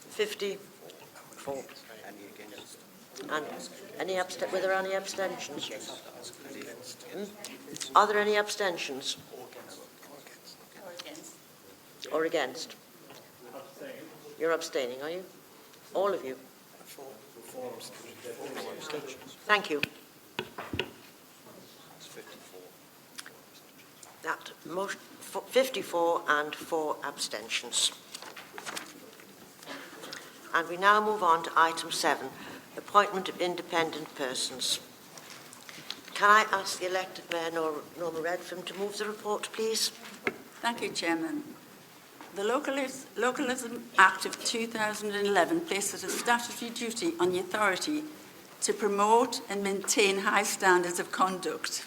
54. And were there any abstentions? Are there any abstentions? Or against? You're abstaining, are you? All of you? Thank you. That motion, 54 and 4 abstentions. And we now move on to item 7, appointment of independent persons. Can I ask the elected Mayor, Norma Redfern, to move the report, please? Thank you, Chairman. The Localism Act of 2011 places a statutory duty on the authority to promote and maintain high standards of conduct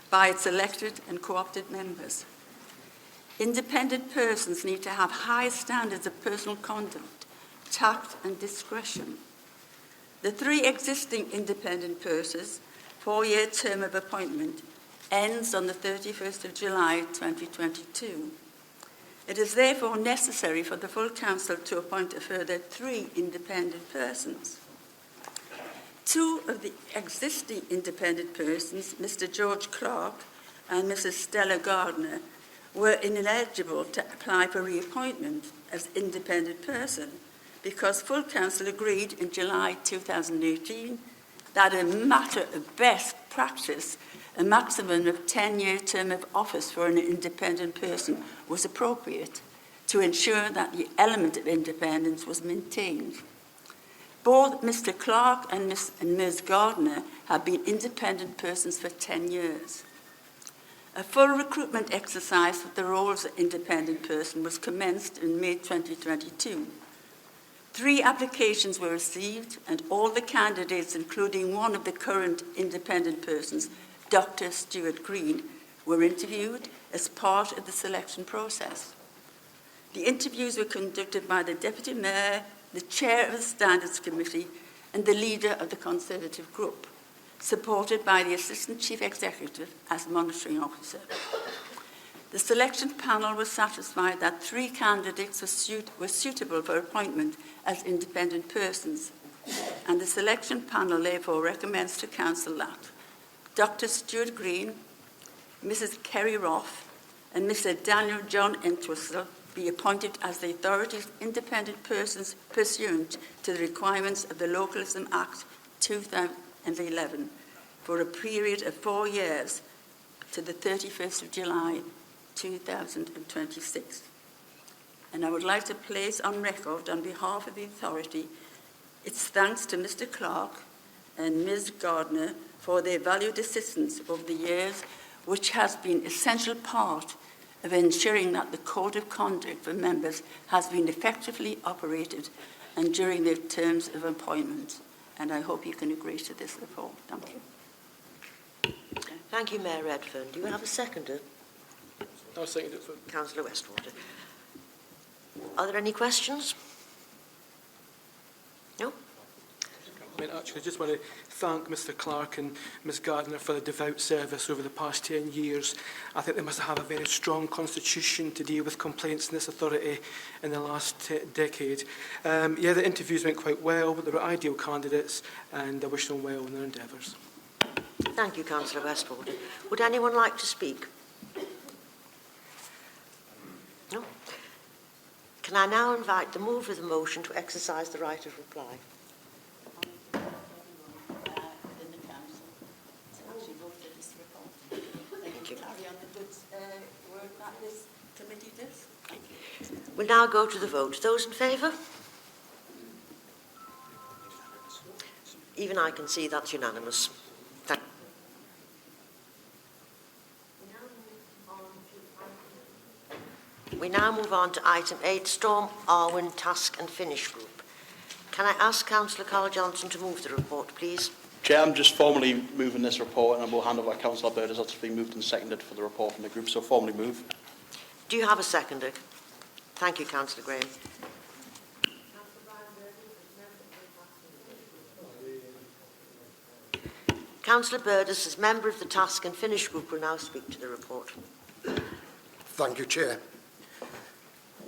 by its elected and co-opted members. Independent persons need to have high standards of personal conduct, tact and discretion. The 3 existing independent persons' 4-year term of appointment ends on the 31st of July 2022. It is therefore necessary for the full council to appoint a further 3 independent persons. 2 of the existing independent persons, Mr. George Clark and Mrs. Stella Gardner, were ineligible to apply for reappointment as independent person because full council agreed in July 2018 that a matter of best practice, a maximum of 10-year term of office for an independent person was appropriate to ensure that the element of independence was maintained. Both Mr. Clark and Ms. Gardner have been independent persons for 10 years. A full recruitment exercise for the role of independent person was commenced in May 2022. 3 applications were received, and all the candidates, including one of the current independent persons, Dr. Stuart Green, were interviewed as part of the selection process. The interviews were conducted by the Deputy Mayor, the Chair of the Standards Committee, and the leader of the Conservative group, supported by the Assistant Chief Executive as monitoring officer. The selection panel was satisfied that 3 candidates were suitable for appointment as independent persons, and the selection panel therefore recommends to Council that Dr. Stuart Green, Mrs. Kerry Roth, and Mr. Daniel John Entwistle be appointed as the authority's independent persons pursuant to the requirements of the Localism Act 2011 for a period of 4 years to the 31st of July 2026. And I would like to place on record on behalf of the authority its thanks to Mr. Clark and Ms. Gardner for their valued assistance over the years, which has been an essential part of ensuring that the Code of Conduct for members has been effectively operated and during their terms of appointment. And I hope you can agree to this report. Thank you. Thank you, Mayor Redfern. Do you have a seconder? I'll second it for Councillor Westwater. Are there any questions? No? I actually just want to thank Mr. Clark and Ms. Gardner for the devout service over the past 10 years. I think they must have a very strong constitution to deal with complaints in this authority in the last decade. Yeah, the interviews went quite well, but they were ideal candidates, and I wish them well in their endeavours. Thank you, Councillor Westwater. Would anyone like to speak? No? Can I now invite the mover of the motion to exercise the right of reply? We'll now go to the vote. Those in favour? Even I can see that's unanimous. Thank We now move on to item 8, Storm Arwen Task and Finish Group. Can I ask Councillor Carl Johnson to move the report, please? Chair, I'm just formally moving this report, and I will hand over to Councillor Bird as it's been moved and seconded for the report from the group, so formally move. Do you have a seconder? Thank you, Councillor Graham. Councillor Burgess, as member of the Task and Finish Group, will now speak to the report. Thank you, Chair.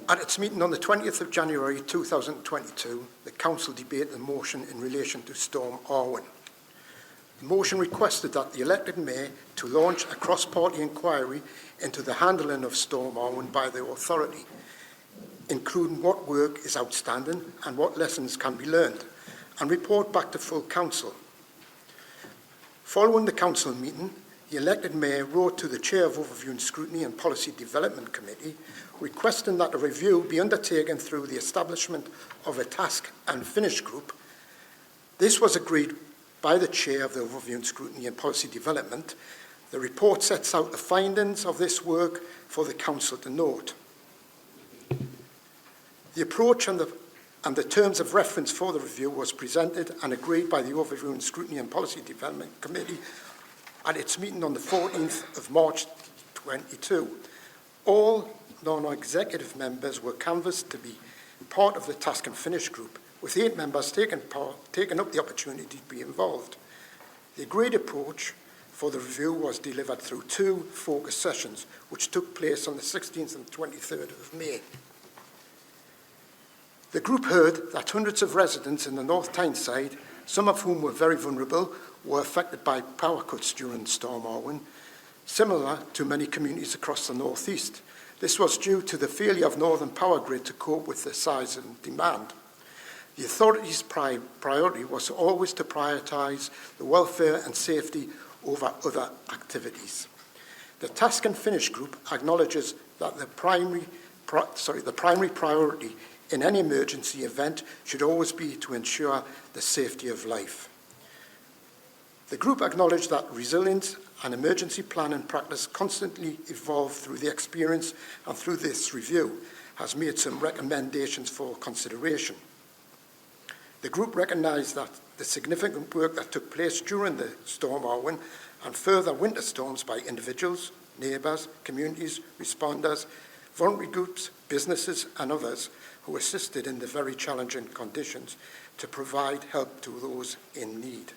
At its meeting on the 20th of January 2022, the Council debated a motion in relation to Storm Arwen. The motion requested that the elected Mayor to launch a cross-party inquiry into the handling of Storm Arwen by the authority, including what work is outstanding and what lessons can be learned, and report back to full Council. Following the Council meeting, the elected Mayor wrote to the Chair of Overview and Scrutiny and Policy Development Committee requesting that a review be undertaken through the establishment of a Task and Finish Group. This was agreed by the Chair of the Overview and Scrutiny and Policy Development. The report sets out the findings of this work for the Council to note. The approach and the terms of reference for the review was presented and agreed by the Overview and Scrutiny and Policy Development Committee at its meeting on the 14th of March 2022. All non-executive members were canvassed to be part of the Task and Finish Group, with 8 members taking up the opportunity to be involved. The agreed approach for the review was delivered through 2 focus sessions, which took place on the 16th and 23rd of May. The group heard that hundreds of residents in the North Tyneside, some of whom were very vulnerable, were affected by power cuts during Storm Arwen, similar to many communities across the North East. This was due to the failure of Northern Power Grid to cope with the size and demand. The authority's priority was always to prioritise the welfare and safety over other activities. The Task and Finish Group acknowledges that the primary priority in any emergency event should always be to ensure the safety of life. The group acknowledged that resilience and emergency planning practice constantly evolve through the experience and through this review, has made some recommendations for consideration. The group recognised that the significant work that took place during the Storm Arwen and further winter storms by individuals, neighbours, communities, responders, voluntary groups, businesses and others who assisted in the very challenging conditions to provide help to those in need.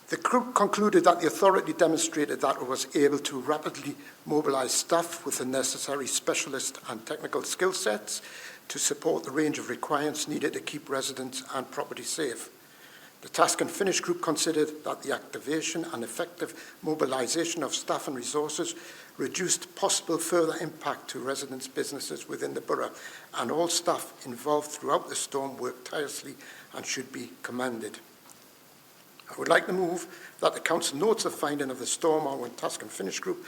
The group concluded that the authority demonstrated that it was able to rapidly mobilise staff with the necessary specialist and technical skill sets to support the range of requirements needed to keep residents and property safe. The Task and Finish group considered that the activation and effective mobilisation of staff and resources reduced possible further impact to residents' businesses within the borough, and all staff involved throughout the storm worked tirelessly and should be commended. I would like to move that the Council notes the finding of the Storm Arwen Task and Finish group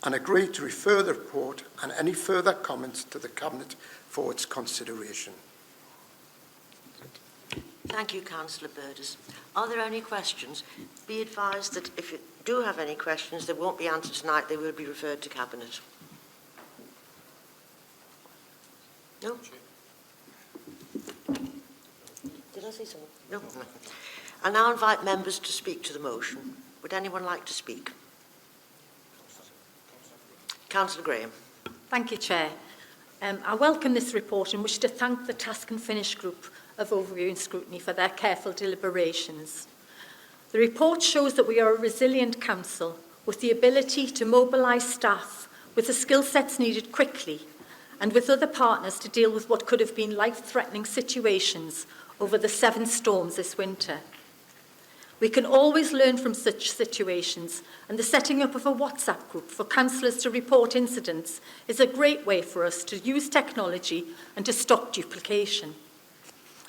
and agree to refer the report and any further comments to the Cabinet for its consideration. Thank you, Councillor Burders. Are there any questions? Be advised that if you do have any questions, they won't be answered tonight, they will be referred to Cabinet. No? Did I say something? No. I now invite members to speak to the motion. Would anyone like to speak? Councillor Graham. Thank you, Chair. I welcome this report and wish to thank the Task and Finish Group of Overview and Scrutiny for their careful deliberations. The report shows that we are a resilient council with the ability to mobilise staff with the skill sets needed quickly and with other partners to deal with what could have been life-threatening situations over the 7 storms this winter. We can always learn from such situations, and the setting up of a WhatsApp group for councillors to report incidents is a great way for us to use technology and to stop duplication.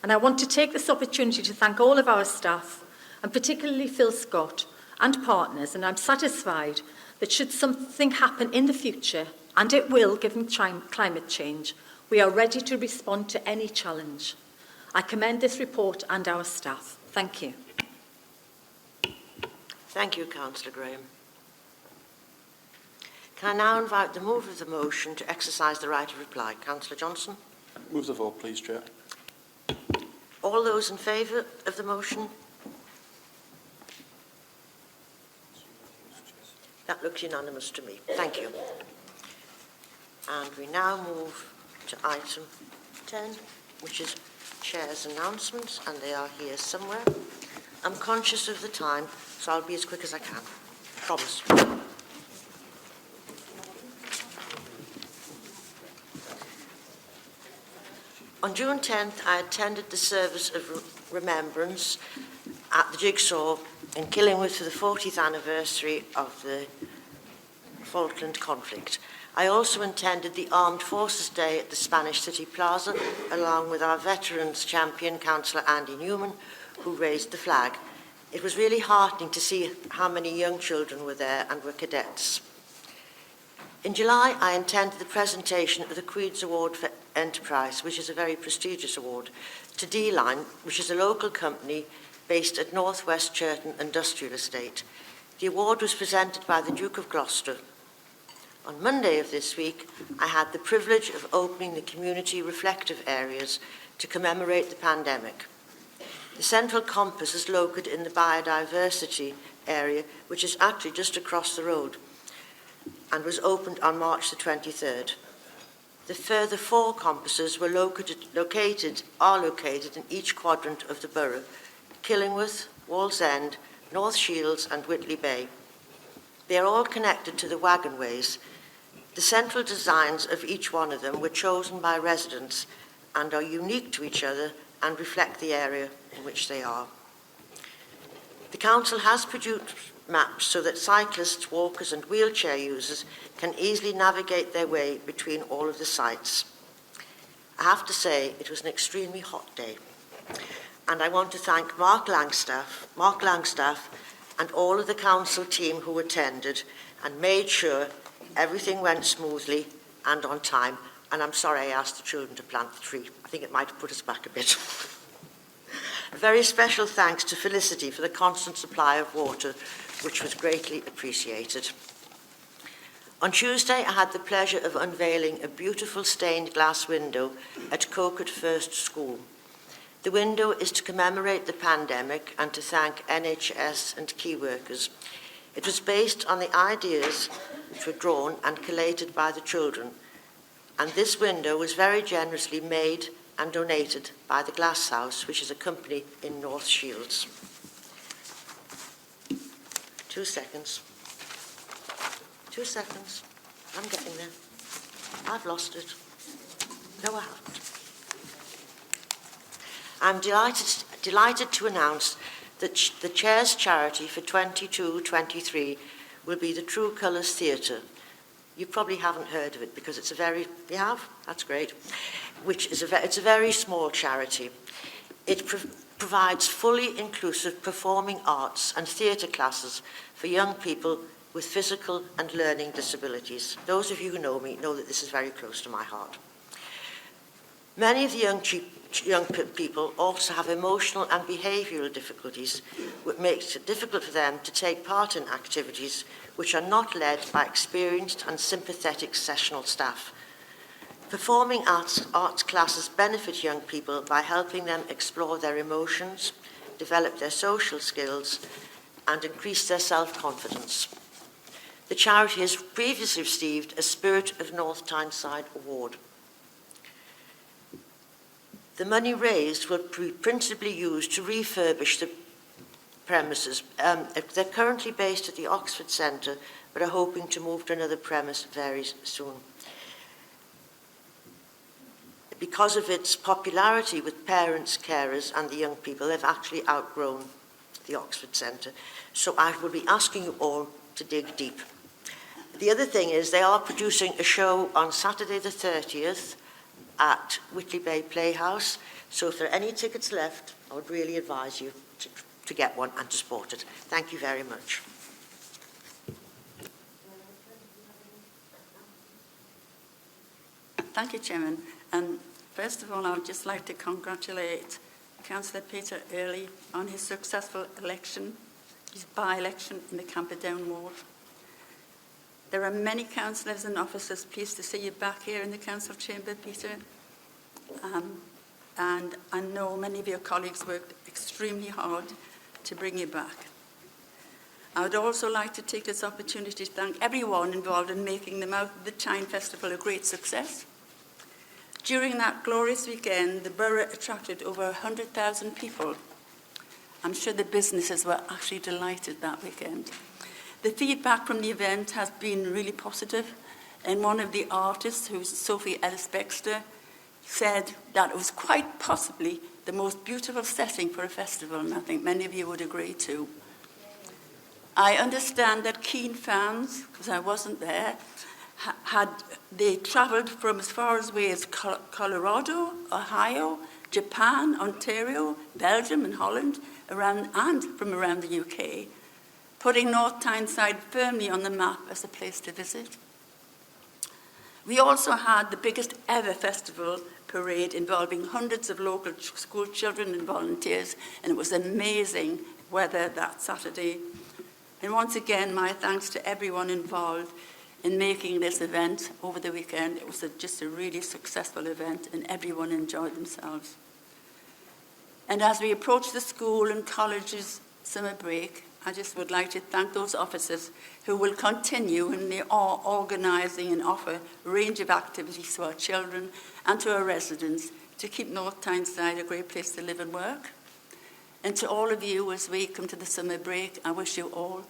And I want to take this opportunity to thank all of our staff, and particularly Phil Scott and partners, and I'm satisfied that should something happen in the future, and it will given climate change, we are ready to respond to any challenge. I commend this report and our staff. Thank you. Thank you, Councillor Graham. Can I now invite the mover of the motion to exercise the right of reply? Councillor Johnson. Move the vote, please, Chair. All those in favour of the motion? That looks unanimous to me. Thank you. And we now move to item 10, which is Chair's announcements, and they are here somewhere. I'm conscious of the time, so I'll be as quick as I can. Promise. On June 10th, I attended the service of remembrance at the Jigsaw in Killingworth for the 40th anniversary of the Falkland conflict. I also attended the Armed Forces Day at the Spanish City Plaza, along with our veterans champion, Councillor Andy Newman, who raised the flag. It was really heartening to see how many young children were there and were cadets. In July, I attended the presentation of the Queen's Award for Enterprise, which is a very prestigious award, to D-Line, which is a local company based at North West Churton Industrial Estate. The award was presented by the Duke of Gloucester. On Monday of this week, I had the privilege of opening the community reflective areas to commemorate the pandemic. The central compass is located in the biodiversity area, which is actually just across the road, and was opened on March the 23rd. The further 4 compasses were located in each quadrant of the borough: Killingworth, Wallsend, North Shields and Whitley Bay. They are all connected to the wagonways. The central designs of each one of them were chosen by residents and are unique to each other and reflect the area in which they are. The Council has produced maps so that cyclists, walkers and wheelchair users can easily navigate their way between all of the sites. I have to say it was an extremely hot day, and I want to thank Mark Langstaff and all of the Council team who attended and made sure everything went smoothly and on time. And I'm sorry I asked the children to plant the tree. I think it might have put us back a bit. A very special thanks to Felicity for the constant supply of water, which was greatly appreciated. On Tuesday, I had the pleasure of unveiling a beautiful stained glass window at Coquet First School. The window is to commemorate the pandemic and to thank NHS and key workers. It was based on the ideas which were drawn and collated by the children, and this window was very generously made and donated by the Glass House, which is a company in North Shields. 2 seconds. 2 seconds. I'm getting there. I've lost it. No, I haven't. I'm delighted to announce that the Chair's charity for 22-23 will be the True Colours Theatre. You probably haven't heard of it because it's a very... You have? That's great. Which is it's a very small charity. It provides fully inclusive performing arts and theatre classes for young people with physical and learning disabilities. Those of you who know me know that this is very close to my heart. Many of the young people also have emotional and behavioural difficulties, which makes it difficult for them to take part in activities which are not led by experienced and sympathetic sessional staff. Performing arts classes benefit young people by helping them explore their emotions, develop their social skills, and increase their self-confidence. The charity has previously received a Spirit of North Tyneside Award. The money raised will be principally used to refurbish the premises. They're currently based at the Oxford Centre, but are hoping to move to another premise very soon. Because of its popularity with parents, carers, and the young people, they've actually outgrown the Oxford Centre. So I will be asking you all to dig deep. The other thing is they are producing a show on Saturday the 30th at Whitley Bay Playhouse. So if there are any tickets left, I would really advise you to get one and to support it. Thank you very much. Thank you, Chairman. And first of all, I would just like to congratulate Councillor Peter Early on his successful election, his by-election in the Camperdown ward. There are many councillors and officers pleased to see you back here in the council chamber, Peter. And I know many of your colleagues worked extremely hard to bring you back. I would also like to take this opportunity to thank everyone involved in making the Mouth of the Tyne Festival a great success. During that glorious weekend, the borough attracted over 100,000 people. I'm sure the businesses were actually delighted that weekend. The feedback from the event has been really positive, and one of the artists, who's Sophie Ellis-Bextor, said that it was quite possibly the most beautiful setting for a festival, and I think many of you would agree too. I understand that keen fans, because I wasn't there, they travelled from as far away as Colorado, Ohio, Japan, Ontario, Belgium and Holland, and from around the UK, putting North Tyneside firmly on the map as a place to visit. We also had the biggest ever festival parade involving hundreds of local school children and volunteers, and it was amazing weather that Saturday. And once again, my thanks to everyone involved in making this event over the weekend. It was just a really successful event, and everyone enjoyed themselves. And as we approach the school and college's summer break, I just would like to thank those officers who will continue, and they are organising and offer a range of activities to our children and to our residents to keep North Tyneside a great place to live and work. And to all of you, as we come to the summer break, I wish you all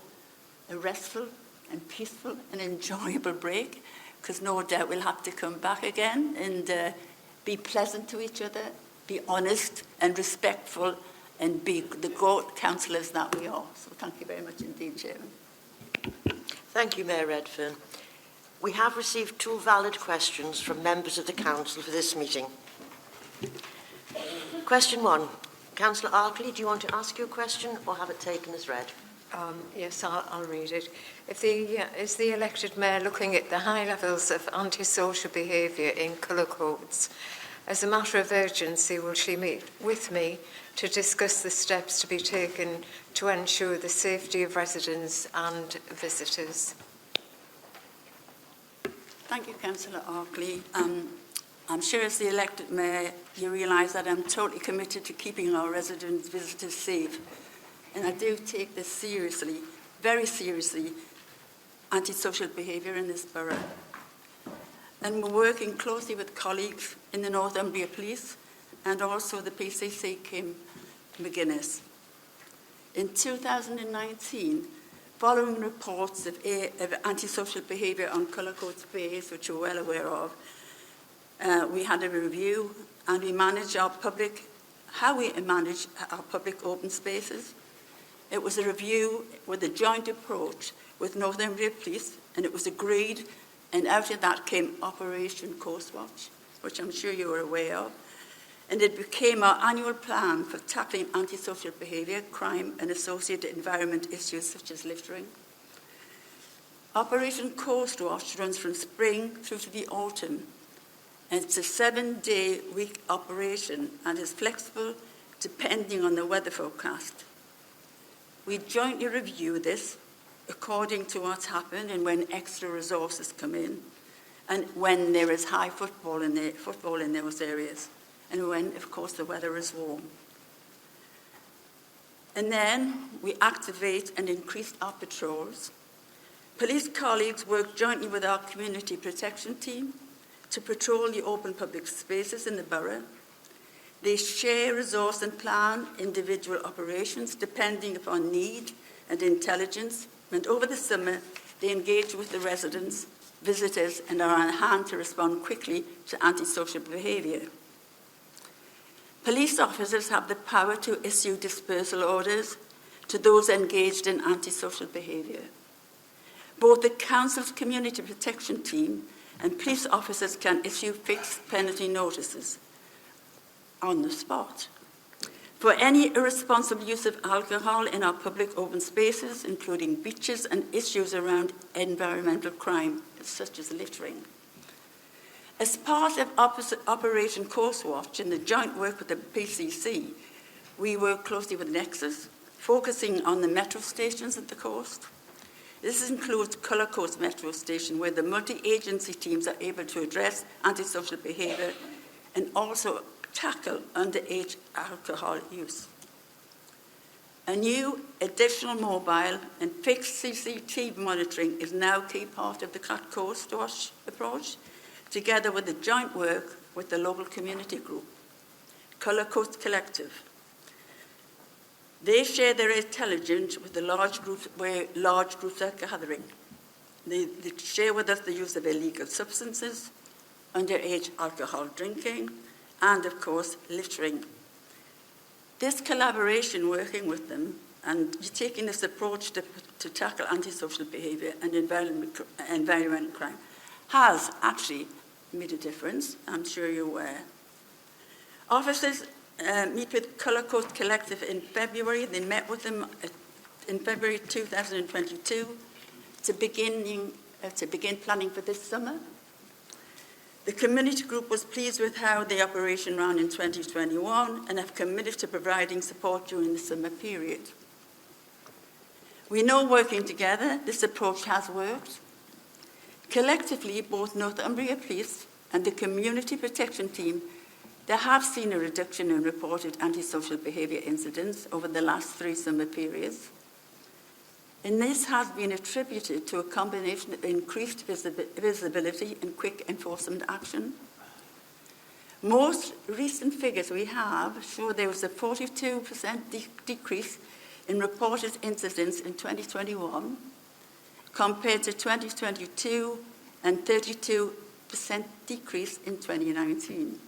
a restful and peaceful and enjoyable break, because no doubt we'll have to come back again and be pleasant to each other, be honest and respectful, and be the good councillors that we are. So thank you very much indeed, Chairman. Thank you, Mayor Redfern. We have received 2 valid questions from members of the council for this meeting. Question 1. Councillor Arkley, do you want to ask your question or have it taken as read? Yes, I'll read it. Is the elected mayor looking at the high levels of antisocial behaviour in colour codes? As a matter of urgency, will she meet with me to discuss the steps to be taken to ensure the safety of residents and visitors. Thank you, Councillor Arkley. I'm sure as the elected mayor, you realise that I'm totally committed to keeping our residents, visitors safe. And I do take this seriously, very seriously, antisocial behaviour in this borough. And we're working closely with colleagues in the Northumbria Police and also the PCC Kim McGuinness. In 2019, following reports of antisocial behaviour on Cullercoats Bays, which you're well aware of, we had a review and we managed how we manage our public open spaces. It was a review with a joint approach with Northumbria Police, and it was agreed, and out of that came Operation Coast Watch, which I'm sure you are aware of, and it became our annual plan for tackling antisocial behaviour, crime and associated environment issues such as littering. Operation Coast Watch runs from spring through to the autumn, and it's a 7-day-week operation and is flexible depending on the weather forecast. We jointly review this according to what's happened and when extra resources come in, and when there is high footfall in those areas, and when, of course, the weather is warm. And then we activate and increase our patrols. Police colleagues work jointly with our community protection team to patrol the open public spaces in the borough. They share resource and plan individual operations depending upon need and intelligence, and over the summer they engage with the residents, visitors, and are on hand to respond quickly to antisocial behaviour. Police officers have the power to issue dispersal orders to those engaged in antisocial behaviour. Both the Council's community protection team and police officers can issue fixed penalty notices on the spot for any irresponsible use of alcohol in our public open spaces, including beaches and issues around environmental crime, such as littering. As part of Operation Coast Watch and the joint work with the PCC, we work closely with Nexus, focusing on the metro stations at the coast. This includes Cullercoats Metro Station, where the multi-agency teams are able to address antisocial behaviour and also tackle underage alcohol use. A new additional mobile and fixed CCTV monitoring is now a key part of the Coast Watch approach, together with the joint work with the local community group, Cullercoats Collective. They share their intelligence with the large groups where large groups are gathering. They share with us the use of illegal substances, underage alcohol drinking, and of course, littering. This collaboration working with them and taking this approach to tackle antisocial behaviour and environmental crime has actually made a difference, I'm sure you're aware. Officers meet with Cullercoats Collective in February. They met with them in February 2022 to begin planning for this summer. The community group was pleased with how the operation ran in 2021 and have committed to providing support during the summer period. We know working together, this approach has worked. Collectively, both Northumbria Police and the Community Protection Team, they have seen a reduction in reported antisocial behaviour incidents over the last 3 summer periods. And this has been attributed to a combination of increased visibility and quick enforcement action. Most recent figures we have show there was a 42% decrease in reported incidents in 2021 compared to 2022 and 32% decrease in 2019.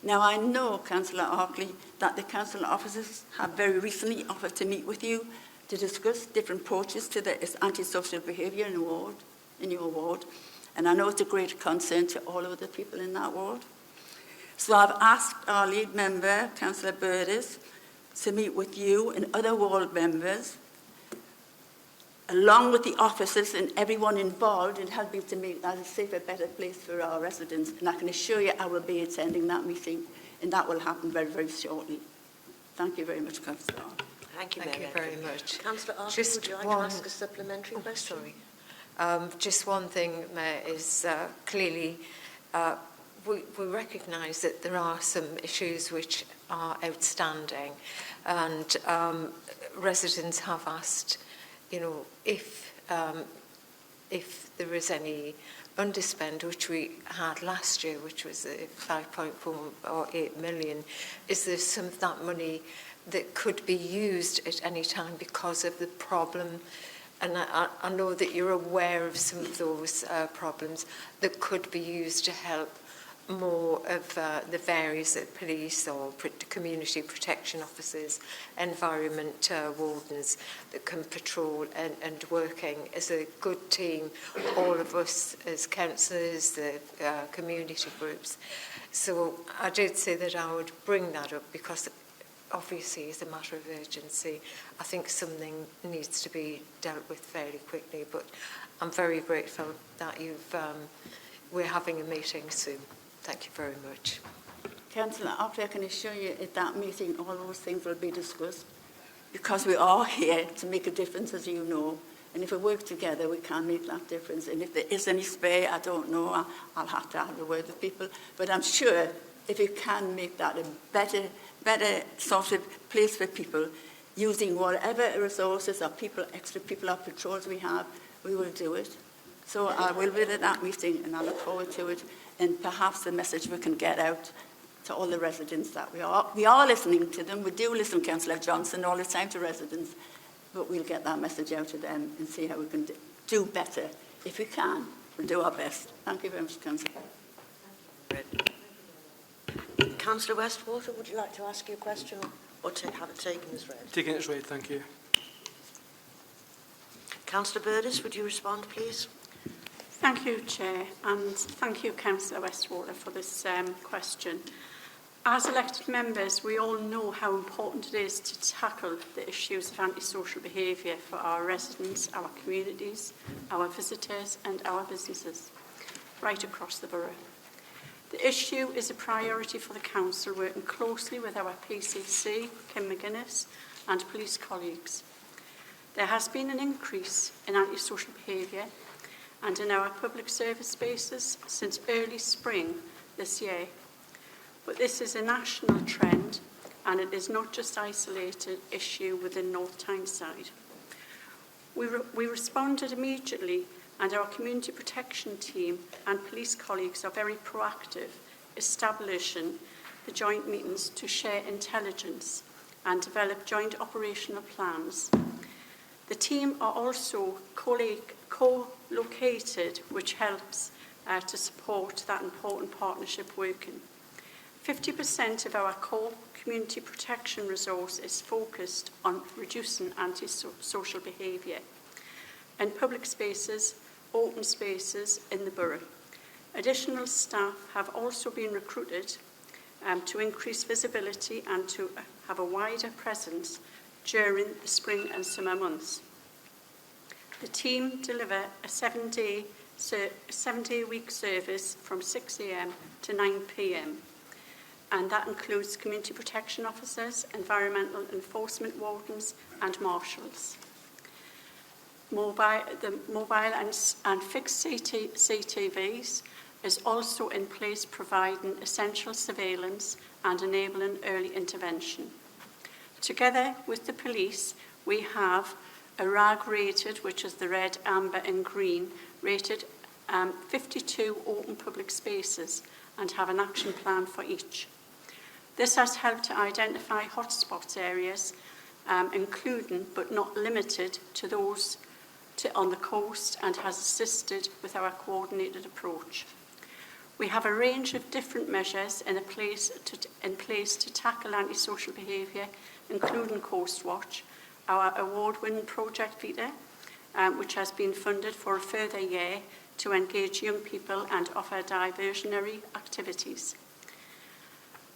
Now, I know, Councillor Arkley, that the council officers have very recently offered to meet with you to discuss different approaches to the antisocial behaviour in your ward, and I know it's a great concern to all of the people in that ward. So I've asked our lead member, Councillor Burdis, to meet with you and other ward members, along with the officers and everyone involved in helping to make that a safer, better place for our residents. And I can assure you I will be attending that meeting, and that will happen very, very shortly. Thank you very much, Councillor. Thank you, Thank you very much. Councillor Arthur, Just would you like one- to ask a supplementary question? Sorry. Just one thing, Mayor, is clearly we recognise that there are some issues which are outstanding, and residents have asked, if there is any underspend, which we had last year, which was 5.48 million, is there some of that money that could be used at any time because of the problem? And I know that you're aware of some of those problems that could be used to help more of the various police or community protection officers, environment wardens that can patrol and working as a good team, all of us as councillors, the community groups. So I did say that I would bring that up because obviously it's a matter of urgency. I think something needs to be dealt with fairly quickly, but I'm very grateful that we're having a meeting soon. Thank you very much. Councillor Oakley, I can assure you at that meeting all those things will be discussed, because we are here to make a difference, as you know, and if we work together we can make that difference. And if there is any spare, I don't know, I'll have to have a word with people, but I'm sure if you can make that a better sort of place for people, using whatever resources or extra people or patrols we have, we will do it. So I will be at that meeting and I look forward to it, and perhaps the message we can get out to all the residents that we are listening to them. We do listen, Councillor Johnson, all the time to residents, but we'll get that message out to them and see how we can do better. If we can, we'll do our best. Thank you very much, Councillor. Councillor Westwater, would you like to ask your question or to have it taken as read? Taking it as read, thank you. Councillor Burdis, would you respond, please? Thank you, Chair, and thank you, Councillor Westwater, for this question. As elected members, we all know how important it is to tackle the issues of antisocial behaviour for our residents, our communities, our visitors and our businesses right across the borough. The issue is a priority for the Council, working closely with our PCC, Kim McGuinness, and police colleagues. There has been an increase in antisocial behaviour and in our public service spaces since early spring this year. But this is a national trend, and it is not just an isolated issue within North Tyneside. We responded immediately, and our community protection team and police colleagues are very proactive, establishing the joint meetings to share intelligence and develop joint operational plans. The team are also co-located, which helps to support that important partnership working. 50% of our core community protection resource is focused on reducing antisocial behaviour in public spaces, open spaces in the borough. Additional staff have also been recruited to increase visibility and to have a wider presence during the spring and summer months. The team deliver a 7-day-week service from 6 a.m. to 9 p.m. and that includes community protection officers, environmental enforcement wardens and marshals. The mobile and fixed CCTVs is also in place, providing essential surveillance and enabling early intervention. Together with the police, we have a RAG rated, which is the red, amber and green, rated 52 open public spaces and have an action plan for each. This has helped to identify hotspot areas, including but not limited to those on the coast, and has assisted with our coordinated approach. We have a range of different measures in place to tackle antisocial behaviour, including Coast Watch, our award-winning Project Vita, which has been funded for a further year to engage young people and offer diversionary activities.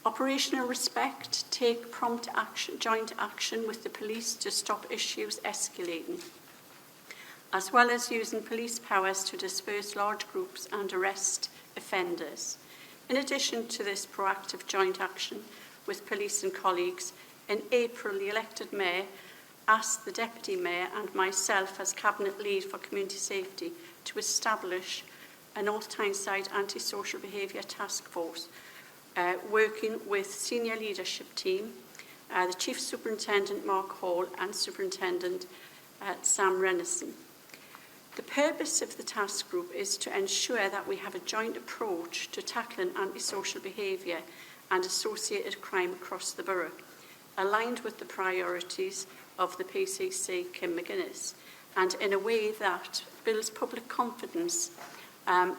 Operational Respect take prompt action, joint action with the police to stop issues escalating, as well as using police powers to disperse large groups and arrest offenders. In addition to this proactive joint action with police and colleagues, In April, the elected Mayor asked the Deputy Mayor and myself as Cabinet Lead for Community Safety to establish a North Tyneside Antisocial Behaviour Task Force, working with senior leadership team, the Chief Superintendent Mark Hall and Superintendent Sam Renison. The purpose of the task group is to ensure that we have a joint approach to tackling antisocial behaviour and associated crime across the borough, aligned with the priorities of the PCC Kim McGuinness, and in a way that builds public confidence.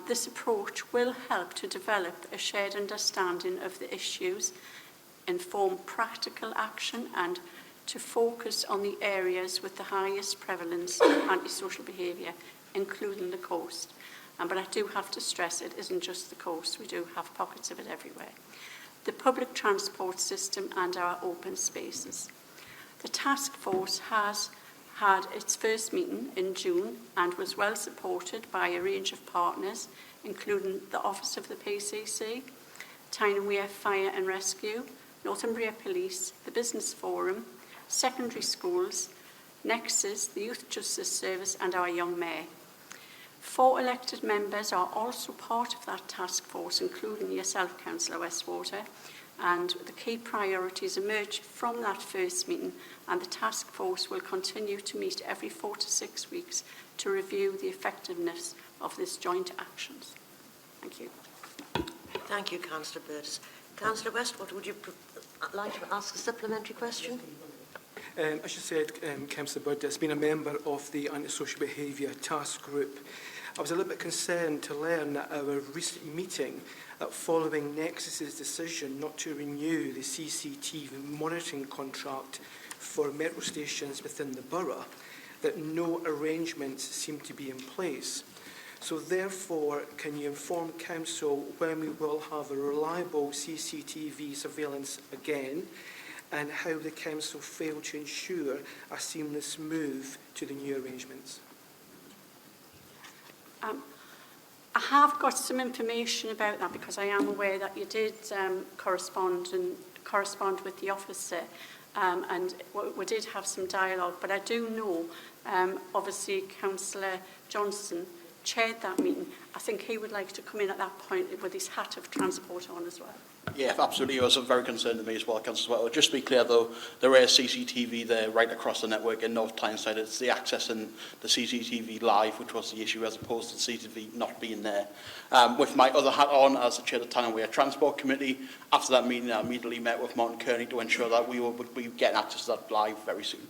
This approach will help to develop a shared understanding of the issues, inform practical action, and to focus on the areas with the highest prevalence of antisocial behaviour, including the coast. But I do have to stress it isn't just the coast, we do have pockets of it everywhere. The public transport system and our open spaces. The task force has had its first meeting in June and was well supported by a range of partners, including the Office of the PCC, Tyne and Wear Fire and Rescue, Northumbria Police, the Business Forum, secondary schools, Nexus, the Youth Justice Service and our young Mayor. 4 elected members are also part of that task force, including yourself, Councillor Westwater, and the key priorities emerged from that first meeting, and the task force will continue to meet every 4 to 6 weeks to review the effectiveness of this joint actions. Thank you. Thank you, Councillor Burtis. Councillor Westwater, would you like to ask a supplementary question? As you said, Councillor Bird has been a member of the Antisocial Behaviour Task Group. I was a little bit concerned to learn at our recent meeting that following Nexus's decision not to renew the CCTV monitoring contract for metro stations within the borough, that no arrangements seem to be in place. So therefore, can you inform Council when we will have a reliable CCTV surveillance again, and how the Council failed to ensure a seamless move to the new arrangements? I have got some information about that because I am aware that you did correspond with the officer, and we did have some dialogue. But I do know, obviously, Councillor Johnson chaired that meeting. I think he would like to come in at that point with his hat of transport on as well. Yeah, absolutely. It was very concerned to me as well, Councillor Sweat. Just to be clear, though, there is CCTV there right across the network in North Tyneside. It's the access and the CCTV live, which was the issue, as opposed to CCTV not being there. With my other hat on as the chair of the Tyne and Wear Transport Committee, after that meeting, I immediately met with Martin Kearney to ensure that we would be getting access to that live very soon.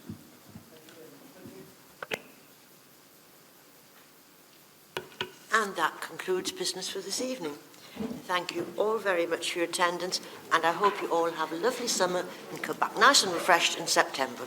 And that concludes business for this evening. Thank you all very much for your attendance, and I hope you all have a lovely summer and come back nice and refreshed in September.